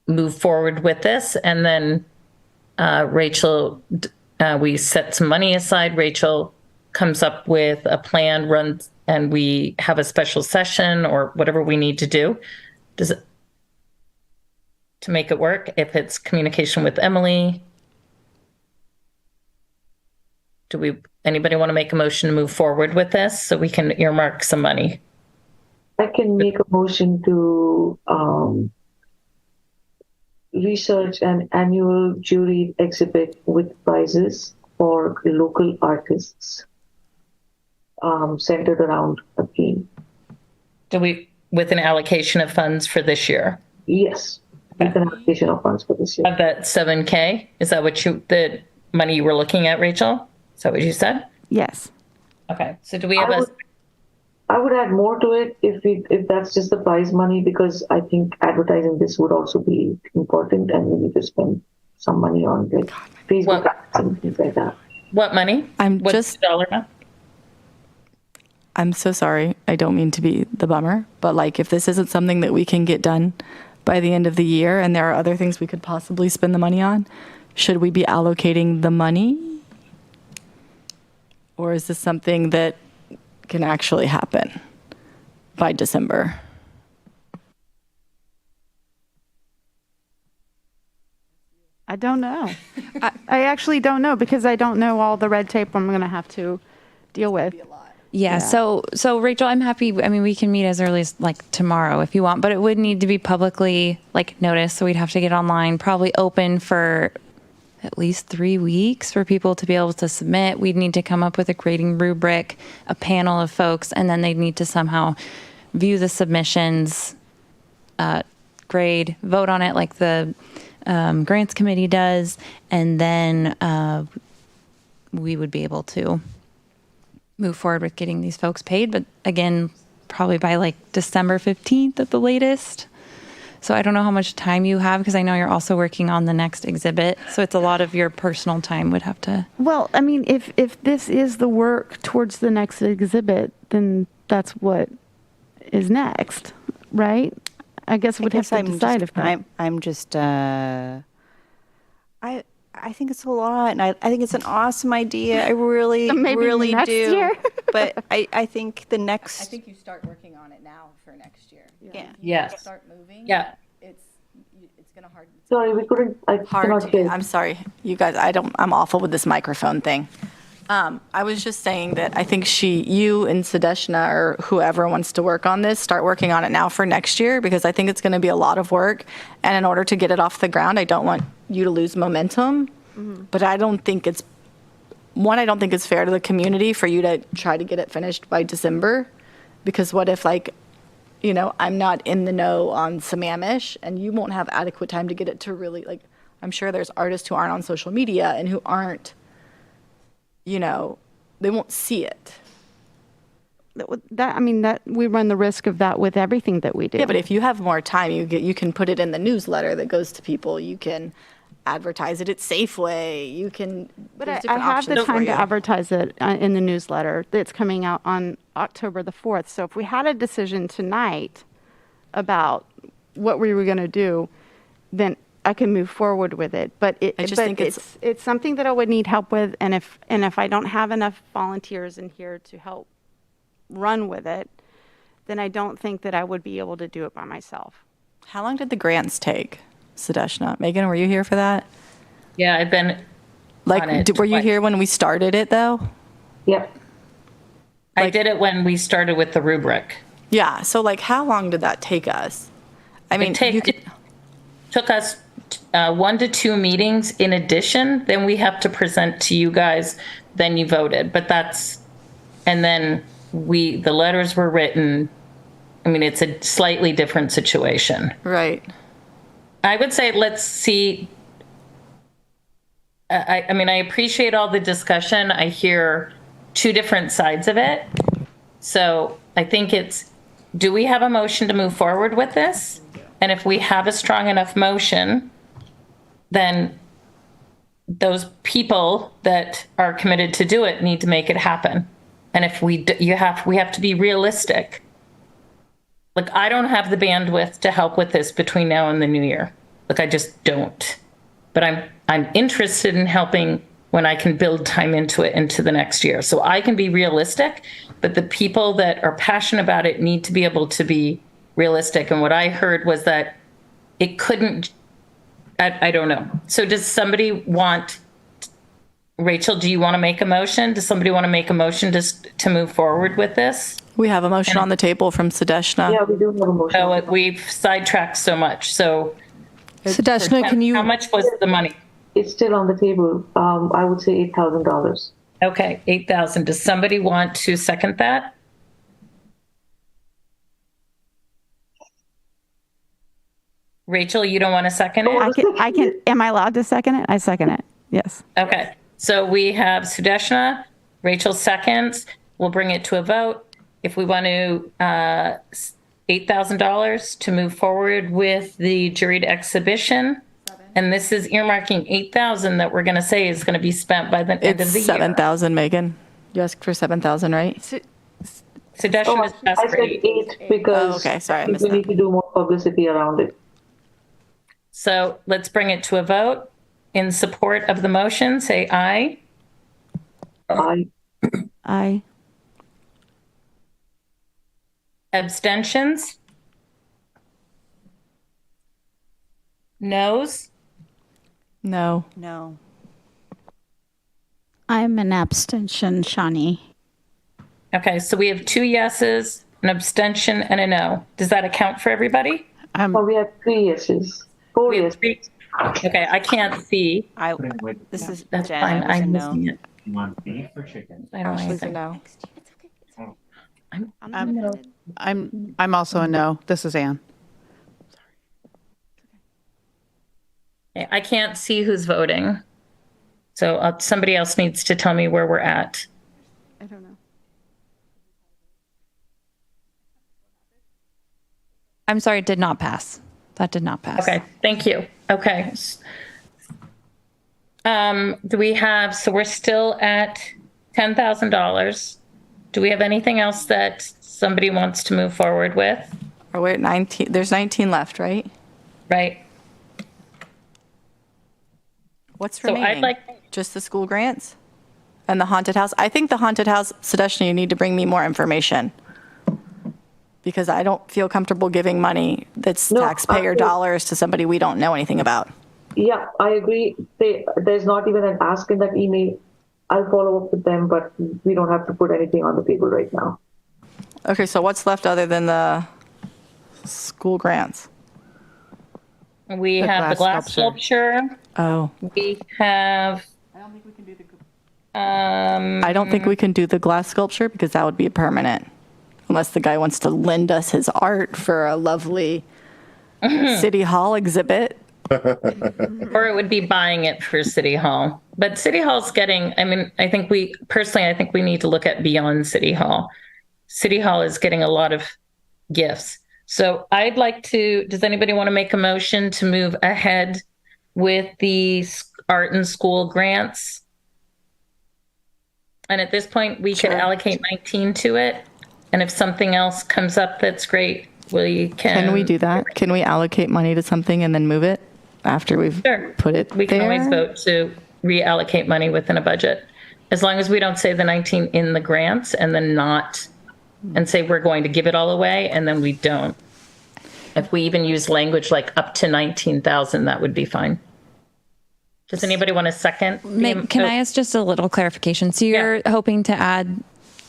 move forward with this? And then Rachel, we set some money aside. Rachel comes up with a plan, runs, and we have a special session or whatever we need to do. Does it to make it work? If it's communication with Emily, anybody want to make a motion to move forward with this so we can earmark some money?
I can make a motion to research an annual jury exhibit with prizes for local artists, centered around a theme.
With an allocation of funds for this year?
Yes, with an allocation of funds for this year.
Of that $7K, is that the money you were looking at, Rachel? Is that what you said?
Yes.
Okay, so do we have
I would add more to it if that's just the prize money, because I think advertising this would also be important, and we need to spend some money on Facebook ads and things like that.
What money? What's the dollar amount?
I'm so sorry. I don't mean to be the bummer, but if this isn't something that we can get done by the end of the year, and there are other things we could possibly spend the money on, should we be allocating the money? Or is this something that can actually happen by December?
I don't know. I actually don't know, because I don't know all the red tape I'm going to have to deal with.
Yeah. So Rachel, I'm happy. I mean, we can meet as early as tomorrow if you want, but it would need to be publicly noticed. So we'd have to get online, probably open for at least 3 weeks for people to be able to submit. We'd need to come up with a grading rubric, a panel of folks, and then they'd need to somehow view the submissions, grade, vote on it like the grants committee does, and then we would be able to move forward with getting these folks paid. But again, probably by December 15th at the latest. So I don't know how much time you have, because I know you're also working on the next exhibit. So it's a lot of your personal time would have to.
Well, I mean, if this is the work towards the next exhibit, then that's what is next, right? I guess we'd have to decide if that.
I think it's a lot, and I think it's an awesome idea. I really, really
next
do.
Year.
But I think the next.
I think you start working on it now for next year.
Yeah.
Yes.
Start moving.
Yeah.
It's gonna hard.
Sorry, we couldn't.
I'm sorry, you guys. I'm awful with this microphone thing. I was just saying that I think you and Sadeshna, or whoever wants to work on this, start working on it now for next year, because I think it's going to be a lot of work. And in order to get it off the ground, I don't want you to lose momentum. Mm-hmm. But I don't think it's fair to the community for you to try to get it finished by December, because what if I'm not in the know on Sammamish, and you won't have adequate time to get it to really, like, I'm sure there's artists who aren't on social media and who aren't, they won't see it.
That we run the risk of that with everything that we do.
Yeah, but if you have more time, you can put it in the newsletter that goes to people. You can advertise it at Safeway. You can.
But I have the time to advertise it in the newsletter that's coming out on October the 4th. So if we had a decision tonight about what we were going to do, then I can move forward with it. But I just think it's something that I would need help with, and if I don't have enough volunteers in here to help run with it, then I don't think that I would be able to do it by myself.
How long did the grants take, Sudeshna? Megan, were you here for that?
Yeah, I've been on it.
Were you here when we started it, though?
Yep.
I did it when we started with the rubric.
Yeah, so how long did that take us?
It took us 1 to 2 meetings in addition. Then we have to present to you guys, then you voted. But and then the letters were written. It's a slightly different situation.
Right.
I would say, let's see. I appreciate all the discussion. I hear 2 different sides of it. So I think do we have a motion to move forward with this? And if we have a strong enough motion, then those people that are committed to do it need to make it happen. And if we have to be realistic. I don't have the bandwidth to help with this between now and the new year. I just don't. But I'm interested in helping when I can build time into it into the next year. So I can be realistic, but the people that are passionate about it need to be able to be realistic. And what I heard was that it couldn't, I don't know. So does somebody want, Rachel, do you want to make a motion? Does somebody want to make a motion to move forward with this?
We have a motion on the table from Sudeshna.
Yeah, we do have a motion.
So we've sidetracked so much. So
Sudeshna, can you?
How much was the money?
It's still on the table. I would say $8,000.
Okay, 8,000. Does somebody want to second that? Rachel, you don't want to second it?
I can. Am I allowed to second it? I second it. Yes.
Okay. So we have Sudeshna, Rachel seconds. We'll bring it to a vote. If we want to, $8,000 to move forward with the juried exhibition. And this is earmarking 8,000 that we're going to say is going to be spent by the end of the year.
7,000, Megan. You asked for 7,000, right?
Sudeshna is
I said 8 because
okay. Sorry, I
we
missed
need to do more publicity around it.
So let's bring it to a vote. In support of the motion, say aye.
Aye.
Aye.
Abstentions? Noes?
No.
No.
I'm an abstention, Shani.
Okay, so we have 2 yeses, an abstention, and a no. Does that account for everybody?
We have 3 yeses. 4 yeses.
Okay, I can't see.
This is
That's
Jen.
fine.
I was a
I'm
no.
missing it.
You want beef or chicken?
I don't know
Ashley's a
anything.
no.
I'm also a no. This is Anne.
Okay, I can't see who's voting. So somebody else needs to tell me where we're at.
I don't know.
I'm sorry, it did not pass. That did not pass.
Okay, thank you. Okay. Do we have, so we're still at $10,000. Do we have anything else that somebody wants to move forward with?
Or we're at 19. There's 19 left, right?
Right.
What's
So
remaining?
I'd like,
Just the school grants and the haunted house. I think the haunted house, Sudeshna, you need to bring me more information because I don't feel comfortable giving money that's taxpayer dollars to somebody we don't know anything about.
Yeah, I agree. There's not even an ask in that email. I'll follow up with them, but we don't have to put anything on the table right now.
Okay, so what's left other than the school grants?
we have the glass sculpture.
Oh.
We have.
I don't think we can do
the
glass sculpture because that would be permanent. unless the guy wants to lend us his art for a lovely City Hall exhibit.
Or it would be buying it for City Hall. But City Hall's getting, I mean, I think we need to look at beyond City Hall. City Hall is getting a lot of gifts. So I'd like to, does anybody want to make a motion to move ahead with the art and school grants? And at this point, we could allocate 19 to it. And if something else comes up that's great, Can
we do that? Can we allocate money to something and then move it after we've put it
We can
there?
always vote to reallocate money within a budget, as long as we don't say the 19 in the grants and then not, and say we're going to give it all away and then we don't. If we even use language like up to 19,000, that would be fine. Does anybody want a second?
Can I ask just a little clarification? So you're hoping to add,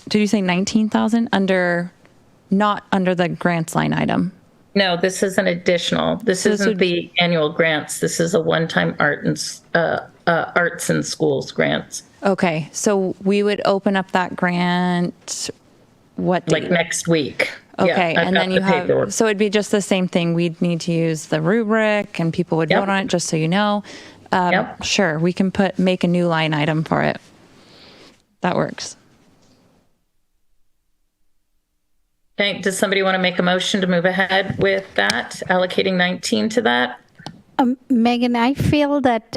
did you say 19,000 not under the grants line item?
No, this is an additional. This isn't the annual grants. This is a one-time arts and schools grants.
Okay, so we would open up that grant, what date?
Like next week.
Okay,
Yeah,
and then you have,
paperwork.
so it'd be just the same thing. We'd need to use the rubric and people would vote on it, just so you know. Sure, we can make a new line item for it. That works.
Okay, does somebody want to make a motion to move ahead with that, allocating 19 to that?
Megan, I feel that,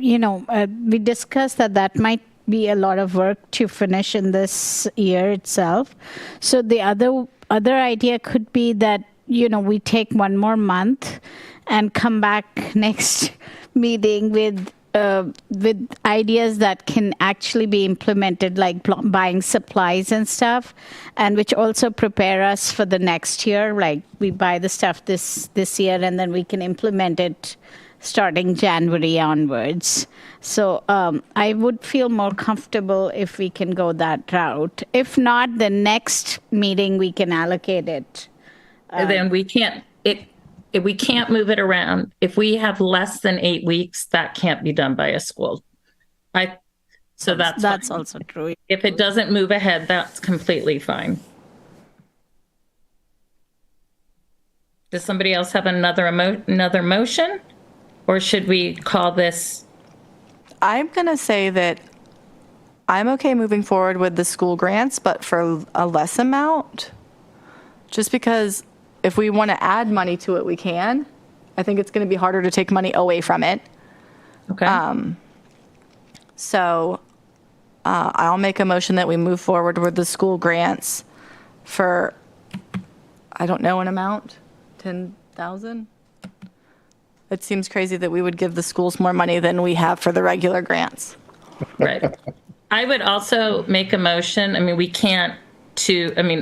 we discussed that might be a lot of work to finish in this year itself. So the other idea could be that, we take one more month and come back next meeting with ideas that can actually be implemented, like buying supplies and stuff, and which also prepare us for the next year. Like we buy the stuff this year, and then we can implement it starting January onwards. So I would feel more comfortable if we can go that route. If not, the next meeting we can allocate it.
Then we can't. If we can't move it around, if we have less than 8 weeks, that can't be done by a school. So that's fine.
Also true.
If it doesn't move ahead, that's completely fine. Does somebody else have another motion? Or should we call this?
I'm going to say that I'm okay moving forward with the school grants, but for a less amount, just because if we want to add money to it, we can. I think it's going to be harder to take money away from it.
Okay.
So I'll make a motion that we move forward with the school grants for, I don't know an amount, 10,000? It seems crazy that we would give the schools more money than we have for the regular grants.
Right. I would also make a motion. I mean,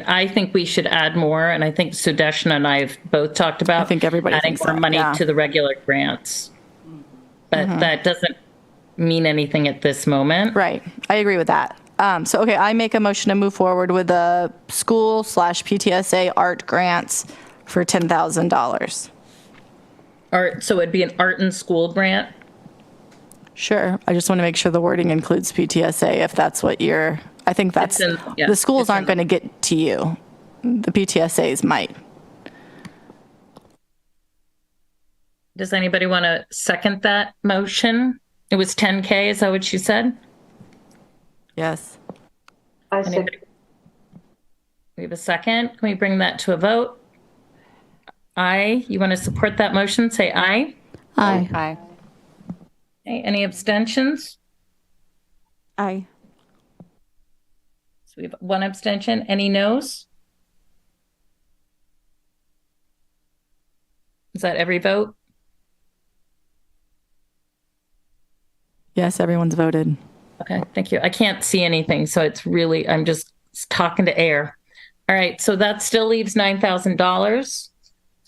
I think we should add more, and I think Sudeshna and I have both talked about
I think everybody
adding
thinks
more
that,
money
yeah.
to the regular grants. But that doesn't mean anything at this moment.
Right. I agree with that. Okay, I make a motion to move forward with the school/PTSA art grants for $10,000.
So it'd be an art and school grant?
Sure. I just want to make sure the wording includes PTSA if that's what I think that's, the schools aren't going to get to you. The PTSAs might.
Does anybody want to second that motion? It was 10K, is that what you said?
Yes.
I said,
We have a second. Can we bring that to a vote? Aye. You want to support that motion? Say aye.
Aye.
Aye.
Okay, any abstentions?
Aye.
So we have one abstention. Any noes? Is that every vote?
Yes, everyone's voted.
Okay, thank you. I can't see anything, so I'm just talking to air. All right, so that still leaves $9,000.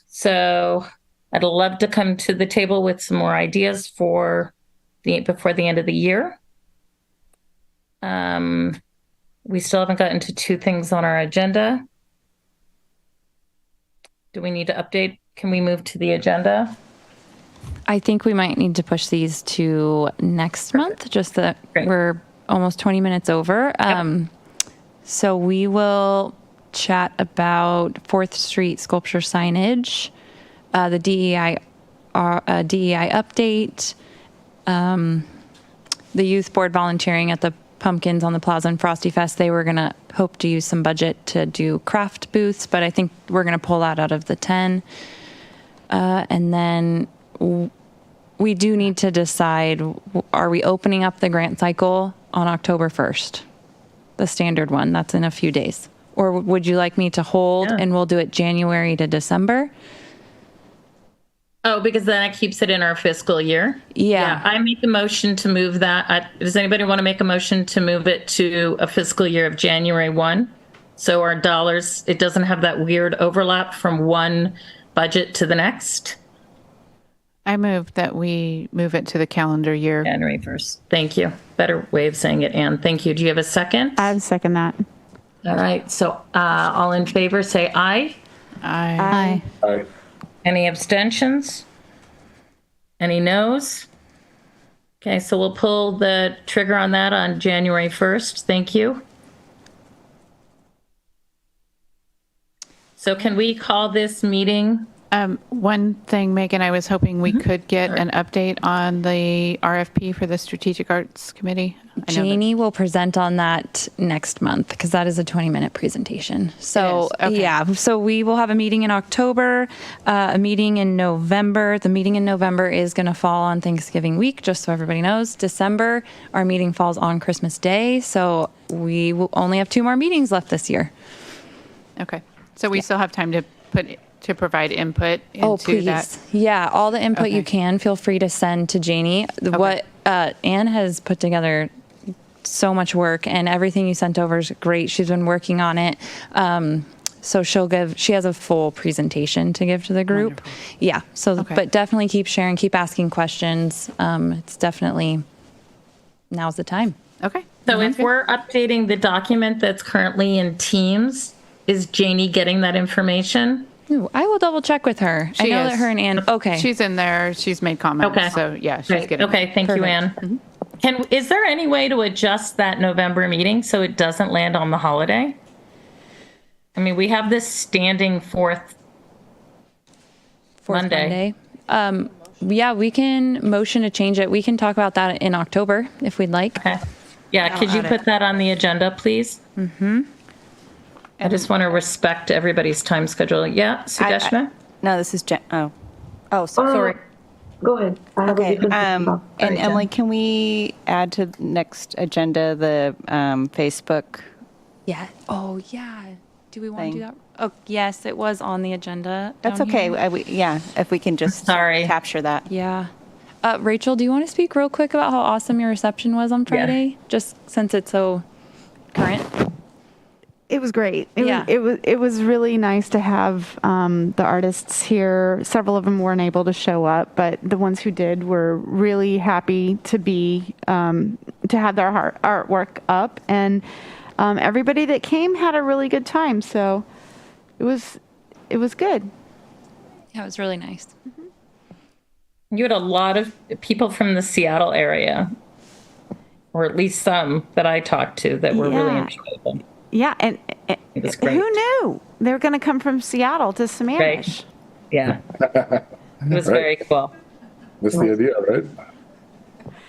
So I'd love to come to the table with some more ideas before the end of the year. We still haven't gotten to two things on our agenda. Do we need to update? Can we move to the agenda?
I think we might need to push these to next month, just that we're almost 20 minutes over. So we will chat about 4th Street sculpture signage, the DEI update, the youth board volunteering at the Pumpkins on the Plaza and Frosty Fest. They were going to hope to use some budget to do craft booths, but I think we're going to pull that out of the 10. And then we do need to decide, are we opening up the grant cycle on October 1st? The standard one, that's in a few days. Or would you like me to hold and we'll do it January to December?
Oh, because then it keeps it in our fiscal year?
Yeah.
I make a motion to move that. Does anybody want to make a motion to move it to a fiscal year of January 1? So our dollars, it doesn't have that weird overlap from one budget to the next?
I move that we move it to the calendar year.
January 1st. Thank you. Better way of saying it, Anne. Thank you. Do you have a second?
I second that.
All right. So all in favor, say aye.
Aye.
Aye.
Any abstentions? Any noes? Okay, so we'll pull the trigger on that on January 1st. Thank you. So can we call this meeting?
One thing, Megan, I was hoping we could get an update on the RFP for the Strategic Arts Committee.
Janie will present on that next month because that is a 20-minute presentation. So yeah, so we will have a meeting in October, a meeting in November. The meeting in November is going to fall on Thanksgiving week, just so everybody knows. December, our meeting falls on Christmas Day. So we will only have 2 more meetings left this year.
Okay. So we still have time to provide input into that.
Yeah, all the input you can, feel free to send to Janie. What Anne has put together so much work, and everything you sent over is great. She's been working on it. So she has a full presentation to give to the group. Wonderful. Yeah. So, but definitely keep sharing, keep asking questions. It's definitely, now's the time.
Okay.
So if we're updating the document that's currently in Teams, is Janie getting that information?
Ooh, I will double check with her. I know that her and Anne. Okay.
She's in there. She's made comments.
Okay.
So yeah, she's getting.
Okay. Thank you, Anne. Is there any way to adjust that November meeting so it doesn't land on the holiday? I mean, we have this standing fourth Monday.
Yeah, we can motion to change it. We can talk about that in October if we'd like.
Okay. Yeah. Could you put that on the agenda, please?
Mm-hmm.
I just want to respect everybody's time schedule. Yeah, Sudeshna?
No, this is Jen. Oh,
sorry.
Go ahead.
Okay. And Emily, can we add to next agenda the Facebook?
Yeah. Oh, yeah. Do we want to do that? Oh, yes, it was on the agenda.
That's okay. If we can just capture that.
Yeah. Rachel, do you want to speak real quick about how awesome your reception was on Friday? Yeah. Just since it's so current.
It was great. It was really nice to have the artists here. Several of them weren't able to show up, but the ones who did were really happy to be to have their artwork up, and everybody that came had a really good time. So it was good.
Yeah, it was really nice.
You had a lot of people from the Seattle area, or at least some that I talked to that were really enjoyable.
Yeah, and
it was great.
Who knew they were going to come from Seattle to Sammamish?
Right. Yeah, it was very cool.
That's the idea, right?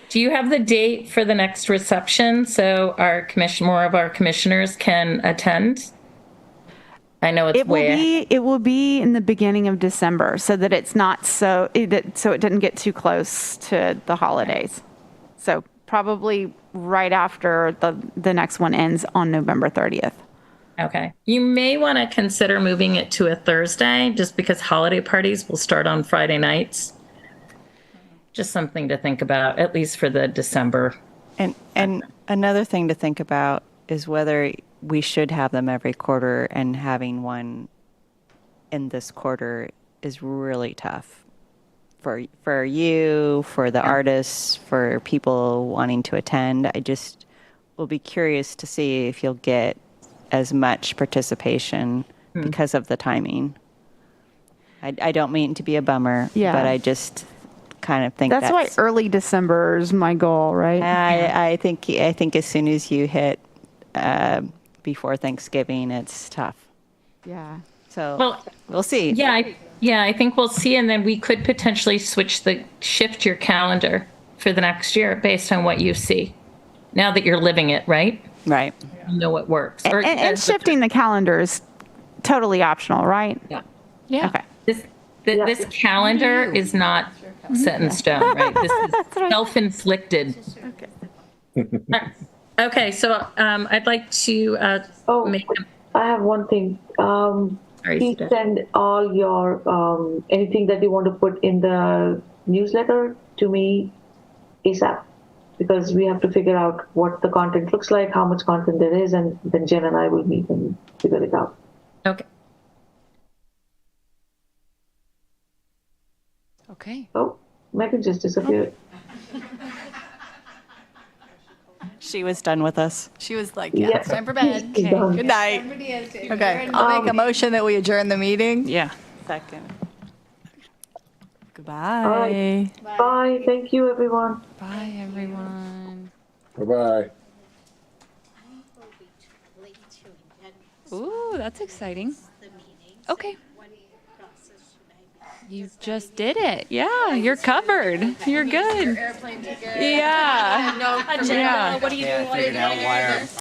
Do you have the date for the next reception so more of our commissioners can attend? I know it's
it will be in the beginning of December, so that it's not so it didn't get too close to the holidays. So probably right after the next one ends on November 30th.
Okay. You may want to consider moving it to a Thursday just because holiday parties will start on Friday nights. Just something to think about, at least for the December.
And another thing to think about is whether we should have them every quarter, and having one in this quarter is really tough. For you, for the artists, for people wanting to attend. I just will be curious to see if you'll get as much participation because of the timing. I don't mean to be a bummer, but I just kind of think
that's why early December is my goal, right?
I think as soon as you hit before Thanksgiving, it's tough.
Yeah.
So
Well,
we'll see.
Yeah, I think we'll see, and then we could potentially shift your calendar for the next year based on what you see. Now that you're living it, right?
Right.
You know what works.
And shifting the calendar is totally optional, right?
Yeah.
Yeah.
Okay.
This calendar is not set in stone, right? This is self-inflicted. Okay, so I'd like to make.
I have one thing. Please send all your anything that you want to put in the newsletter to me ASAP, because we have to figure out what the content looks like, how much content there is, and then Jen and I will meet and figure it out.
Okay.
Okay.
Oh, Megan just disappeared.
She was done with us.
She was like, yeah, it's time for bed.
Okay.
Good night. Okay, I'll make a motion that we adjourn the meeting.
Yeah. Second.
Goodbye.
All right. Bye. Thank you, everyone.
Bye, everyone.
Bye-bye.
Ooh, that's exciting. Okay. You just did it. Yeah, you're covered. You're good.
Airplane ticket.
Yeah.
No agenda.
Yeah.
What are you doing?